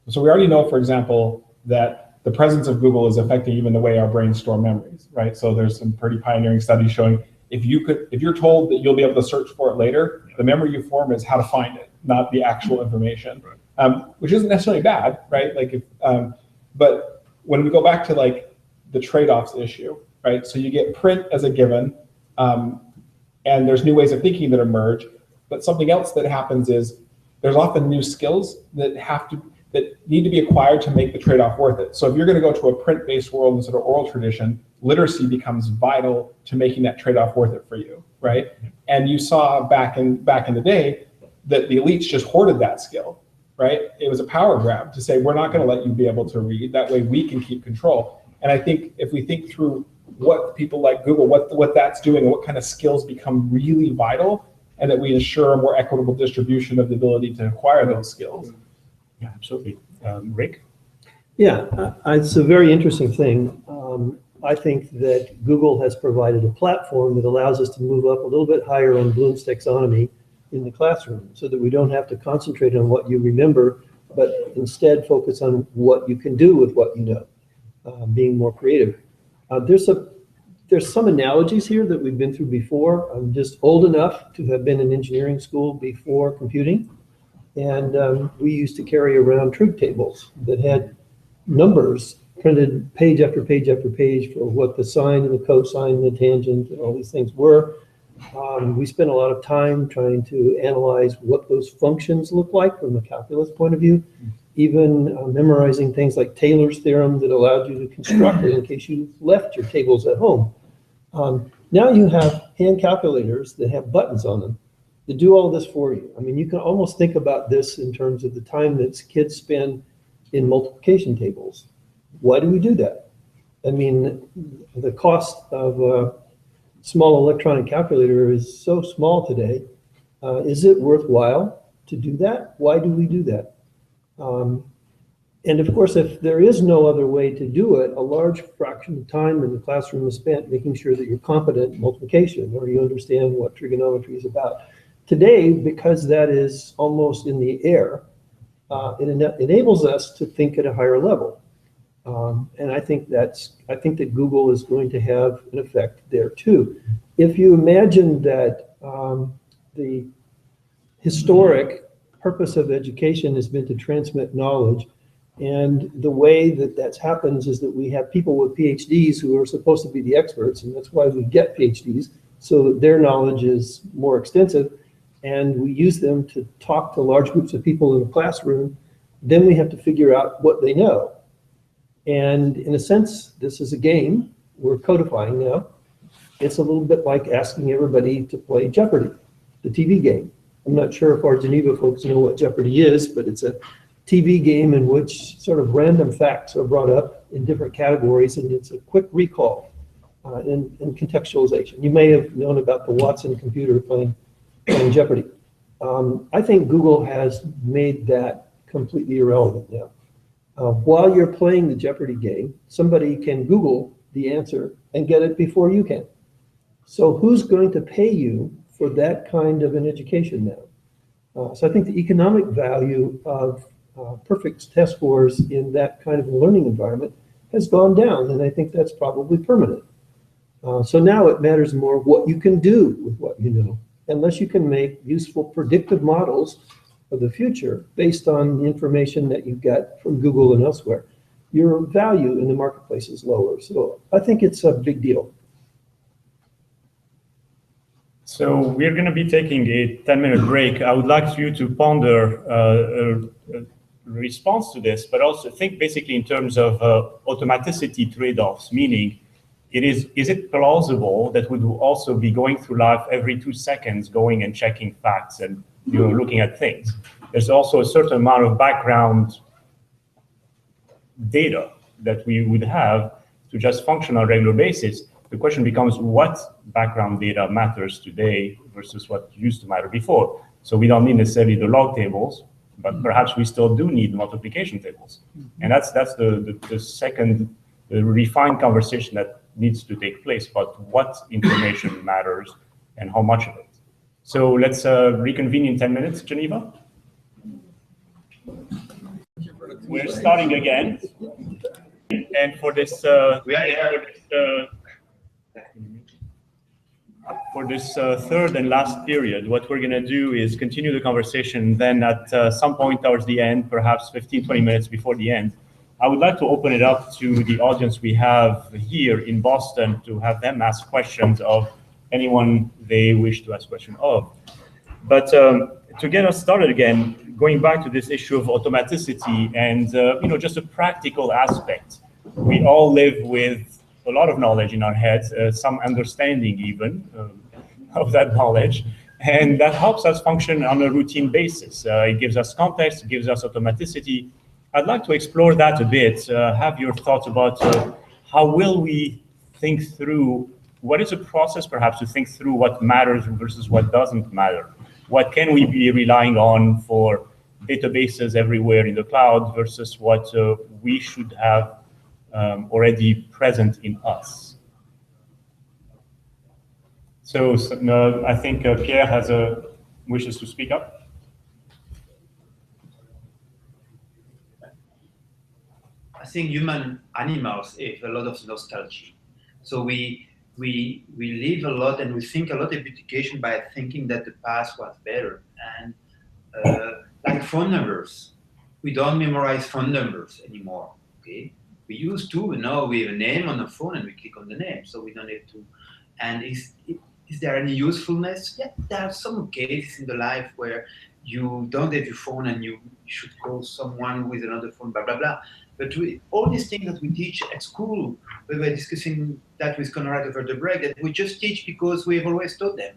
so we already know, for example, that the presence of Google is affecting even the way our brains store memories, right? So there's some pretty pioneering studies showing if you're told that you'll be able to search for it later, the memory you form is how to find it, not the actual information, which isn't necessarily bad, right? But when we go back to the trade-offs issue, right? So you get print as a given, and there's new ways of thinking that emerge. But something else that happens is there's often new skills that need to be acquired to make the trade-off worth it. So if you're going to go to a print-based world instead of oral tradition, literacy becomes vital to making that trade-off worth it for you, right? And you saw back in the day that the elites just hoarded that skill, right? It was a power grab to say, we're not going to let you be able to read. That way we can keep control. And I think if we think through what people like Google, what that's doing and what kind of skills become really vital, and that we ensure a more equitable distribution of the ability to acquire those skills. Yeah, absolutely. Rick? Yeah, it's a very interesting thing. I think that Google has provided a platform that allows us to move up a little bit higher on Bloom's taxonomy in the classroom so that we don't have to concentrate on what you remember, but instead focus on what you can do with what you know, being more creative. There's some analogies here that we've been through before. I'm just old enough to have been in engineering school before computing. And we used to carry around truth tables that had numbers printed page after page after page for what the sine and the cosine and the tangent and all these things were. We spent a lot of time trying to analyze what those functions look like from a calculus point of view, even memorizing things like Taylor's theorem that allowed you to construct it in case you left your tables at home. Now you have hand calculators that have buttons on them to do all this for you. You can almost think about this in terms of the time that kids spend in multiplication tables. Why do we do that? The cost of a small electronic calculator is so small today. Is it worthwhile to do that? Why do we do that? And of course, if there is no other way to do it, a large fraction of time in the classroom is spent making sure that you're competent in multiplication or you understand what trigonometry is about. Today, because that is almost in the air, it enables us to think at a higher level. And I think that Google is going to have an effect there too. If you imagine that the historic purpose of education has been to transmit knowledge, and the way that that happens is that we have people with PhDs who are supposed to be the experts, and that's why we get PhDs, so that their knowledge is more extensive, and we use them to talk to large groups of people in a classroom. Then we have to figure out what they know. And in a sense, this is a game we're codifying now. It's a little bit like asking everybody to play Jeopardy, the TV game. I'm not sure if our Geneva folks know what Jeopardy is, but it's a TV game in which sort of random facts are brought up in different categories, and it's a quick recall and contextualization. You may have known about the Watson computer playing Jeopardy. I think Google has made that completely irrelevant now. While you're playing the Jeopardy game, somebody can Google the answer and get it before you can. So who's going to pay you for that kind of an education now? So I think the economic value of perfect test scores in that kind of a learning environment has gone down, and I think that's probably permanent. So now it matters more what you can do with what you know. Unless you can make useful predictive models of the future based on the information that you get from Google and elsewhere, your value in the marketplace is lower. So I think it's a big deal. So we're going to be taking a 10-minute break. I would like you to ponder a response to this, but also think basically in terms of automaticity trade-offs, meaning is it plausible that we will also be going through life every 2 seconds going and checking facts and looking at things? There's also a certain amount of background data that we would have to just function on a regular basis. The question becomes what background data matters today versus what used to matter before. So we don't need necessarily the log tables, but perhaps we still do need multiplication tables. And that's the second refined conversation that needs to take place about what information matters and how much of it. So let's reconvene in 10 minutes, Geneva. We're starting again. And for this, for this third and last period, what we're going to do is continue the conversation. Then at some point towards the end, perhaps 15, 20 minutes before the end, I would like to open it up to the audience we have here in Boston to have them ask questions of anyone they wish to ask questions of. But to get us started again, going back to this issue of automaticity and just a practical aspect. We all live with a lot of knowledge in our heads, some understanding even of that knowledge, and that helps us function on a routine basis. It gives us context, it gives us automaticity. I'd like to explore that a bit, have your thoughts about how will we think through, what is a process perhaps to think through what matters versus what doesn't matter? What can we be relying on for databases everywhere in the cloud versus what we should have already present in us? So I think Pierre has wishes to speak up. I think human animals have a lot of nostalgia. So we live a lot and we think a lot of education by thinking that the past was better. And like phone numbers, we don't memorize phone numbers anymore. Okay, we used to. Now we have a name on the phone and we click on the name, so we don't have to. And is there any usefulness? Yeah, there are some cases in the life where you don't have your phone and you should call someone with another phone, blah blah blah. But all these things that we teach at school, we were discussing that with Conrad over the break, that we just teach because we have always taught them.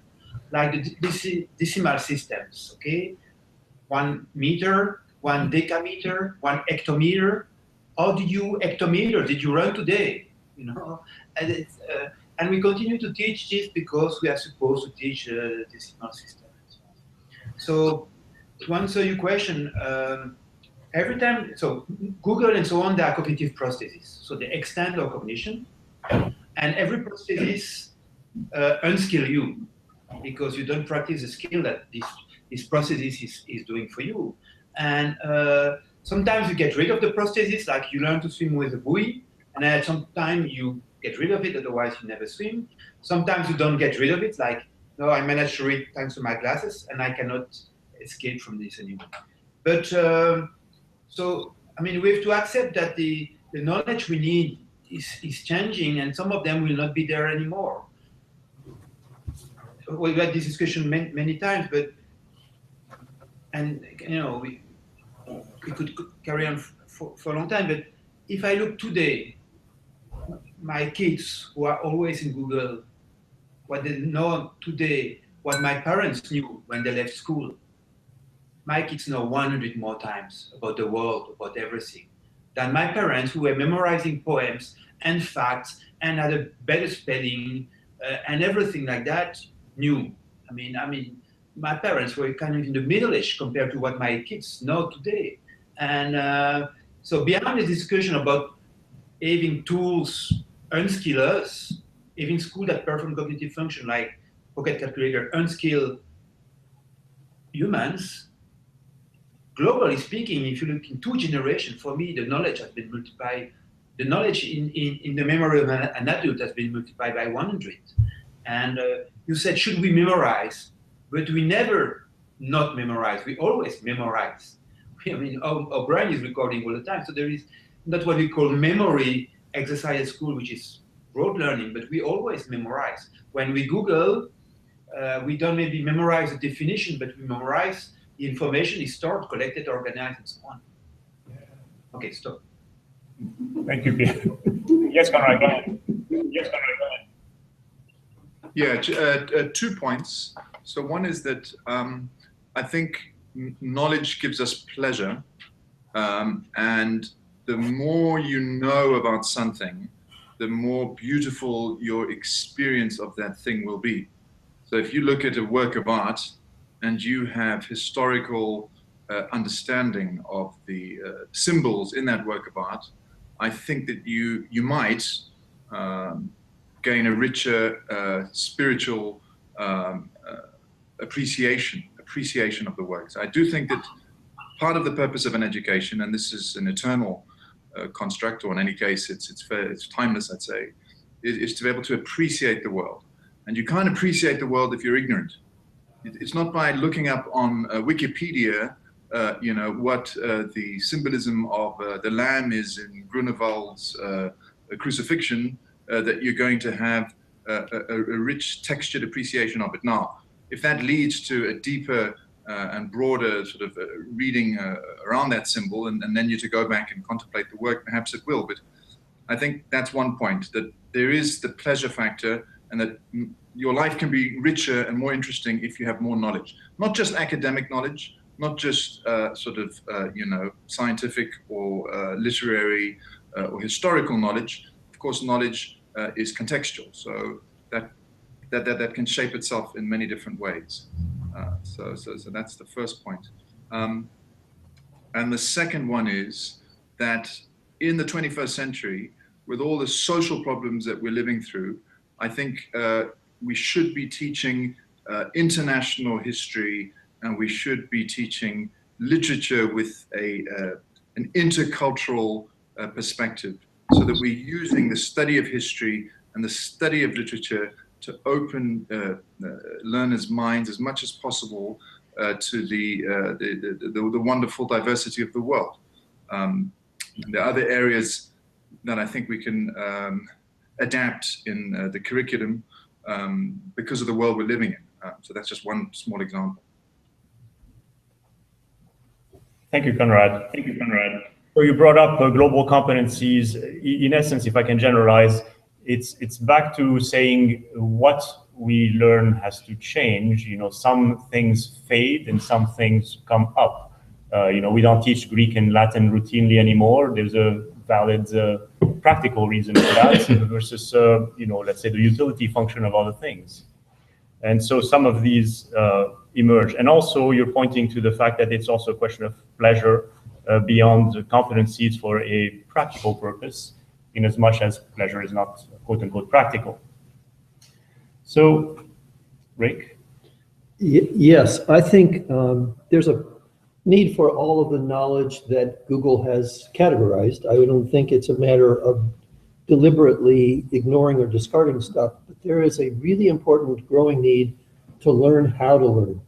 Like the decimal systems, okay? 1 meter, 1 decameter, 1 hectometer. How did you hectometer? Did you run today? And we continue to teach this because we are supposed to teach decimal systems. So to answer your question, every time, so Google and so on, they are cognitive prostheses. So they extend our cognition, and every prosthesis unskill you because you don't practice the skill that this prosthesis is doing for you. And sometimes you get rid of the prosthesis, like you learn to swim with a buoy, and at some time you get rid of it, otherwise you never swim. Sometimes you don't get rid of it, like, no, I managed to read thanks to my glasses, and I cannot escape from this anymore. But, so, I mean, we have to accept that the knowledge we need is changing, and some of them will not be there anymore. We've had this discussion many times, but, and, you know, we could carry on for a long time, but if I look today, my kids who are always in Google, what they know today, what my parents knew when they left school, my kids know 100 more times about the world, about everything, than my parents who were memorizing poems and facts and had a better spelling and everything like that knew. I mean, my parents were kind of in the middle age compared to what my kids know today. And so beyond the discussion about having tools unskill us, having schools that perform cognitive function like pocket calculator unskill humans, globally speaking, if you look in 2 generations, for me, the knowledge has been multiplied. The knowledge in the memory of an adult has been multiplied by 100. And you said, should we memorize? But we never not memorize. We always memorize. I mean, our brain is recording all the time. So there is not what we call memory exercise at school, which is rote learning, but we always memorize. When we Google, we don't maybe memorize the definition, but we memorize the information is stored, collected, organized, and so on. Okay, stop. Thank you, Pierre. Yes, Conrad, go ahead. Yes, Conrad, go ahead. Yeah, 2 points. So one is that I think knowledge gives us pleasure, and the more you know about something, the more beautiful your experience of that thing will be. So if you look at a work of art and you have historical understanding of the symbols in that work of art, I think that you might gain a richer spiritual appreciation of the works. I do think that part of the purpose of an education, and this is an eternal construct, or in any case, it's timeless, I'd say, is to be able to appreciate the world. And you can't appreciate the world if you're ignorant. It's not by looking up on Wikipedia, you know, what the symbolism of the lamb is in Grunewald's crucifixion that you're going to have a rich textured appreciation of it. Now, if that leads to a deeper and broader sort of reading around that symbol, and then you to go back and contemplate the work, perhaps it will. But I think that's one point, that there is the pleasure factor, and that your life can be richer and more interesting if you have more knowledge. Not just academic knowledge, not just sort of, you know, scientific or literary or historical knowledge. Of course, knowledge is contextual, so that can shape itself in many different ways. So that's the first point. And the second one is that in the 21st century, with all the social problems that we're living through, I think we should be teaching international history, and we should be teaching literature with an intercultural perspective, so that we're using the study of history and the study of literature to open learners' minds as much as possible to the wonderful diversity of the world. There are other areas that I think we can adapt in the curriculum because of the world we're living in. So that's just one small example. Thank you, Conrad. Thank you, Conrad. So you brought up global competencies. In essence, if I can generalize, it's back to saying what we learn has to change. You know, some things fade and some things come up. You know, we don't teach Greek and Latin routinely anymore. There's a valid practical reason for that versus, you know, let's say the utility function of other things. And so some of these emerge. And also you're pointing to the fact that it's also a question of pleasure. beyond the competencies for a practical purpose, in as much as pleasure is not quote unquote practical. So, Rick? Yes, I think there's a need for all of the knowledge that Google has categorized. I don't think it's a matter of deliberately ignoring or discarding stuff, but there is a really important growing need to learn how to learn,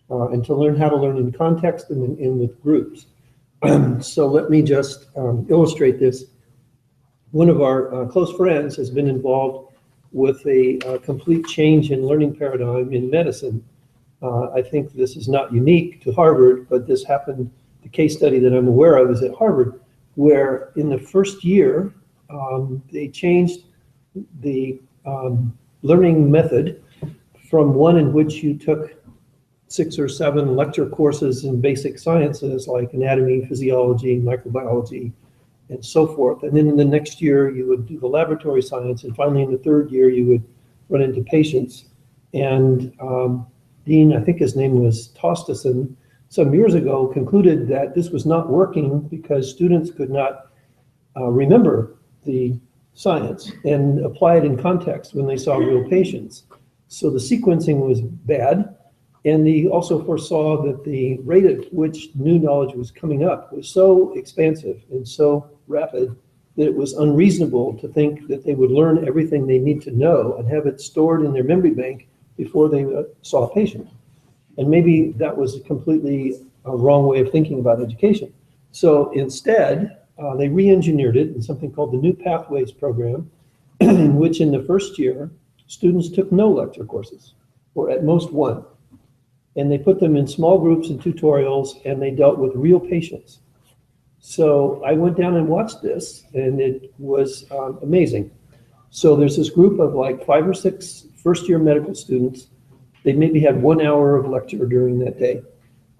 and to learn how to learn in context and with groups. So let me just illustrate this. One of our close friends has been involved with a complete change in learning paradigm in medicine. I think this is not unique to Harvard, but this happened, the case study that I'm aware of is at Harvard, where in the first year, they changed the learning method from one in which you took 6 or 7 lecture courses in basic sciences like anatomy, physiology, microbiology, and so forth. And then in the next year, you would do the laboratory science. And finally, in the third year, you would run into patients. And Dean, I think his name was Tosteson, some years ago concluded that this was not working because students could not remember the science and apply it in context when they saw real patients. So the sequencing was bad. And he also foresaw that the rate at which new knowledge was coming up was so expansive and so rapid that it was unreasonable to think that they would learn everything they need to know and have it stored in their memory bank before they saw a patient. And maybe that was a completely wrong way of thinking about education. So instead, they re-engineered it in something called the New Pathways program, in which in the first year, students took no lecture courses, or at most one. And they put them in small groups and tutorials, and they dealt with real patients. So I went down and watched this, and it was amazing. So there's this group of like 5 or 6 first-year medical students. They maybe had 1 hour of lecture during that day.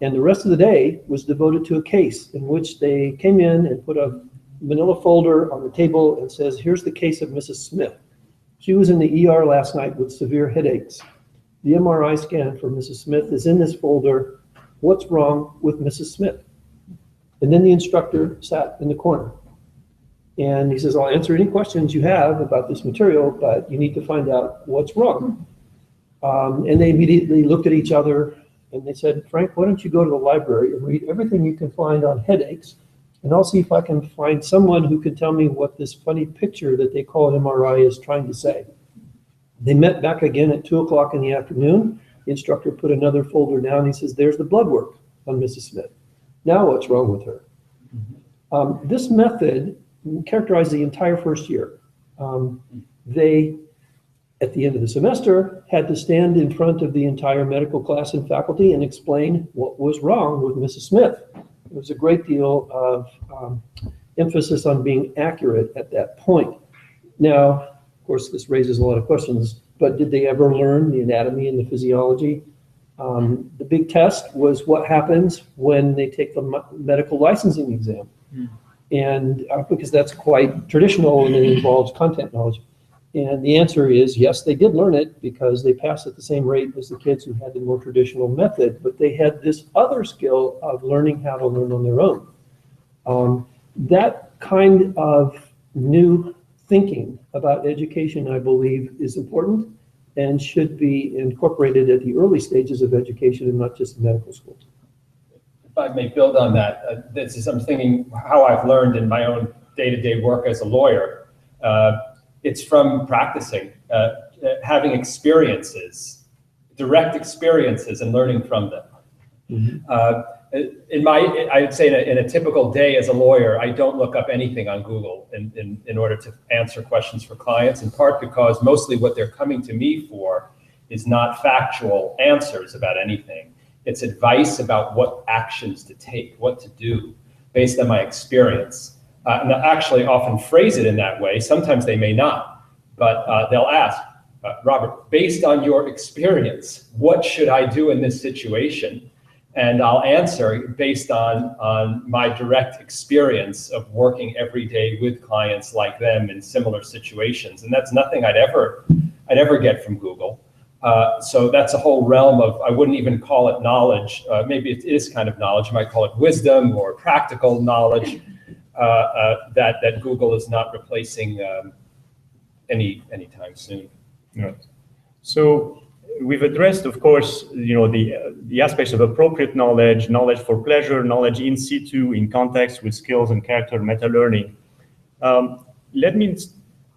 And the rest of the day was devoted to a case in which they came in and put a manila folder on the table and says, here's the case of Mrs. Smith. She was in the ER last night with severe headaches. The MRI scan for Mrs. Smith is in this folder. What's wrong with Mrs. Smith? And then the instructor sat in the corner. And he says, I'll answer any questions you have about this material, but you need to find out what's wrong. And they immediately looked at each other and they said, Frank, why don't you go to the library and read everything you can find on headaches, and I'll see if I can find someone who can tell me what this funny picture that they call an MRI is trying to say. They met back again at 2 o'clock in the afternoon. The instructor put another folder down. He says, there's the blood work on Mrs. Smith. Now what's wrong with her? This method characterized the entire first year. They, at the end of the semester, had to stand in front of the entire medical class and faculty and explain what was wrong with Mrs. Smith. There was a great deal of emphasis on being accurate at that point. Now, of course, this raises a lot of questions, but did they ever learn the anatomy and the physiology? The big test was what happens when they take the medical licensing exam. And because that's quite traditional and it involves content knowledge. And the answer is yes, they did learn it because they passed at the same rate as the kids who had the more traditional method, but they had this other skill of learning how to learn on their own. That kind of new thinking about education, I believe, is important and should be incorporated at the early stages of education and not just medical school. If I may build on that, this is, I'm thinking how I've learned in my own day-to-day work as a lawyer. It's from practicing, having experiences, direct experiences, and learning from them. Mm-hmm. I would say in a typical day as a lawyer, I don't look up anything on Google in order to answer questions for clients, in part because mostly what they're coming to me for is not factual answers about anything. It's advice about what actions to take, what to do based on my experience. And they'll actually often phrase it in that way. Sometimes they may not, but they'll ask, Robert, based on your experience, what should I do in this situation? And I'll answer based on my direct experience of working every day with clients like them in similar situations. And that's nothing I'd ever get from Google. So that's a whole realm of, I wouldn't even call it knowledge. Maybe it is kind of knowledge. You might call it wisdom or practical knowledge that Google is not replacing anytime soon. Right. So we've addressed, of course, the aspects of appropriate knowledge, knowledge for pleasure, knowledge in situ, in context with skills and character meta-learning. Let me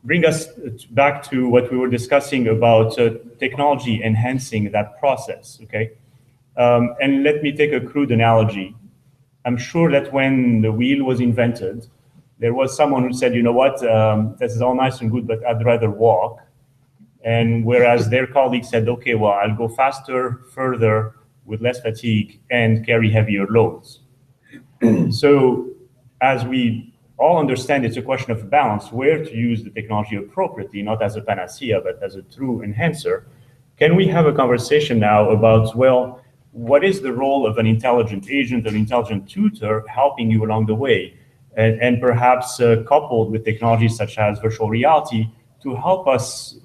bring us back to what we were discussing about technology enhancing that process, okay? And let me take a crude analogy. I'm sure that when the wheel was invented, there was someone who said, you know what, this is all nice and good, but I'd rather walk. And whereas their colleagues said, okay, well, I'll go faster, further, with less fatigue, and carry heavier loads. So as we all understand, it's a question of balance, where to use the technology appropriately, not as a panacea, but as a true enhancer. Can we have a conversation now about, well, what is the role of an intelligent agent, an intelligent tutor helping you along the way? And perhaps coupled with technologies such as virtual reality to help us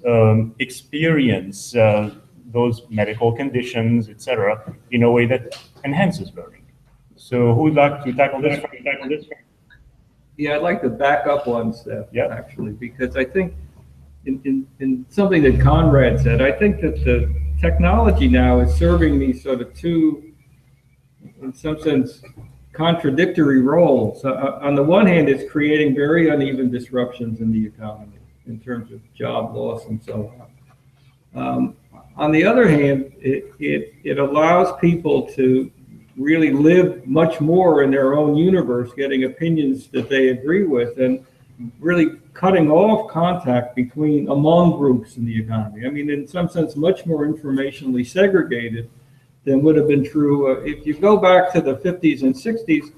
experience those medical conditions, etc., in a way that enhances learning. So who would like to tackle this? Yeah, I'd like to back up one step, Yeah. actually, because I think in something that Conrad said, I think that the technology now is serving these sort of two, in some sense, contradictory roles. On the one hand, it's creating very uneven disruptions in the economy in terms of job loss and so on. On the other hand, it allows people to really live much more in their own universe, getting opinions that they agree with, and really cutting off contact among groups in the economy. I mean, in some sense, much more informationally segregated than would have been true. If you go back to the 50s and 60s,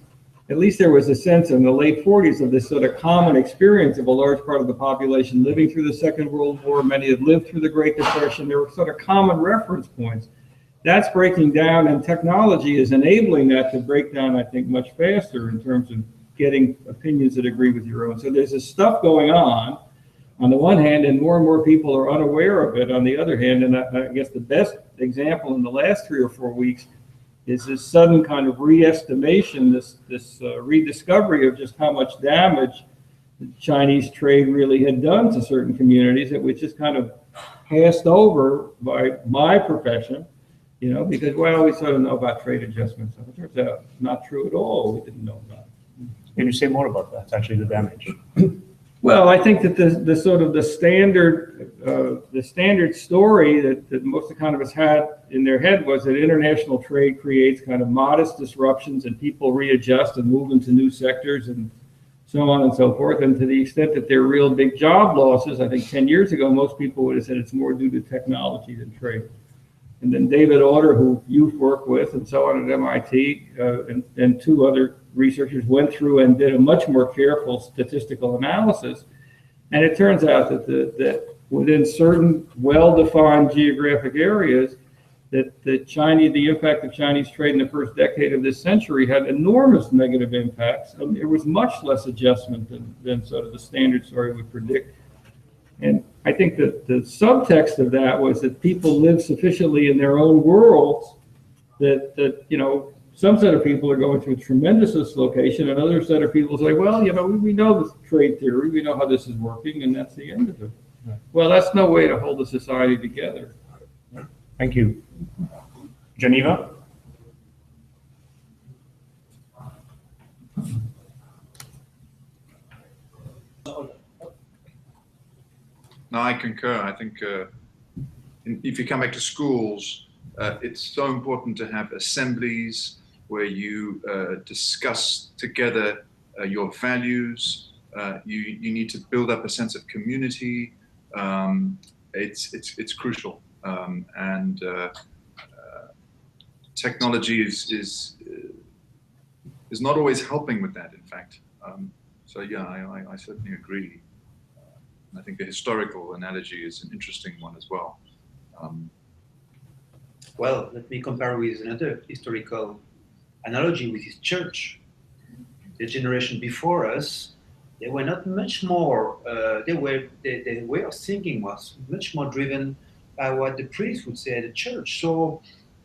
at least there was a sense in the late 40s of this sort of common experience of a large part of the population living through the Second World War. Many had lived through the Great Depression. There were sort of common reference points. That's breaking down, and technology is enabling that to break down, I think, much faster in terms of getting opinions that agree with your own. So there's this stuff going on the one hand, and more people are unaware of it on the other hand. And I guess the best example in the last 3 or 4 weeks is this sudden kind of re-estimation, this rediscovery of just how much damage the Chinese trade really had done to certain communities that was just kind of passed over by my profession, because, well, we sort of know about trade adjustments. So it turns out not true at all. We didn't know about it. Can you say more about that, actually, the damage? Well, I think that the standard story that most economists had in their head was that international trade creates kind of modest disruptions and people readjust and move into new sectors and so on and so forth. And to the extent that there are real big job losses, I think 10 years ago, most people would have said it's more due to technology than trade. And then David Autor, who you've worked with and so on at MIT, and 2 other researchers went through and did a much more careful statistical analysis. And it turns out that within certain well-defined geographic areas, that the impact of Chinese trade in the first decade of this century had enormous negative impacts. There was much less adjustment than sort of the standard story would predict. And I think that the subtext of that was that people live sufficiently in their own worlds that some set of people are going through tremendous dislocation, and other set of people say, well, we know the trade theory, we know how this is working, and that's the end of it. Right. Well, that's no way to hold a society together. Thank you. Geneva? No, I concur. I think if you come back to schools, it's so important to have assemblies where you discuss together your values. You need to build up a sense of community. It's crucial, and technology is not always helping with that. In fact, so yeah, I certainly agree. I think the historical analogy is an interesting one as well. Well, let me compare with another historical analogy, which is church. The generation before us, they were not much more. Their way of thinking was much more driven by what the priest would say at the church. So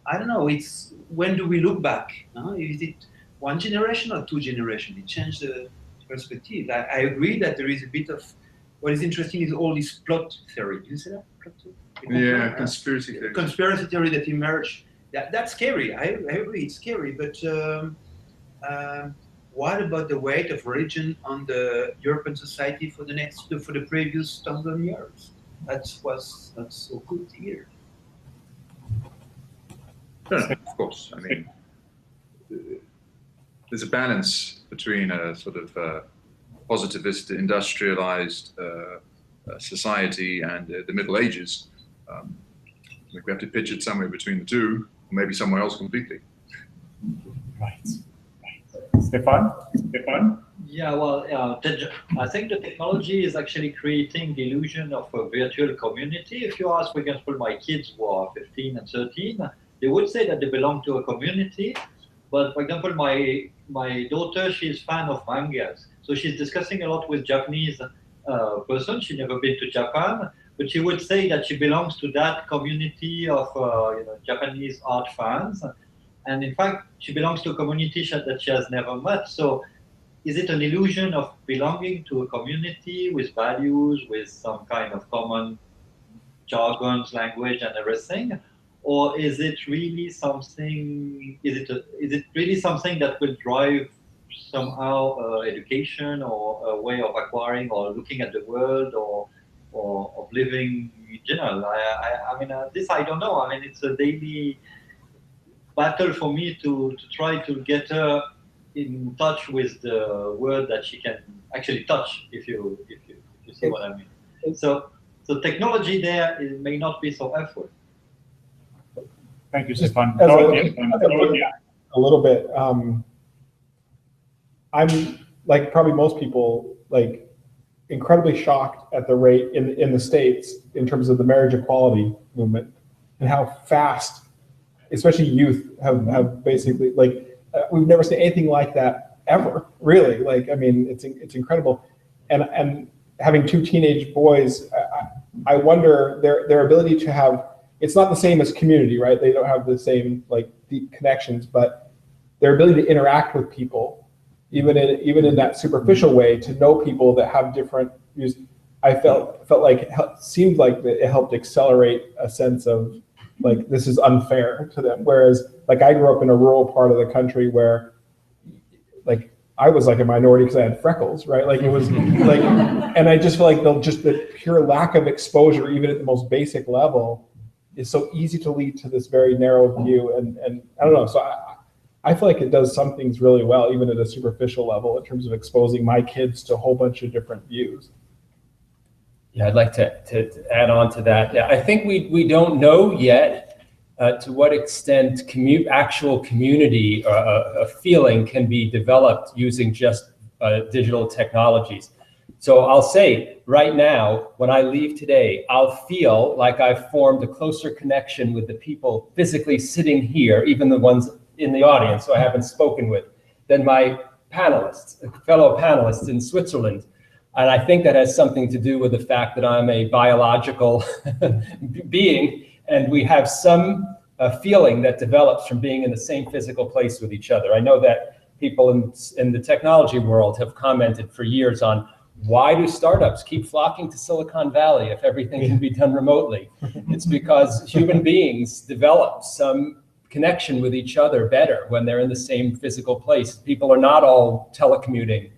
I don't know. It's when do we look back? Is it one generation or two generations? It changed the perspective. I agree that there is a bit of what is interesting is all this plot theory. Did you say that? Plot theory? Yeah, conspiracy theory. Conspiracy theory that emerged. That's scary. I agree, it's scary. But what about the weight of religion on the European society for the previous 1,000 years? That was not so good to hear. No, of course. I mean, there's a balance between a sort of positivist, industrialized society and the Middle Ages. I think we have to pitch it somewhere between the two, or maybe somewhere else completely. Right. Stefan? Yeah, well, I think the technology is actually creating the illusion of a virtual community. If you ask, for example, my kids who are 15 and 13, they would say that they belong to a community. But for example, my daughter, she's a fan of mangas. So she's discussing a lot with Japanese person. She's never been to Japan, but she would say that she belongs to that community of Japanese art fans. And in fact, she belongs to a community that she has never met. So is it an illusion of belonging to a community with values, with some kind of common jargons, language, and everything? Or is it really something? Is it really something that will drive somehow education or a way of acquiring or looking at the world or of living in general? I mean, this I don't know. I mean, it's a daily battle for me to try to get her in touch with the world that she can actually touch, if you see what I mean. So technology there may not be so helpful. Thank you, Stefan. A little bit. I'm like probably most people, like incredibly shocked at the rate in the States in terms of the marriage equality movement and how fast, especially youth, have basically we've never seen anything like that ever, really. Like, I mean, it's incredible. And having two teenage boys, I wonder their ability to have, it's not the same as community, right? They don't have the same like deep connections, but their ability to interact with people, even in that superficial way, to know people that have different views, I felt like it seemed like it helped accelerate a sense of like, this is unfair to them. Whereas like I grew up in a rural part of the country where like I was like a minority because I had freckles, right? Like it was like, and I just feel like the pure lack of exposure, even at the most basic level, is so easy to lead to this very narrow view. And I don't know, so I feel like it does some things really well, even at a superficial level, in terms of exposing my kids to a whole bunch of different views. Yeah, I'd like to add on to that. Yeah, I think we don't know yet to what extent actual community or a feeling can be developed using just digital technologies. So I'll say right now, when I leave today, I'll feel like I've formed a closer connection with the people physically sitting here, even the ones in the audience who I haven't spoken with, than my fellow panelists in Switzerland. And I think that has something to do with the fact that I'm a biological being, and we have some feeling that develops from being in the same physical place with each other. I know that people in the technology world have commented for years on, why do startups keep flocking to Silicon Valley if everything can be done remotely? It's because human beings develop some connection with each other better when they're in the same physical place. People are not all telecommuting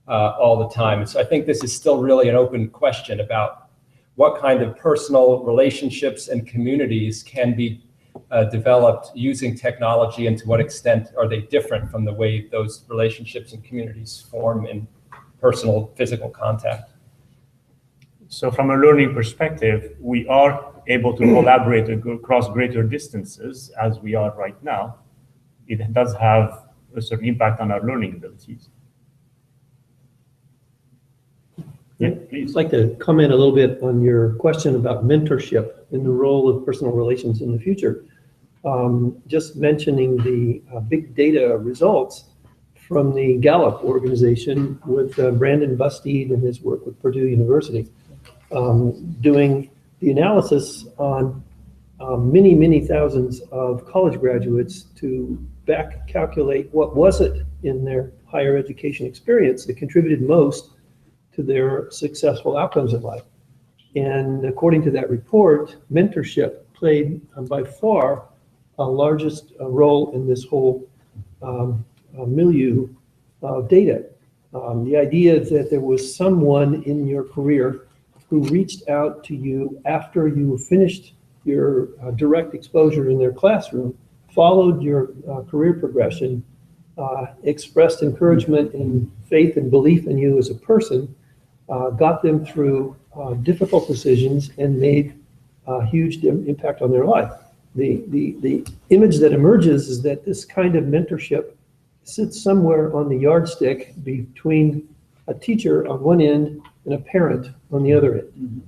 all the time. And so I think this is still really an open question about what kind of personal relationships and communities can be developed using technology, and to what extent are they different from the way those relationships and communities form in personal physical contact. So from a learning perspective, we are able to collaborate across greater distances as we are right now. It does have a certain impact on our learning abilities. Yeah, please. I'd like to comment a little bit on your question about mentorship and the role of personal relations in the future. Just mentioning the big data results from the Gallup organization with Brandon Bustede and his work with Purdue University, doing the analysis on many, many thousands of college graduates to back calculate what was it in their higher education experience that contributed most to their successful outcomes in life. And according to that report, mentorship played by far a largest role in this whole milieu of data. The idea that there was someone in your career who reached out to you after you finished your direct exposure in their classroom, followed your career progression, expressed encouragement and faith and belief in you as a person, got them through difficult decisions and made a huge impact on their life. The image that emerges is that this kind of mentorship sits somewhere on the yardstick between a teacher on one end and a parent on the other end.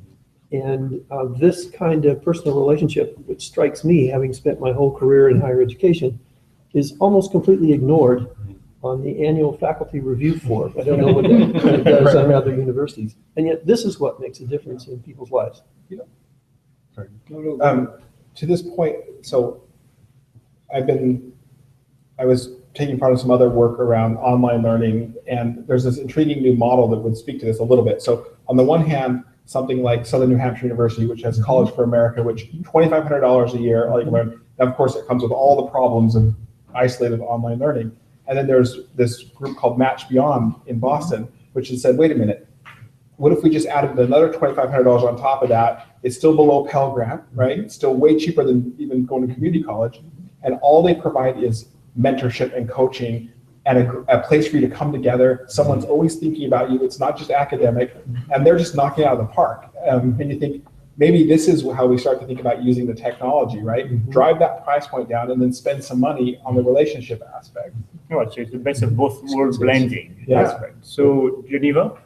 And this kind of personal relationship, which strikes me, having spent my whole career in higher education, is almost completely ignored on the annual faculty review form. I don't know what it does on other universities. And yet this is what makes a difference in people's lives. To this point, so I was taking part in some other work around online learning, and there's this intriguing new model that would speak to this a little bit. So on the one hand, something like Southern New Hampshire University, which has College for America, which $2,500 a year, all you can learn. Now, of course, it comes with all the problems of isolated online learning. And then there's this group called Match Beyond in Boston, which has said, wait a minute, what if we just added another $2,500 on top of that? It's still below Pell Grant, right? It's still way cheaper than even going to community college. And all they provide is mentorship and coaching and a place for you to come together. Someone's always thinking about you. It's not just academic, and they're just knocking it out of the park. And you think, maybe this is how we start to think about using the technology, right? Drive that price point down and then spend some money on the relationship aspect. Right, so it's the best of both worlds blending aspect. So, Geneva?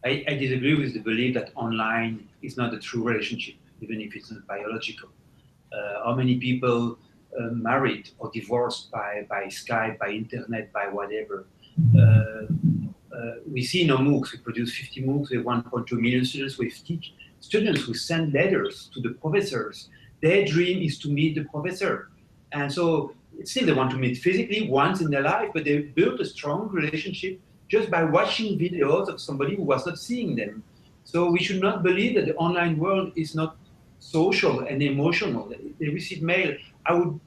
I disagree with the belief that online is not a true relationship, even if it's not biological. How many people married or divorced by Skype, by internet, by whatever? We see in our MOOCs, we produce 50 MOOCs with 1.2 million students. We teach students who send letters to the professors. Their dream is to meet the professor. And so still they want to meet physically once in their life, but they built a strong relationship just by watching videos of somebody who was not seeing them. So we should not believe that the online world is not social and emotional. They receive mail. I would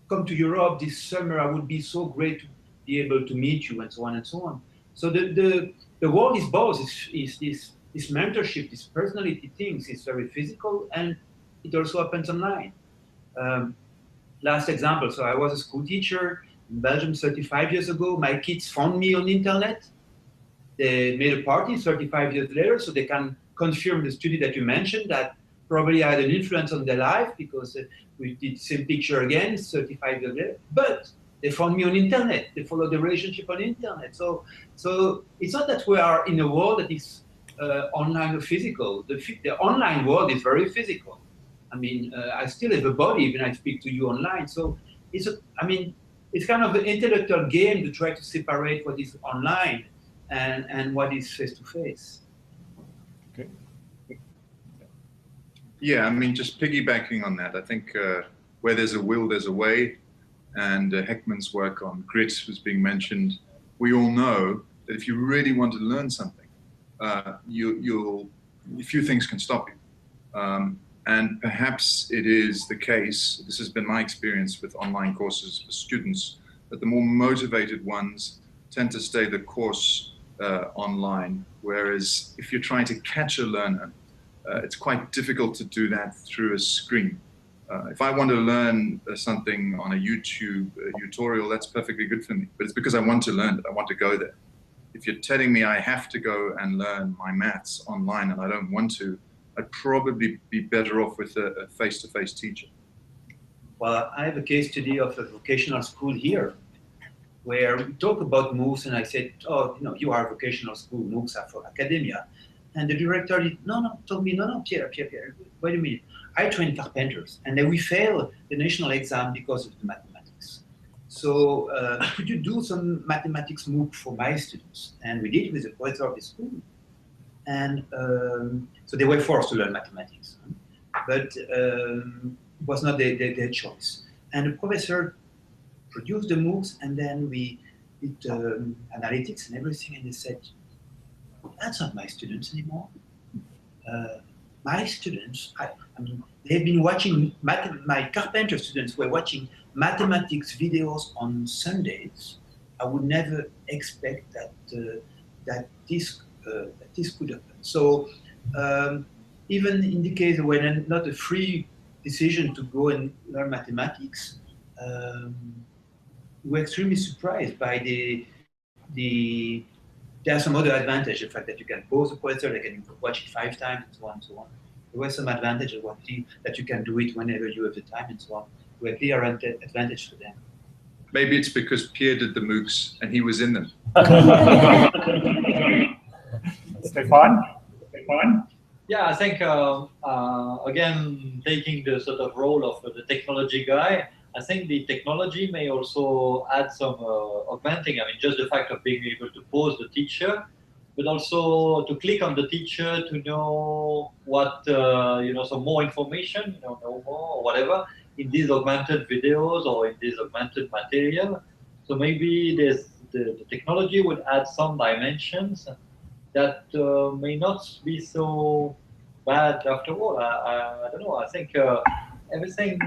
come to Europe this summer. I would be so great to be able to meet you, and so on and so on. So the world is both. Is this mentorship, this personality things is very physical, and it also happens online. Last example. So I was a school teacher in Belgium 35 years ago. My kids found me on the internet. They made a party 35 years later, so they can confirm the study that you mentioned, that probably I had an influence on their life because we did the same picture again 35 years later. But they found me on internet. They followed the relationship on internet. So it's not that we are in a world that is online or physical. The online world is very physical. I mean, I still have a body when I speak to you online. So it's kind of an intellectual game to try to separate what is online and what is face-to-face. Okay. Yeah, I mean, just piggybacking on that, I think where there's a will, there's a way. And Heckman's work on grit was being mentioned. We all know that if you really want to learn something, a few things can stop you. And perhaps it is the case, this has been my experience with online courses for students, that the more motivated ones tend to stay the course online, whereas if you're trying to catch a learner, it's quite difficult to do that through a screen. If I want to learn something on a YouTube tutorial, that's perfectly good for me, but it's because I want to learn it, I want to go there. If you're telling me I have to go and learn my maths online and I don't want to, I'd probably be better off with a face-to-face teacher. Well, I have a case study of a vocational school here, where we talk about MOOCs, and I said, oh, you are a vocational school, MOOCs are for academia. And the director told me, no, Pierre, wait a minute. I train carpenters, and then we fail the national exam because of the mathematics. So could you do some mathematics MOOC for my students? And we did with the professor of the school. And so they were forced to learn mathematics, but it was not their choice. And the professor produced the MOOCs, and then we did analytics and everything, and they said, that's not my students anymore. My students, I mean, they've been watching, my carpenter students were watching mathematics videos on Sundays. I would never expect that that this could happen. So even in the case when not a free decision to go and learn mathematics, we're extremely surprised by there are some other advantages, the fact that you can pause the professor, they can watch it 5 times, and so on and so on. There were some advantages that you can do it whenever you have the time, and so on. There were clear advantage for them. Maybe it's because Pierre did the MOOCs and he was in them. Stefan? Yeah, I think, again, taking the sort of role of the technology guy, I think the technology may also add some augmenting. I mean, just the fact of being able to pause the teacher, but also to click on the teacher to know what, some more information, know more or whatever, in these augmented videos or in this augmented material. So maybe the technology would add some dimensions that may not be so bad after all. I don't know. I think everything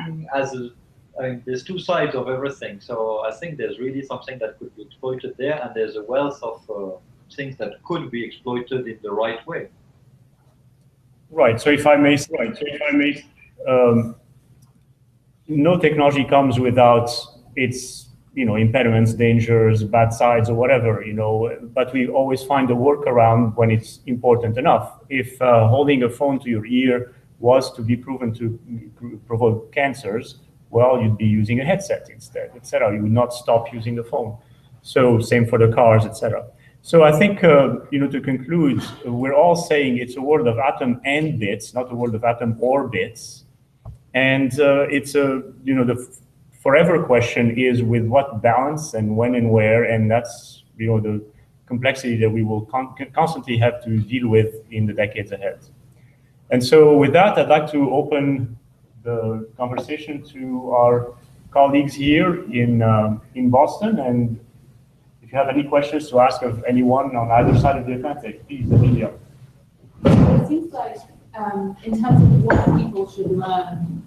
there's 2 sides of everything. So I think there's really something that could be exploited there, and there's a wealth of things that could be exploited in the right way. Right. So if I may, no technology comes without its impediments, dangers, bad sides, or whatever, but we always find a workaround when it's important enough. If holding a phone to your ear was to be proven to provoke cancers, well, you'd be using a headset instead, etc. You would not stop using the phone. So same for the cars, etc. So I think, to conclude, we're all saying it's a world of atom and bits, not a world of atom or bits. And it's the forever question is with what balance and when and where, and that's, the complexity that we will constantly have to deal with in the decades ahead. And so with that, I'd like to open the conversation to our colleagues here in Boston. And if you have any questions to ask of anyone on either side of the Atlantic, please, Amelia. It seems like in terms of what people should learn,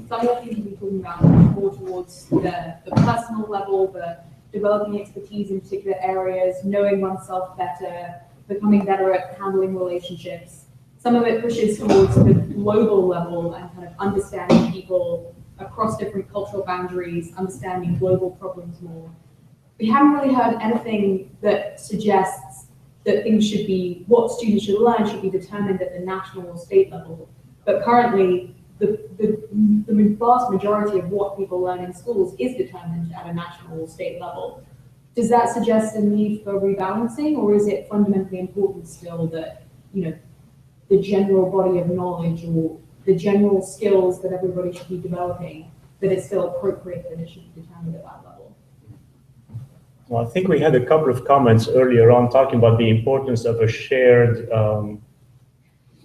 some of the things we've been talking about more towards the personal level, the developing expertise in particular areas, knowing oneself better, becoming better at handling relationships. Some of it pushes towards the global level and kind of understanding people across different cultural boundaries, understanding global problems more. We haven't really heard anything that suggests that what students should learn should be determined at the national or state level. But currently, the vast majority of what people learn in schools is determined at a national or state level. Does that suggest a need for rebalancing, or is it fundamentally important still that, the general body of knowledge or the general skills that everybody should be developing, that it's still appropriate that it should be determined at that level? Well, I think we had a couple of comments earlier on talking about the importance of a shared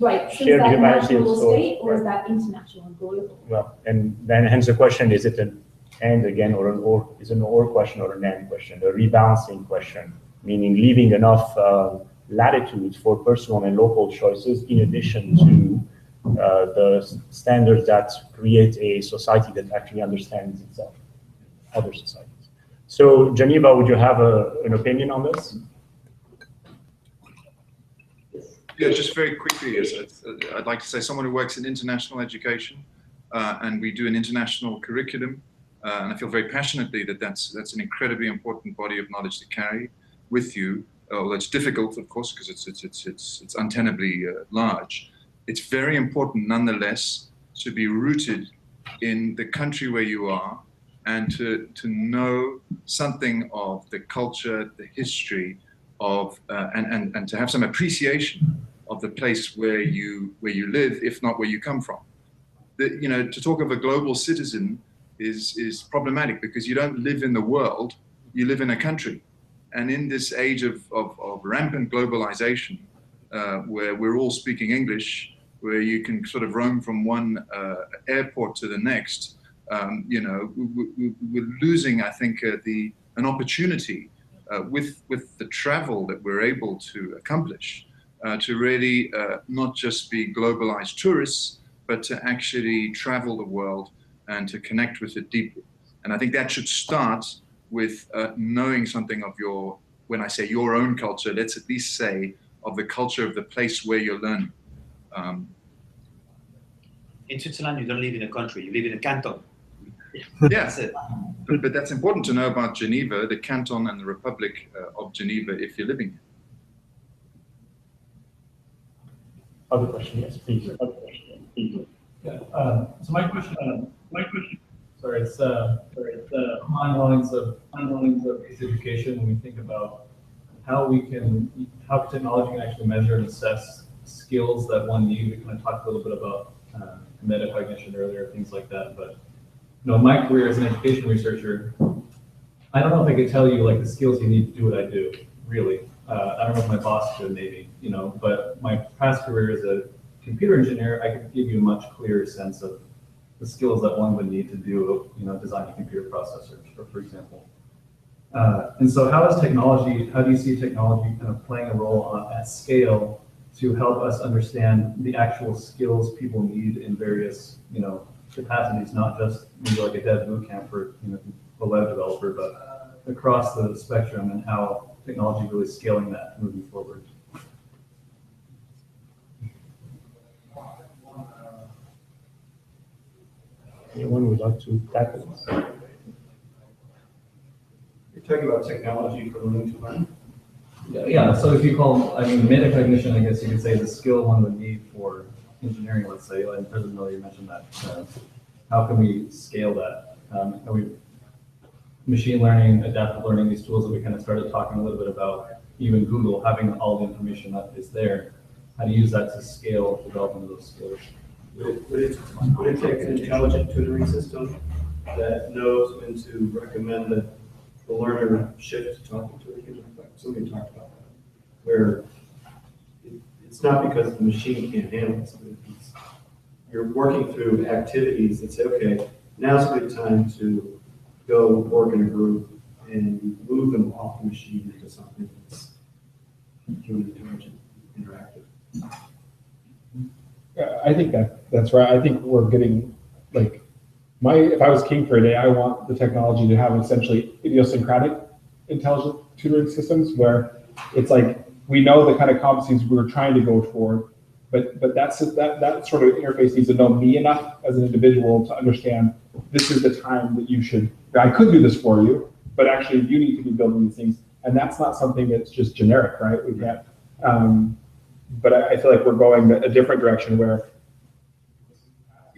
right. So shared is that humanity national and state, or is that international and global? Well, and then hence the question, is it an and again, or an or, is an or question or an and question, a rebalancing question, meaning leaving enough latitude for personal and local choices in addition to the standards that create a society that actually understands itself, other societies. So, Geneva, would you have an opinion on this? Yeah, just very quickly, I'd like to say, someone who works in international education, and we do an international curriculum, and I feel very passionately that that's an incredibly important body of knowledge to carry with you. Although it's difficult, of course, because it's untenably large. It's very important, nonetheless, to be rooted in the country where you are, and to know something of the culture, the history of, and to have some appreciation of the place where you live, if not where you come from. To talk of a global citizen is problematic because you don't live in the world, you live in a country. And in this age of rampant globalization, where we're all speaking English, where you can sort of roam from one airport to the next, you know, we're losing, I think, an opportunity with the travel that we're able to accomplish to really not just be globalized tourists, but to actually travel the world and to connect with it deeply. And I think that should start with knowing something of your, when I say your own culture, let's at least say of the culture of the place where you're learning. In Switzerland, you don't live in a country, you live in a canton. Yeah, That's it. but that's important to know about Geneva, the canton and the Republic of Geneva if you're living here. Other question, yes, please. Other question, yes, please. Yeah, so my question, sorry, it's along lines of basic education. When we think about how technology can actually measure and assess skills that one needs. We kind of talked a little bit about metacognition earlier, things like that. But you know, my career as an education researcher, I don't know if I could tell you like the skills you need to do what I do. Really, I don't know if my boss could, maybe, you know. But my past career as a computer engineer, I could give you a much clearer sense of the skills that one would need to do, you know, design a computer processor, for example. And so how do you see technology kind of playing a role at scale to help us understand the actual skills people need in various, you know, capacities, not just maybe like a dev boot camp for, you know, a web developer, but across the spectrum, and how technology really scaling that moving forward? Anyone would like to tackle this? You're talking about technology for learning to learn? Yeah, so if you call, I mean, metacognition, I guess you could say, is a skill one would need for engineering, let's say. And President Miller, you mentioned that. How can we scale that? Machine learning, adaptive learning, these tools that we kind of started talking a little bit about, even Google having all the information that is there, how to use that to scale development of those skills. Would it take an intelligent tutoring system that knows when to recommend that the learner shift to talking to a human? Somebody talked about that, where it's not because the machine can't handle it. You're working through activities that say, okay, now's a good time to go work in a group, and you move them off the machine into something that's human intelligent, interactive. I think that's right. I think we're getting, like, if I was king for a day, I want the technology to have essentially idiosyncratic intelligent tutoring systems where it's like we know the kind of competencies we were trying to go toward, but that sort of interface needs to know me enough as an individual to understand this is the time that you should. I could do this for you, but actually you need to be building these things, and that's not something that's just generic, right? We can't. But I feel like we're going a different direction where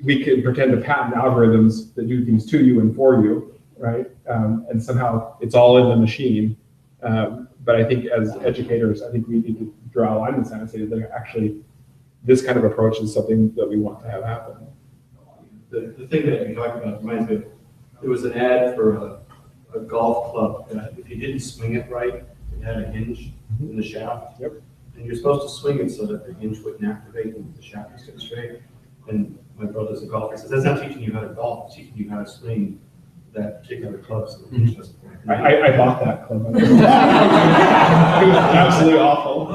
we can pretend to patent algorithms that do things to you and for you, right? And somehow it's all in the machine. But I think as educators, I think we need to draw a line in the sand and say that actually this kind of approach is something that we want to have happen. The thing that you talked about reminds me of, there was an ad for a golf club that if you didn't swing it right, it had a hinge in the shaft. Yep. And you're supposed to swing it so that the hinge wouldn't activate and the shaft would stay straight. And my brother's a golfer, says, that's not teaching you how to golf, it's teaching you how to swing that particular club so the hinge doesn't break. I bought that club. It was absolutely awful.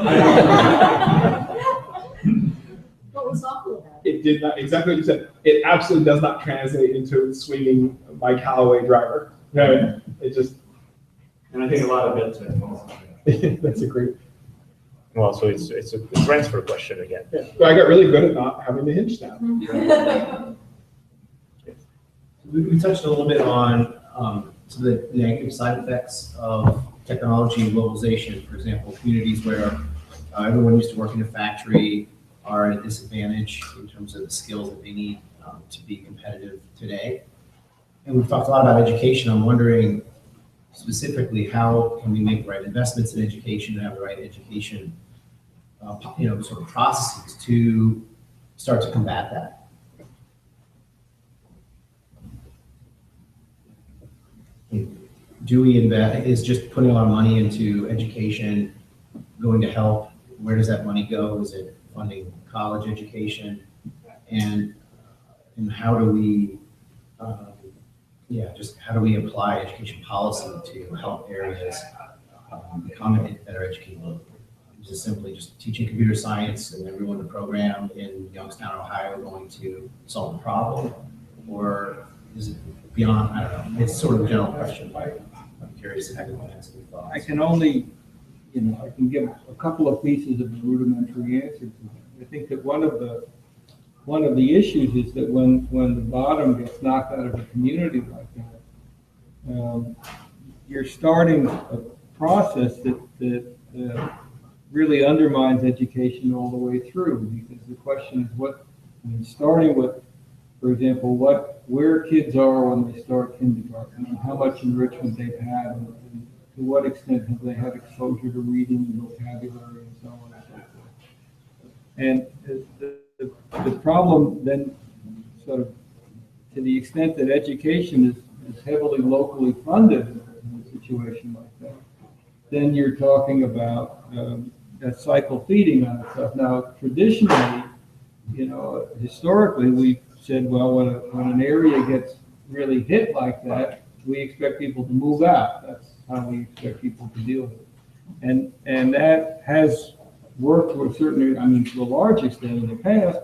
What was awful about it? It did not, exactly what you said. It absolutely does not translate into swinging my Callaway driver. No, it just. And I think a lot of it falls on that. That's a great. Well, so it's a transfer question again. Yeah. Well, I got really good at not having the hinge now. We touched a little bit on some of the negative side effects of technology and globalization. For example, communities where everyone used to work in a factory are at a disadvantage in terms of the skills that they need to be competitive today. And we've talked a lot about education. I'm wondering specifically, how can we make the right investments in education and have the right education, sort of processes to start to combat that? do we invest, is just putting a lot of money into education going to help? Where does that money go? Is it funding college education? And how do we, just how do we apply education policy to help areas become better educated? Is it simply just teaching computer science and everyone in the program in Youngstown, Ohio, going to solve the problem? Or is it beyond? I don't know. It's sort of a general question, but I'm curious if anyone has any thoughts. I can only, I can give a couple of pieces of a rudimentary answer to that. I think that one of the issues is that when the bottom gets knocked out of a community like that, you're starting a process that really undermines education all the way through. Because the question is starting with, for example, where kids are when they start kindergarten, and how much enrichment they've had, and to what extent have they had exposure to reading and vocabulary and so on and so forth. And the problem then, sort of, to the extent that education is heavily locally funded in a situation like that, then you're talking about that cycle feeding on itself. Now, traditionally, historically, we've said, well, when an area gets really hit like that, we expect people to move out. That's how we expect people to deal with it. And that has worked to a certain, to a large extent in the past,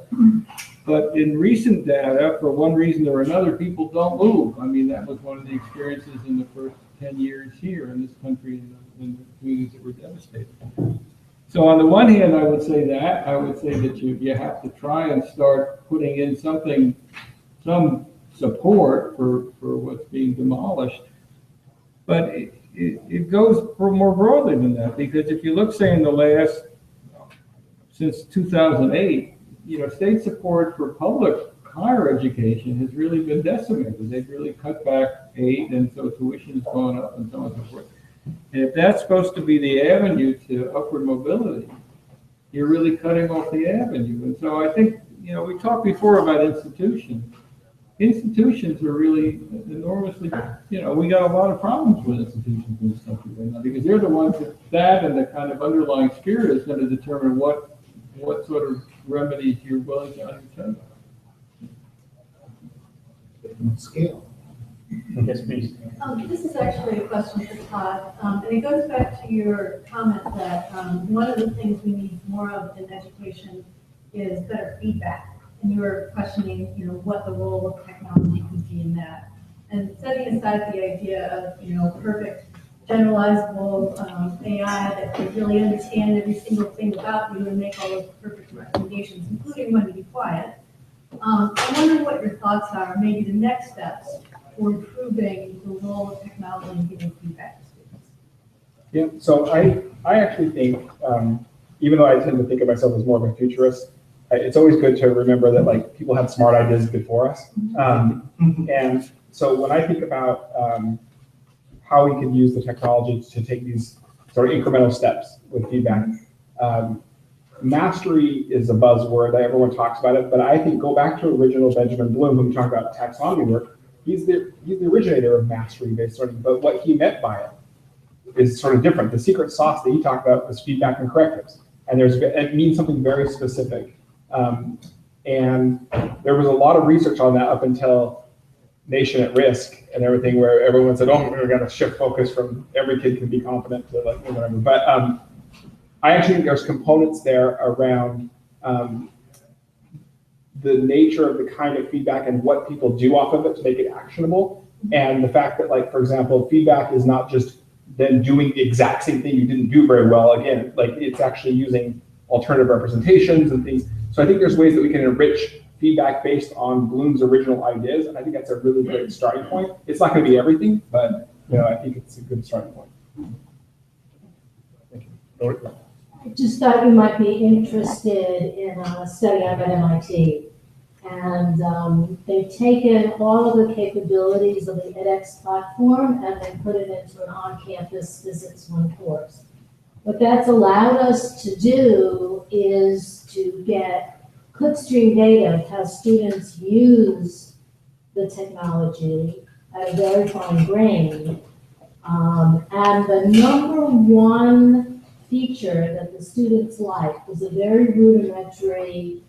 but in recent data, for one reason or another, people don't move. That was one of the experiences in the first 10 years here in this country, in the communities that were devastated. So on the one hand, I would say that you have to try and start putting in some support for what's being demolished. But it goes for more broadly than that, because if you look, say, in the last, since 2008, state support for public higher education has really been decimated. They've really cut back aid, and so tuition has gone up and so on and so forth. And if that's supposed to be the avenue to upward mobility, you're really cutting off the avenue. And so I think, we talked before about institutions. Institutions are really enormously, we got a lot of problems with institutions in this country right now, because they're the ones that and the kind of underlying spirit is going to determine what sort of remedies you're willing to undertake. Scale. Yes, please. This is actually a question for Todd, and it goes back to your comment that one of the things we need more of in education is better feedback. And you were questioning, what the role of technology could be in that. And setting aside the idea of, perfect generalizable AI that could really understand every single thing about you and make all those perfect recommendations, including when to be quiet. I'm wondering what your thoughts are, maybe the next steps for improving the role of technology in giving feedback to students. Yeah, so I actually think, even though I tend to think of myself as more of a futurist, it's always good to remember that people had smart ideas before us. And so when I think about how we could use the technology to take these sort of incremental steps with feedback, mastery is a buzzword that everyone talks about it, but I think go back to original Benjamin Bloom, when we talk about taxonomy work. He's the originator of mastery-based learning, but what he meant by it is sort of different. The secret sauce that he talked about was feedback and correctives, and it means something very specific. And there was a lot of research on that up until Nation at Risk and everything, where everyone said, "Oh, we're going to shift focus from every kid can be competent to whatever." But I actually think there's components there around the nature of the kind of feedback and what people do off of it to make it actionable, and the fact that, for example, feedback is not just then doing the exact same thing you didn't do very well again. It's actually using alternative representations and things. So I think there's ways that we can enrich feedback based on Bloom's original ideas, and I think that's a really great starting point. It's not going to be everything, but I think it's a good starting point. Thank you. I just thought you might be interested in a study out at MIT. And they've taken all of the capabilities of the edX platform and they put it into an on-campus physics 1 course. What that's allowed us to do is to get clickstream data of how students use the technology at a very fine grain. And the number one feature that the students liked was a very rudimentary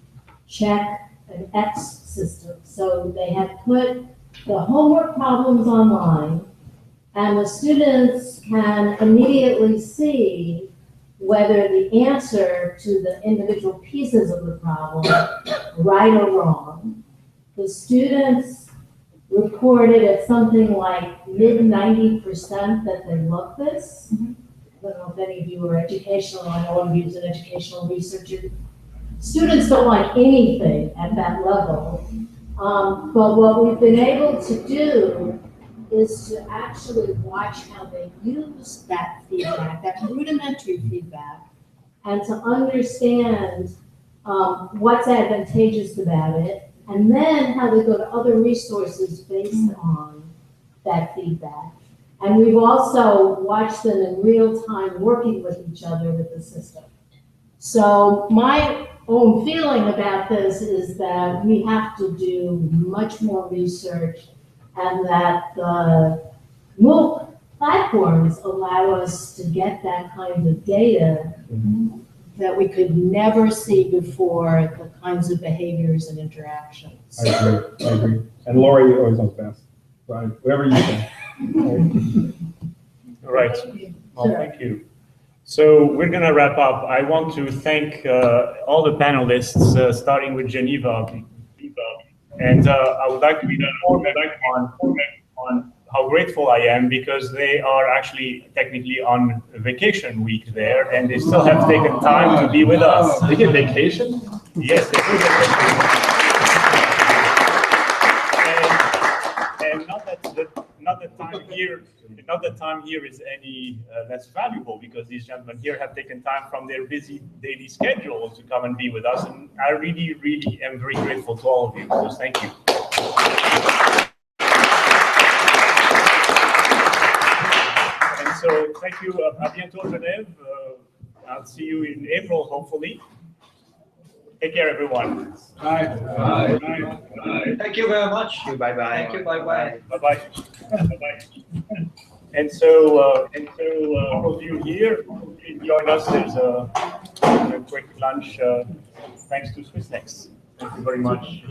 check and X system. So they had put the homework problems online, and the students can immediately see whether the answer to the individual pieces of the problem, right or wrong. The students reported at something like mid-90% that they love this. I don't know if any of you are educational. I know one of you is an educational researcher. Students don't like anything at that level. But what we've been able to do is to actually watch how they use that feedback, that rudimentary feedback, and to understand what's advantageous about it, and then how they go to other resources based on that feedback. And we've also watched them in real time working with each other with the system. So my own feeling about this is that we have to do much more research, and that the MOOC platforms allow us to get that kind of data that we could never see before, the kinds of behaviors and interactions. I agree. And Lori always knows best. Right, whatever you think. All right. Well, thank you. So we're going to wrap up. I want to thank all the panelists, starting with Geneva. And I would like to be on how grateful I am, because they are actually technically on vacation week there, and they still have taken time to be with us. They get vacation? Yes, they do get vacation. And not that time here is any less valuable, because these gentlemen here have taken time from their busy daily schedule to come and be with us, and I really, really am very grateful to all of you. So thank you. And so thank you. À bientôt, Genève. I'll see you in April, hopefully. Take care, everyone. Bye. Bye. Bye. Bye. Thank you very much. Bye bye. Thank you. Bye bye. Bye bye. Bye bye. And so all of you here, join us. There's a quick lunch thanks to Swissnex. Thank you very much.